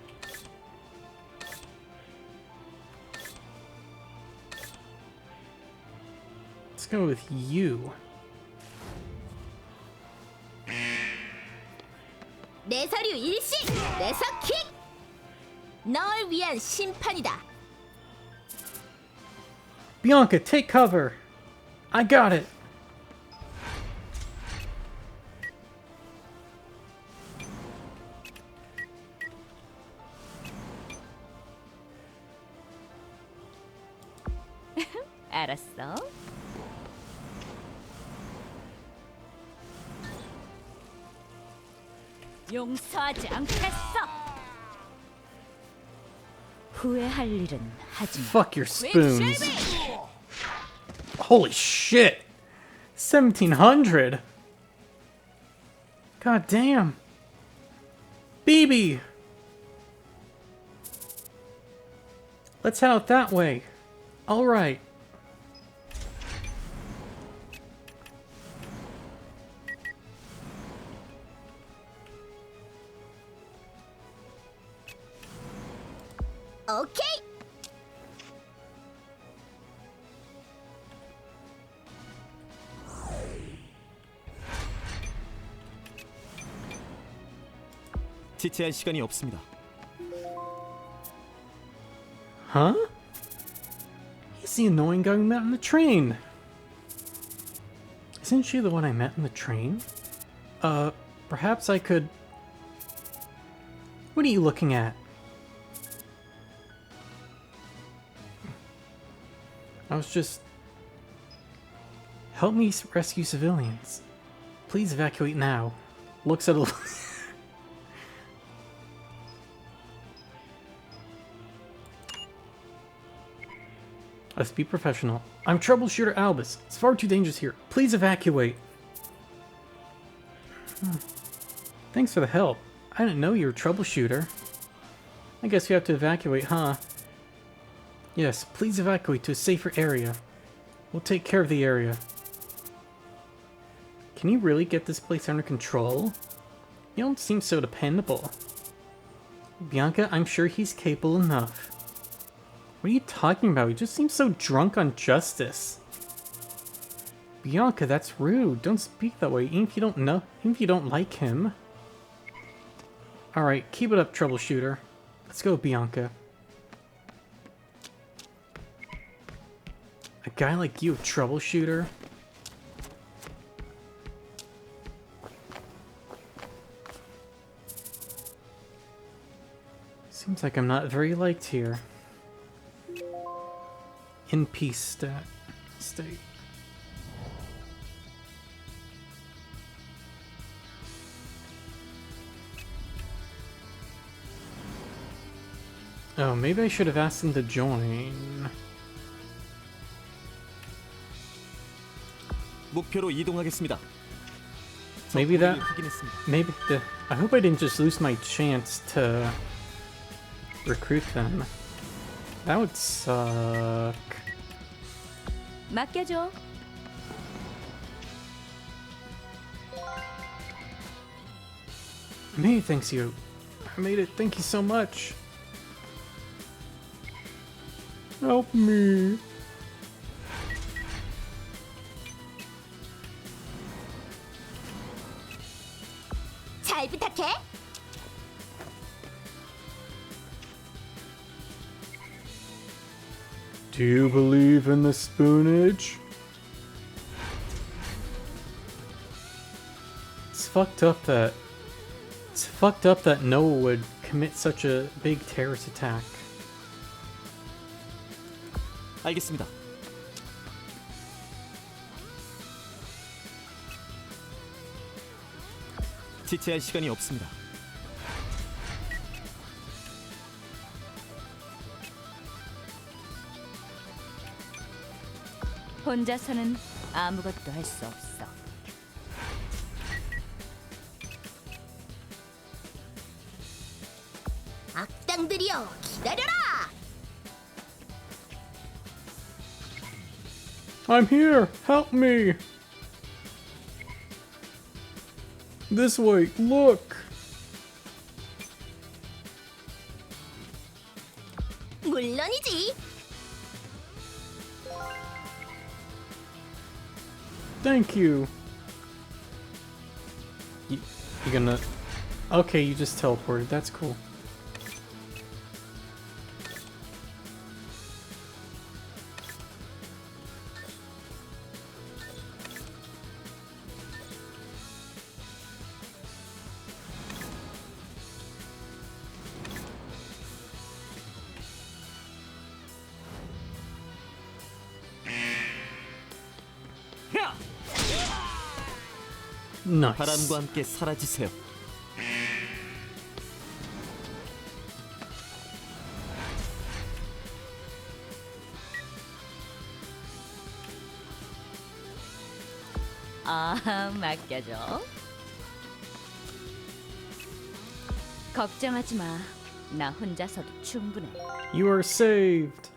Let's go with you.
내 서류 일시! 내서킥! 널 위한 심판이다.
Bianca, take cover! I got it!
알았어. 용서하지 않겠어. 후회할 일은 하지 마.
Fuck your spoons. Holy shit! 1700! God damn! BB! Let's head out that way. Alright.
오케이!
지체할 시간이 없습니다.
Huh? He's the annoying guy we met on the train. Isn't she the one I met on the train? Perhaps I could... What are you looking at? I was just... Help me rescue civilians. Please evacuate now. Looks at a... Let's be professional. I'm Troubleshooter Albus. It's far too dangerous here. Please evacuate. Thanks for the help. I didn't know you were a troubleshooter. I guess we have to evacuate, huh? Yes, please evacuate to a safer area. We'll take care of the area. Can you really get this place under control? You don't seem so dependable. Bianca, I'm sure he's capable enough. What are you talking about? He just seems so drunk on justice. Bianca, that's rude. Don't speak that way, even if you don't know, even if you don't like him. Alright, keep it up, Troubleshooter. Let's go, Bianca. A guy like you, a Troubleshooter? Seems like I'm not very liked here. in peace state. Oh, maybe I should have asked him to join.
목표로 이동하겠습니다.
Maybe that.
확인했습니다.
Maybe the. I hope I didn't just lose my chance to recruit them. That would suck.
맡겨줘.
I made it, thanks you. I made it, thank you so much. Help me.
잘 부탁해.
Do you believe in the spoonage? It's fucked up that Noah would commit such a big terrorist attack.
알겠습니다. 지체할 시간이 없습니다.
혼자서는 아무것도 할 수 없어.
악당들이여, 기다려라.
I'm here! Help me! This way, look!
물론이지.
Thank you! You gonna... Okay, you just teleported, that's cool. Nice.
바람과 함께 사라지세요.
아, 맡겨줘. 걱정하지 마. 나 혼자서도 충분해.
You are saved!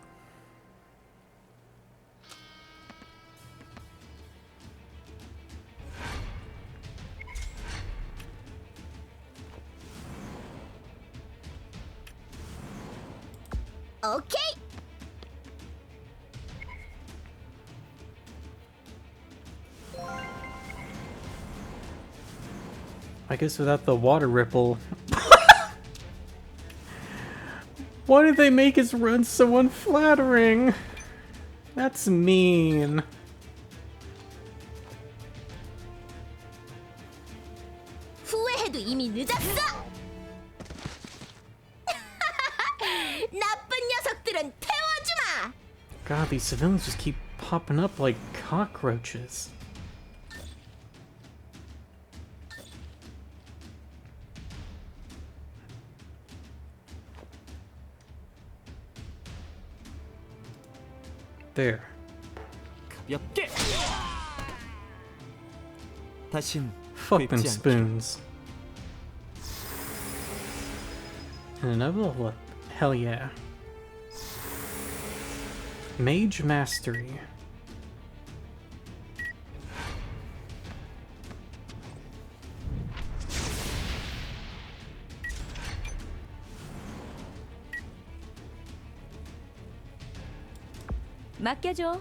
오케이.
I guess without the water ripple. Why did they make his run so unflattering? That's mean.
후회해도 이미 늦었어. 나쁜 녀석들은 태워주마.
God, these civilians just keep popping up like cockroaches. There.
가볍게. 다신
Fuck them
뵙지 않게.
spoons. And another level up. Hell yeah. Mage Mastery.
맡겨줘.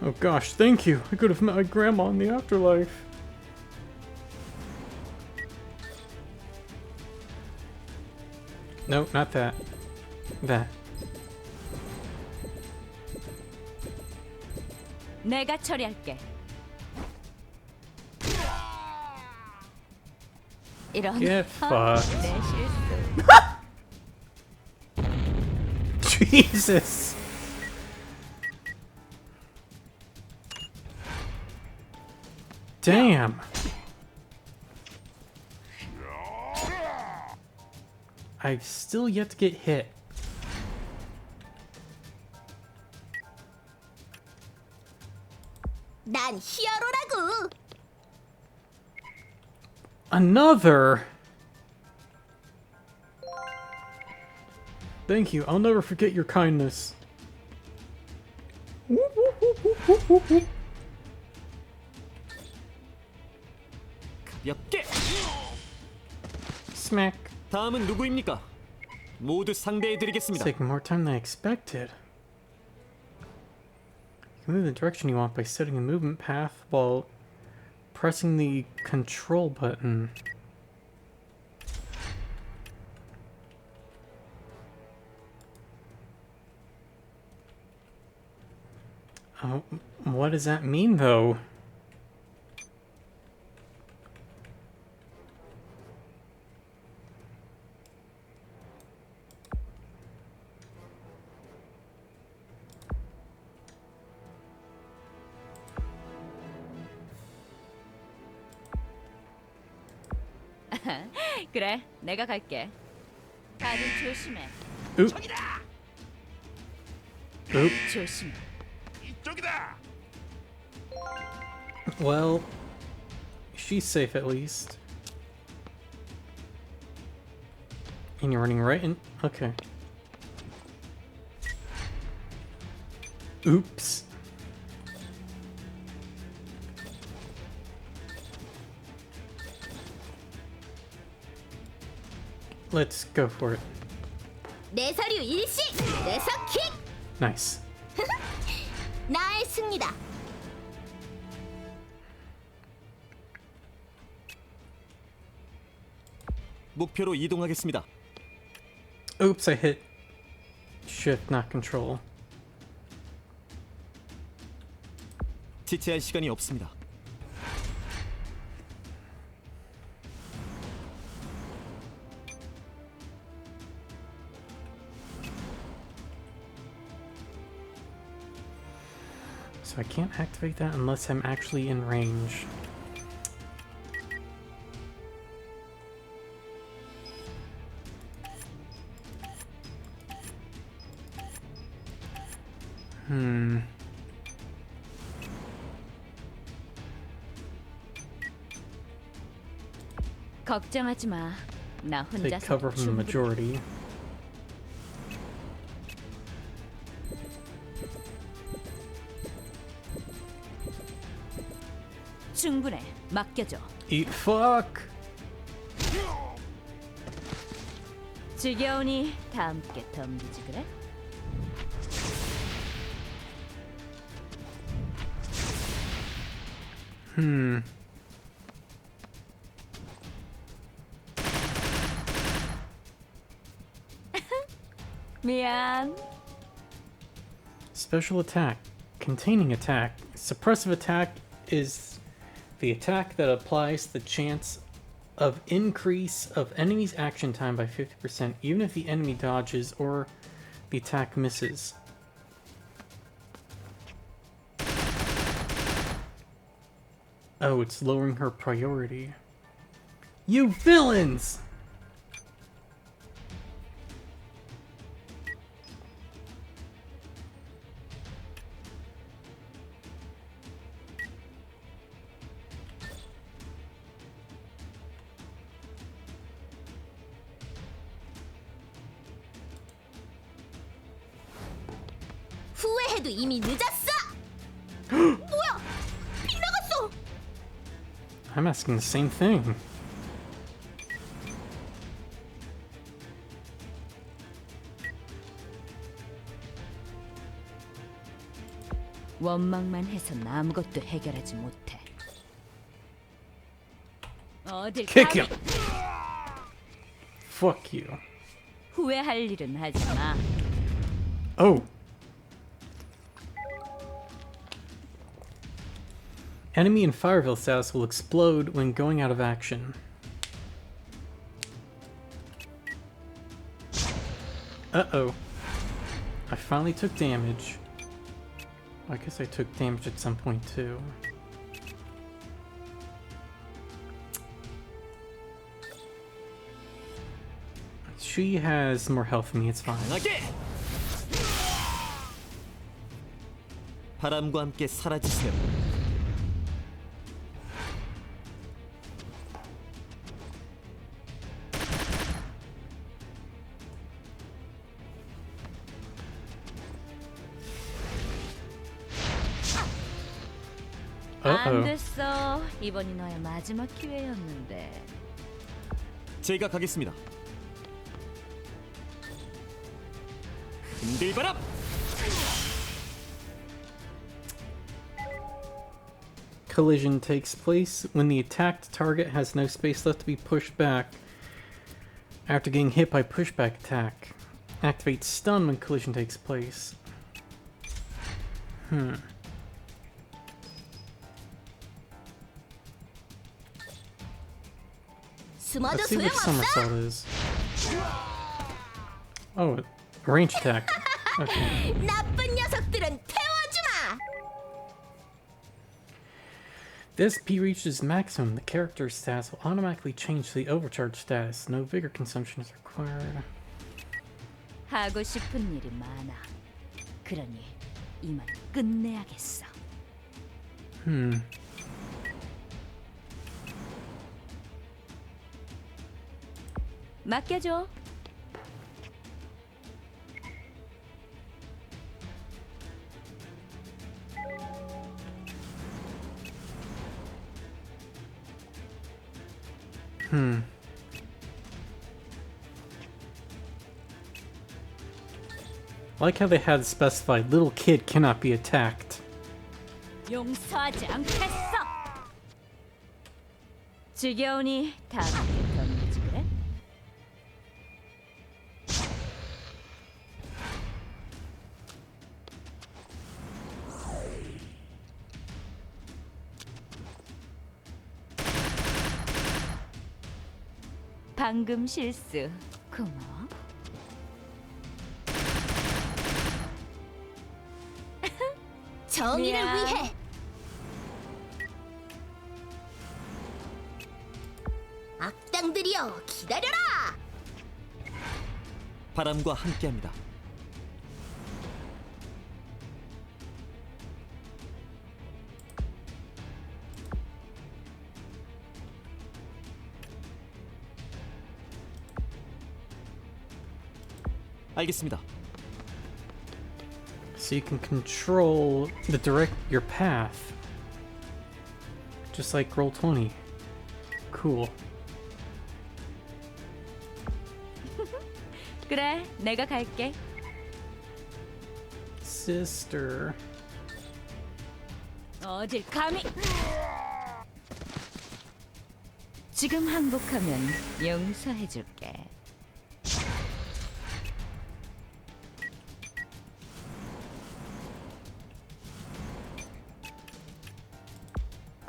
Oh gosh, thank you. I could have met my grandma in the afterlife. No, not that. That.
내가 처리할게. 이런
Get fucked.
내 실수.
Jesus. Damn. I've still yet to get hit.
난 히어로라고.
Another. Thank you. I'll never forget your kindness.
가볍게.
Smack.
다음은 누구입니까? 모두 상대해드리겠습니다.
It's taking more time than I expected. You can move in the direction you want by setting a movement path while pressing the control button. Oh, what does that mean, though?
그래, 내가 갈게. 다들 조심해.
Oop. Oop.
조심해.
Well, she's safe at least. And you're running right in. Okay. Oops. Let's go for it.
내 서류 일시. 내 서킥.
Nice.
나의 승리다.
목표로 이동하겠습니다.
Oops, I hit shift, not control.
지체할 시간이 없습니다.
So I can't activate that unless I'm actually in range.
걱정하지 마. 나
Take
혼자서
cover from the
충분히.
majority.
충분해. 맡겨줘.
Eat fuck!
지겨우니 다 함께 덤비지 그래? 미안.
Special attack. Containing attack. Suppressive attack is the attack that applies the chance of increase of enemy's action time by 50% even if the enemy dodges or the attack misses. Oh, it's lowering her priority. You villains!
후회해도 이미 늦었어. 뭐야? 빗나갔어.
I'm asking the same thing.
원망만 해선 아무것도 해결하지 못해. 어딜
Kick
감히
him! Fuck you.
후회할 일은 하지 마.
Oh. Enemy in Fireville status will explode when going out of action. Uh-oh. I finally took damage. I guess I took damage at some point too. She has more health than me, it's fine.
강하게! 바람과 함께 사라지세요.
안 됐어. 이번이 너의 마지막 기회였는데.
제가 가겠습니다. 흔들바람!
Collision takes place when the attacked target has no space left to be pushed back after getting hit by pushback attack. Activate stun when collision takes place.
숨어도
Let's see what
소용없어.
somersault is. Oh, a range attack. Okay.
나쁜 녀석들은 태워주마.
This P reaches maximum. The character's stats will automatically change to the overcharge status. No vigor consumption is required.
하고 싶은 일이 많아. 그러니 이만 끝내야겠어. 맡겨줘.
I like how they had specified little kid cannot be attacked.
용서하지 않겠어. 지겨우니 다 함께 덤비지 그래? 방금 실수 고마워.
정의를
미안.
위해. 악당들이여 기다려라.
바람과 함께합니다. 알겠습니다.
So you can control your path. Just like Roll20. Cool.
그래, 내가 갈게.
Sister.
어딜 감히? 지금 항복하면 용서해줄게.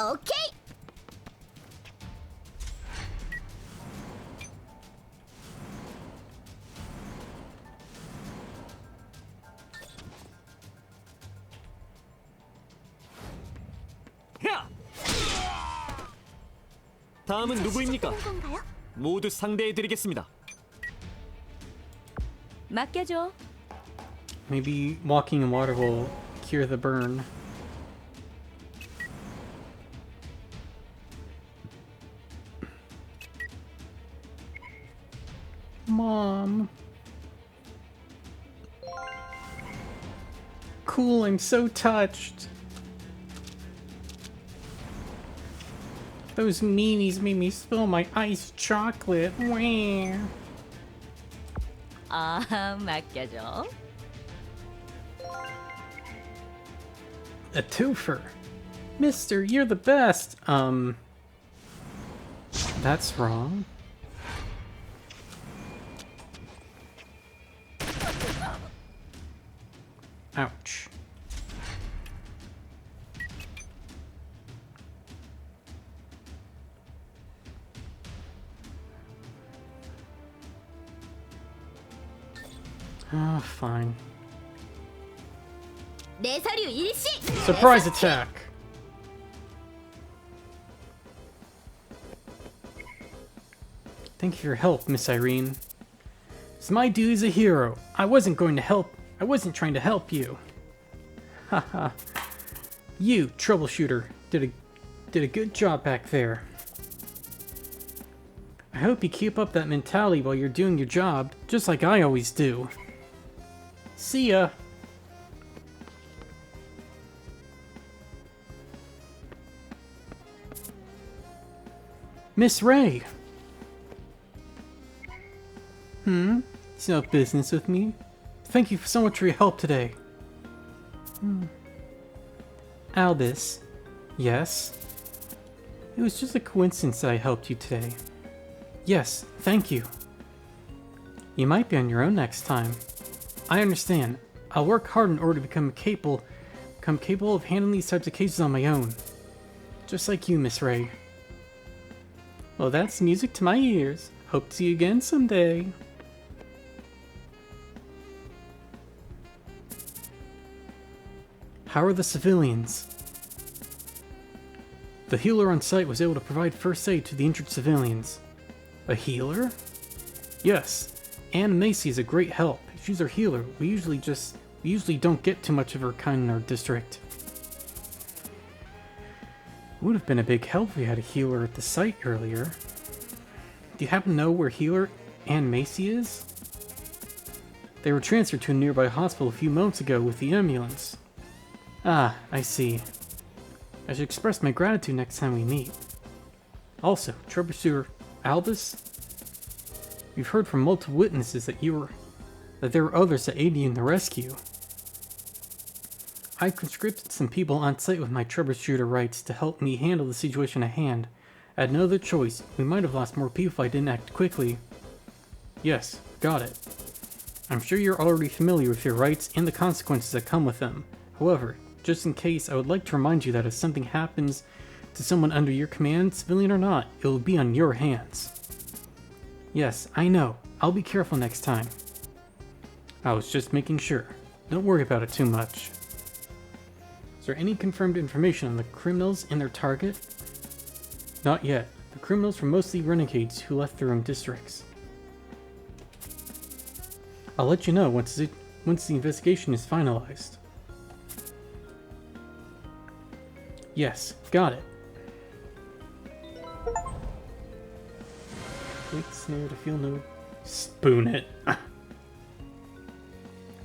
오케이.
야! 다음은 누구입니까?
건가요?
모두 상대해드리겠습니다.
맡겨줘.
Maybe walking in water will cure the burn. Mom. Cool, I'm so touched. Those meanies made me spill my iced chocolate. Wah.
아, 맡겨줘.
A twofer. Mister, you're the best. That's wrong. Ouch. Ah, fine.
내 서류 일시.
Surprise attack! Thank you for your help, Miss Irene. It's my duty as a hero. I wasn't trying to help you. Haha. You, Troubleshooter, did a good job back there. I hope you keep up that mentality while you're doing your job, just like I always do. See ya! Miss Ray! It's no business with me. Thank you so much for your help today. Albus. Yes? It was just a coincidence that I helped you today. Yes, thank you. You might be on your own next time. I understand. I'll work hard in order to become capable of handling these types of cases on my own. Just like you, Miss Ray. Well, that's music to my ears. Hope to see you again someday. How are the civilians? The healer on site was able to provide first aid to the injured civilians. A healer? Yes. Anne Macy is a great help. She's our healer. We usually don't get too much of her kind in our district. It would have been a big help if we had a healer at the site earlier. Do you happen to know where healer Anne Macy is? They were transferred to a nearby hospital a few moments ago with the ambulance. Ah, I see. I should express my gratitude next time we meet. Also, Troubleshooter Albus, we've heard from multiple witnesses that there were others that aided you in the rescue. I conscripted some people on site with my Troubleshooter rights to help me handle the situation at hand. I had no other choice. We might have lost more people if I didn't act quickly. Yes, got it. I'm sure you're already familiar with your rights and the consequences that come with them. However, just in case, I would like to remind you that if something happens to someone under your command, civilian or not, it will be on your hands. Yes, I know. I'll be careful next time. I was just making sure. Don't worry about it too much. Is there any confirmed information on the criminals and their target? Not yet. The criminals were mostly renegades who left their own districts. I'll let you know once the investigation is finalized. Yes, got it. Wait, snare to feel no... Spoon it.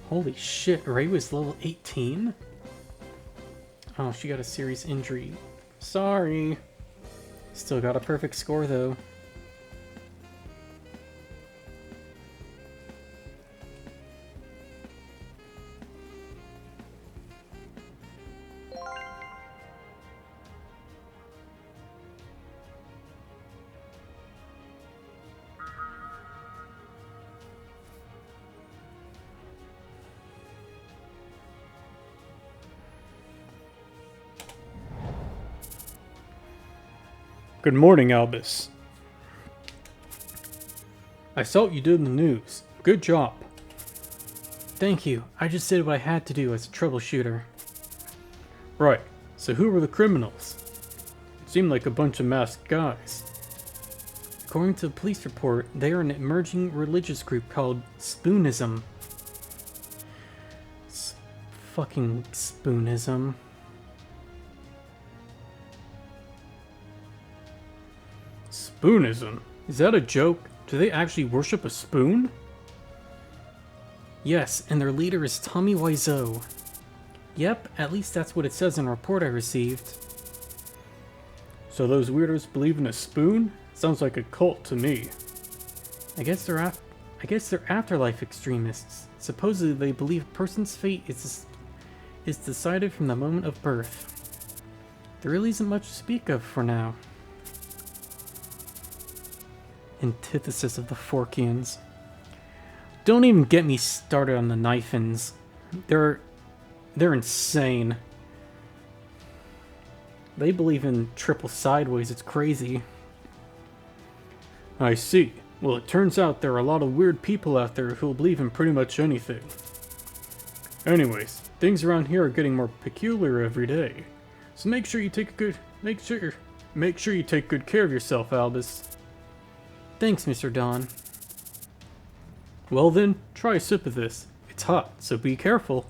Holy shit, Ray was level 18? Oh, she got a serious injury. Sorry. Still got a perfect score though. Good morning, Albus. I saw what you did in the news. Good job. Thank you. I just did what I had to do as a troubleshooter. Right. So who were the criminals? It seemed like a bunch of masked guys. According to the police report, they are an emerging religious group called Spoonism. Fucking Spoonism. Spoonism? Is that a joke? Do they actually worship a spoon? Yes, and their leader is Tommy Wiseau. Yep, at least that's what it says in a report I received. So those weirdos believe in a spoon? Sounds like a cult to me. I guess they're afterlife extremists. Supposedly they believe a person's fate is decided from the moment of birth. There really isn't much to speak of for now. Antithesis of the Forkians. Don't even get me started on the Knifins. They're insane. They believe in triple sideways. It's crazy. I see. Well, it turns out there are a lot of weird people out there who believe in pretty much anything. Anyways, things around here are getting more peculiar every day. So make sure you take good care of yourself, Albus. Thanks, Mr. Don. Well then, try a sip of this. It's hot, so be careful.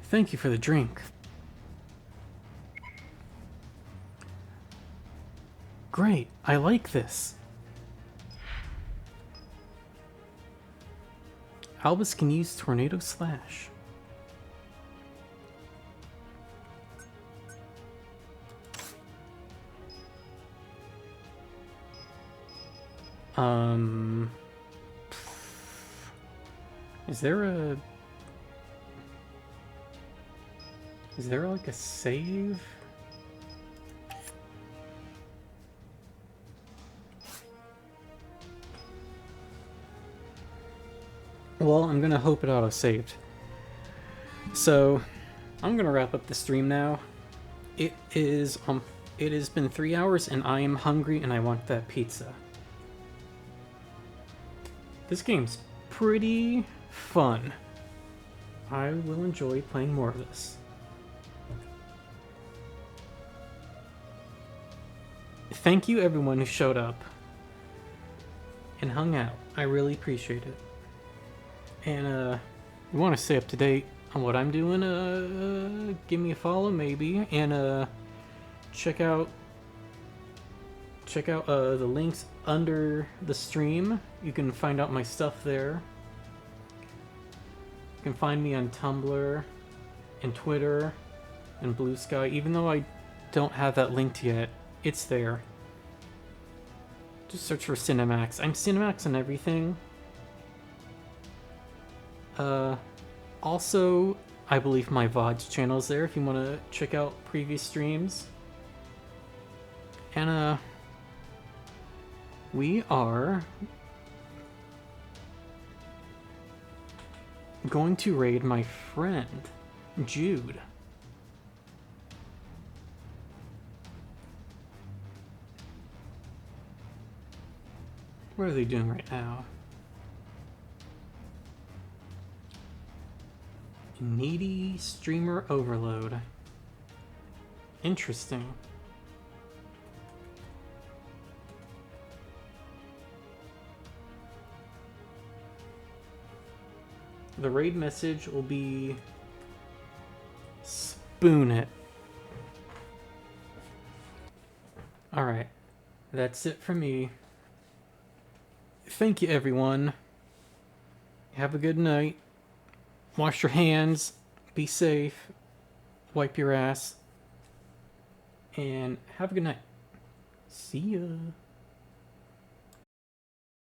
Thank you for the drink. Great, I like this. Albus can use Tornado Slash. Is there like a save? Well, I'm gonna hope it auto-saved. So, I'm gonna wrap up the stream now. It has been 3 hours and I am hungry and I want that pizza. This game's pretty fun. I will enjoy playing more of this. Thank you everyone who showed up and hung out. I really appreciate it. And you want to stay up to date on what I'm doing, give me a follow maybe, and check out the links under the stream. You can find out my stuff there. You can find me on Tumblr and Twitter and Blue Sky. Even though I don't have that linked yet, it's there. Just search for Cynimax. I'm Cynimax on everything. Also, I believe my VODs channel is there if you want to check out previous streams. And, we are going to raid my friend, Jude. What are they doing right now? Needy streamer overload. Interesting. The raid message will be spoon it. Alright. That's it for me. Thank you everyone. Have a good night. Wash your hands, be safe, wipe your ass, and have a good night. See ya.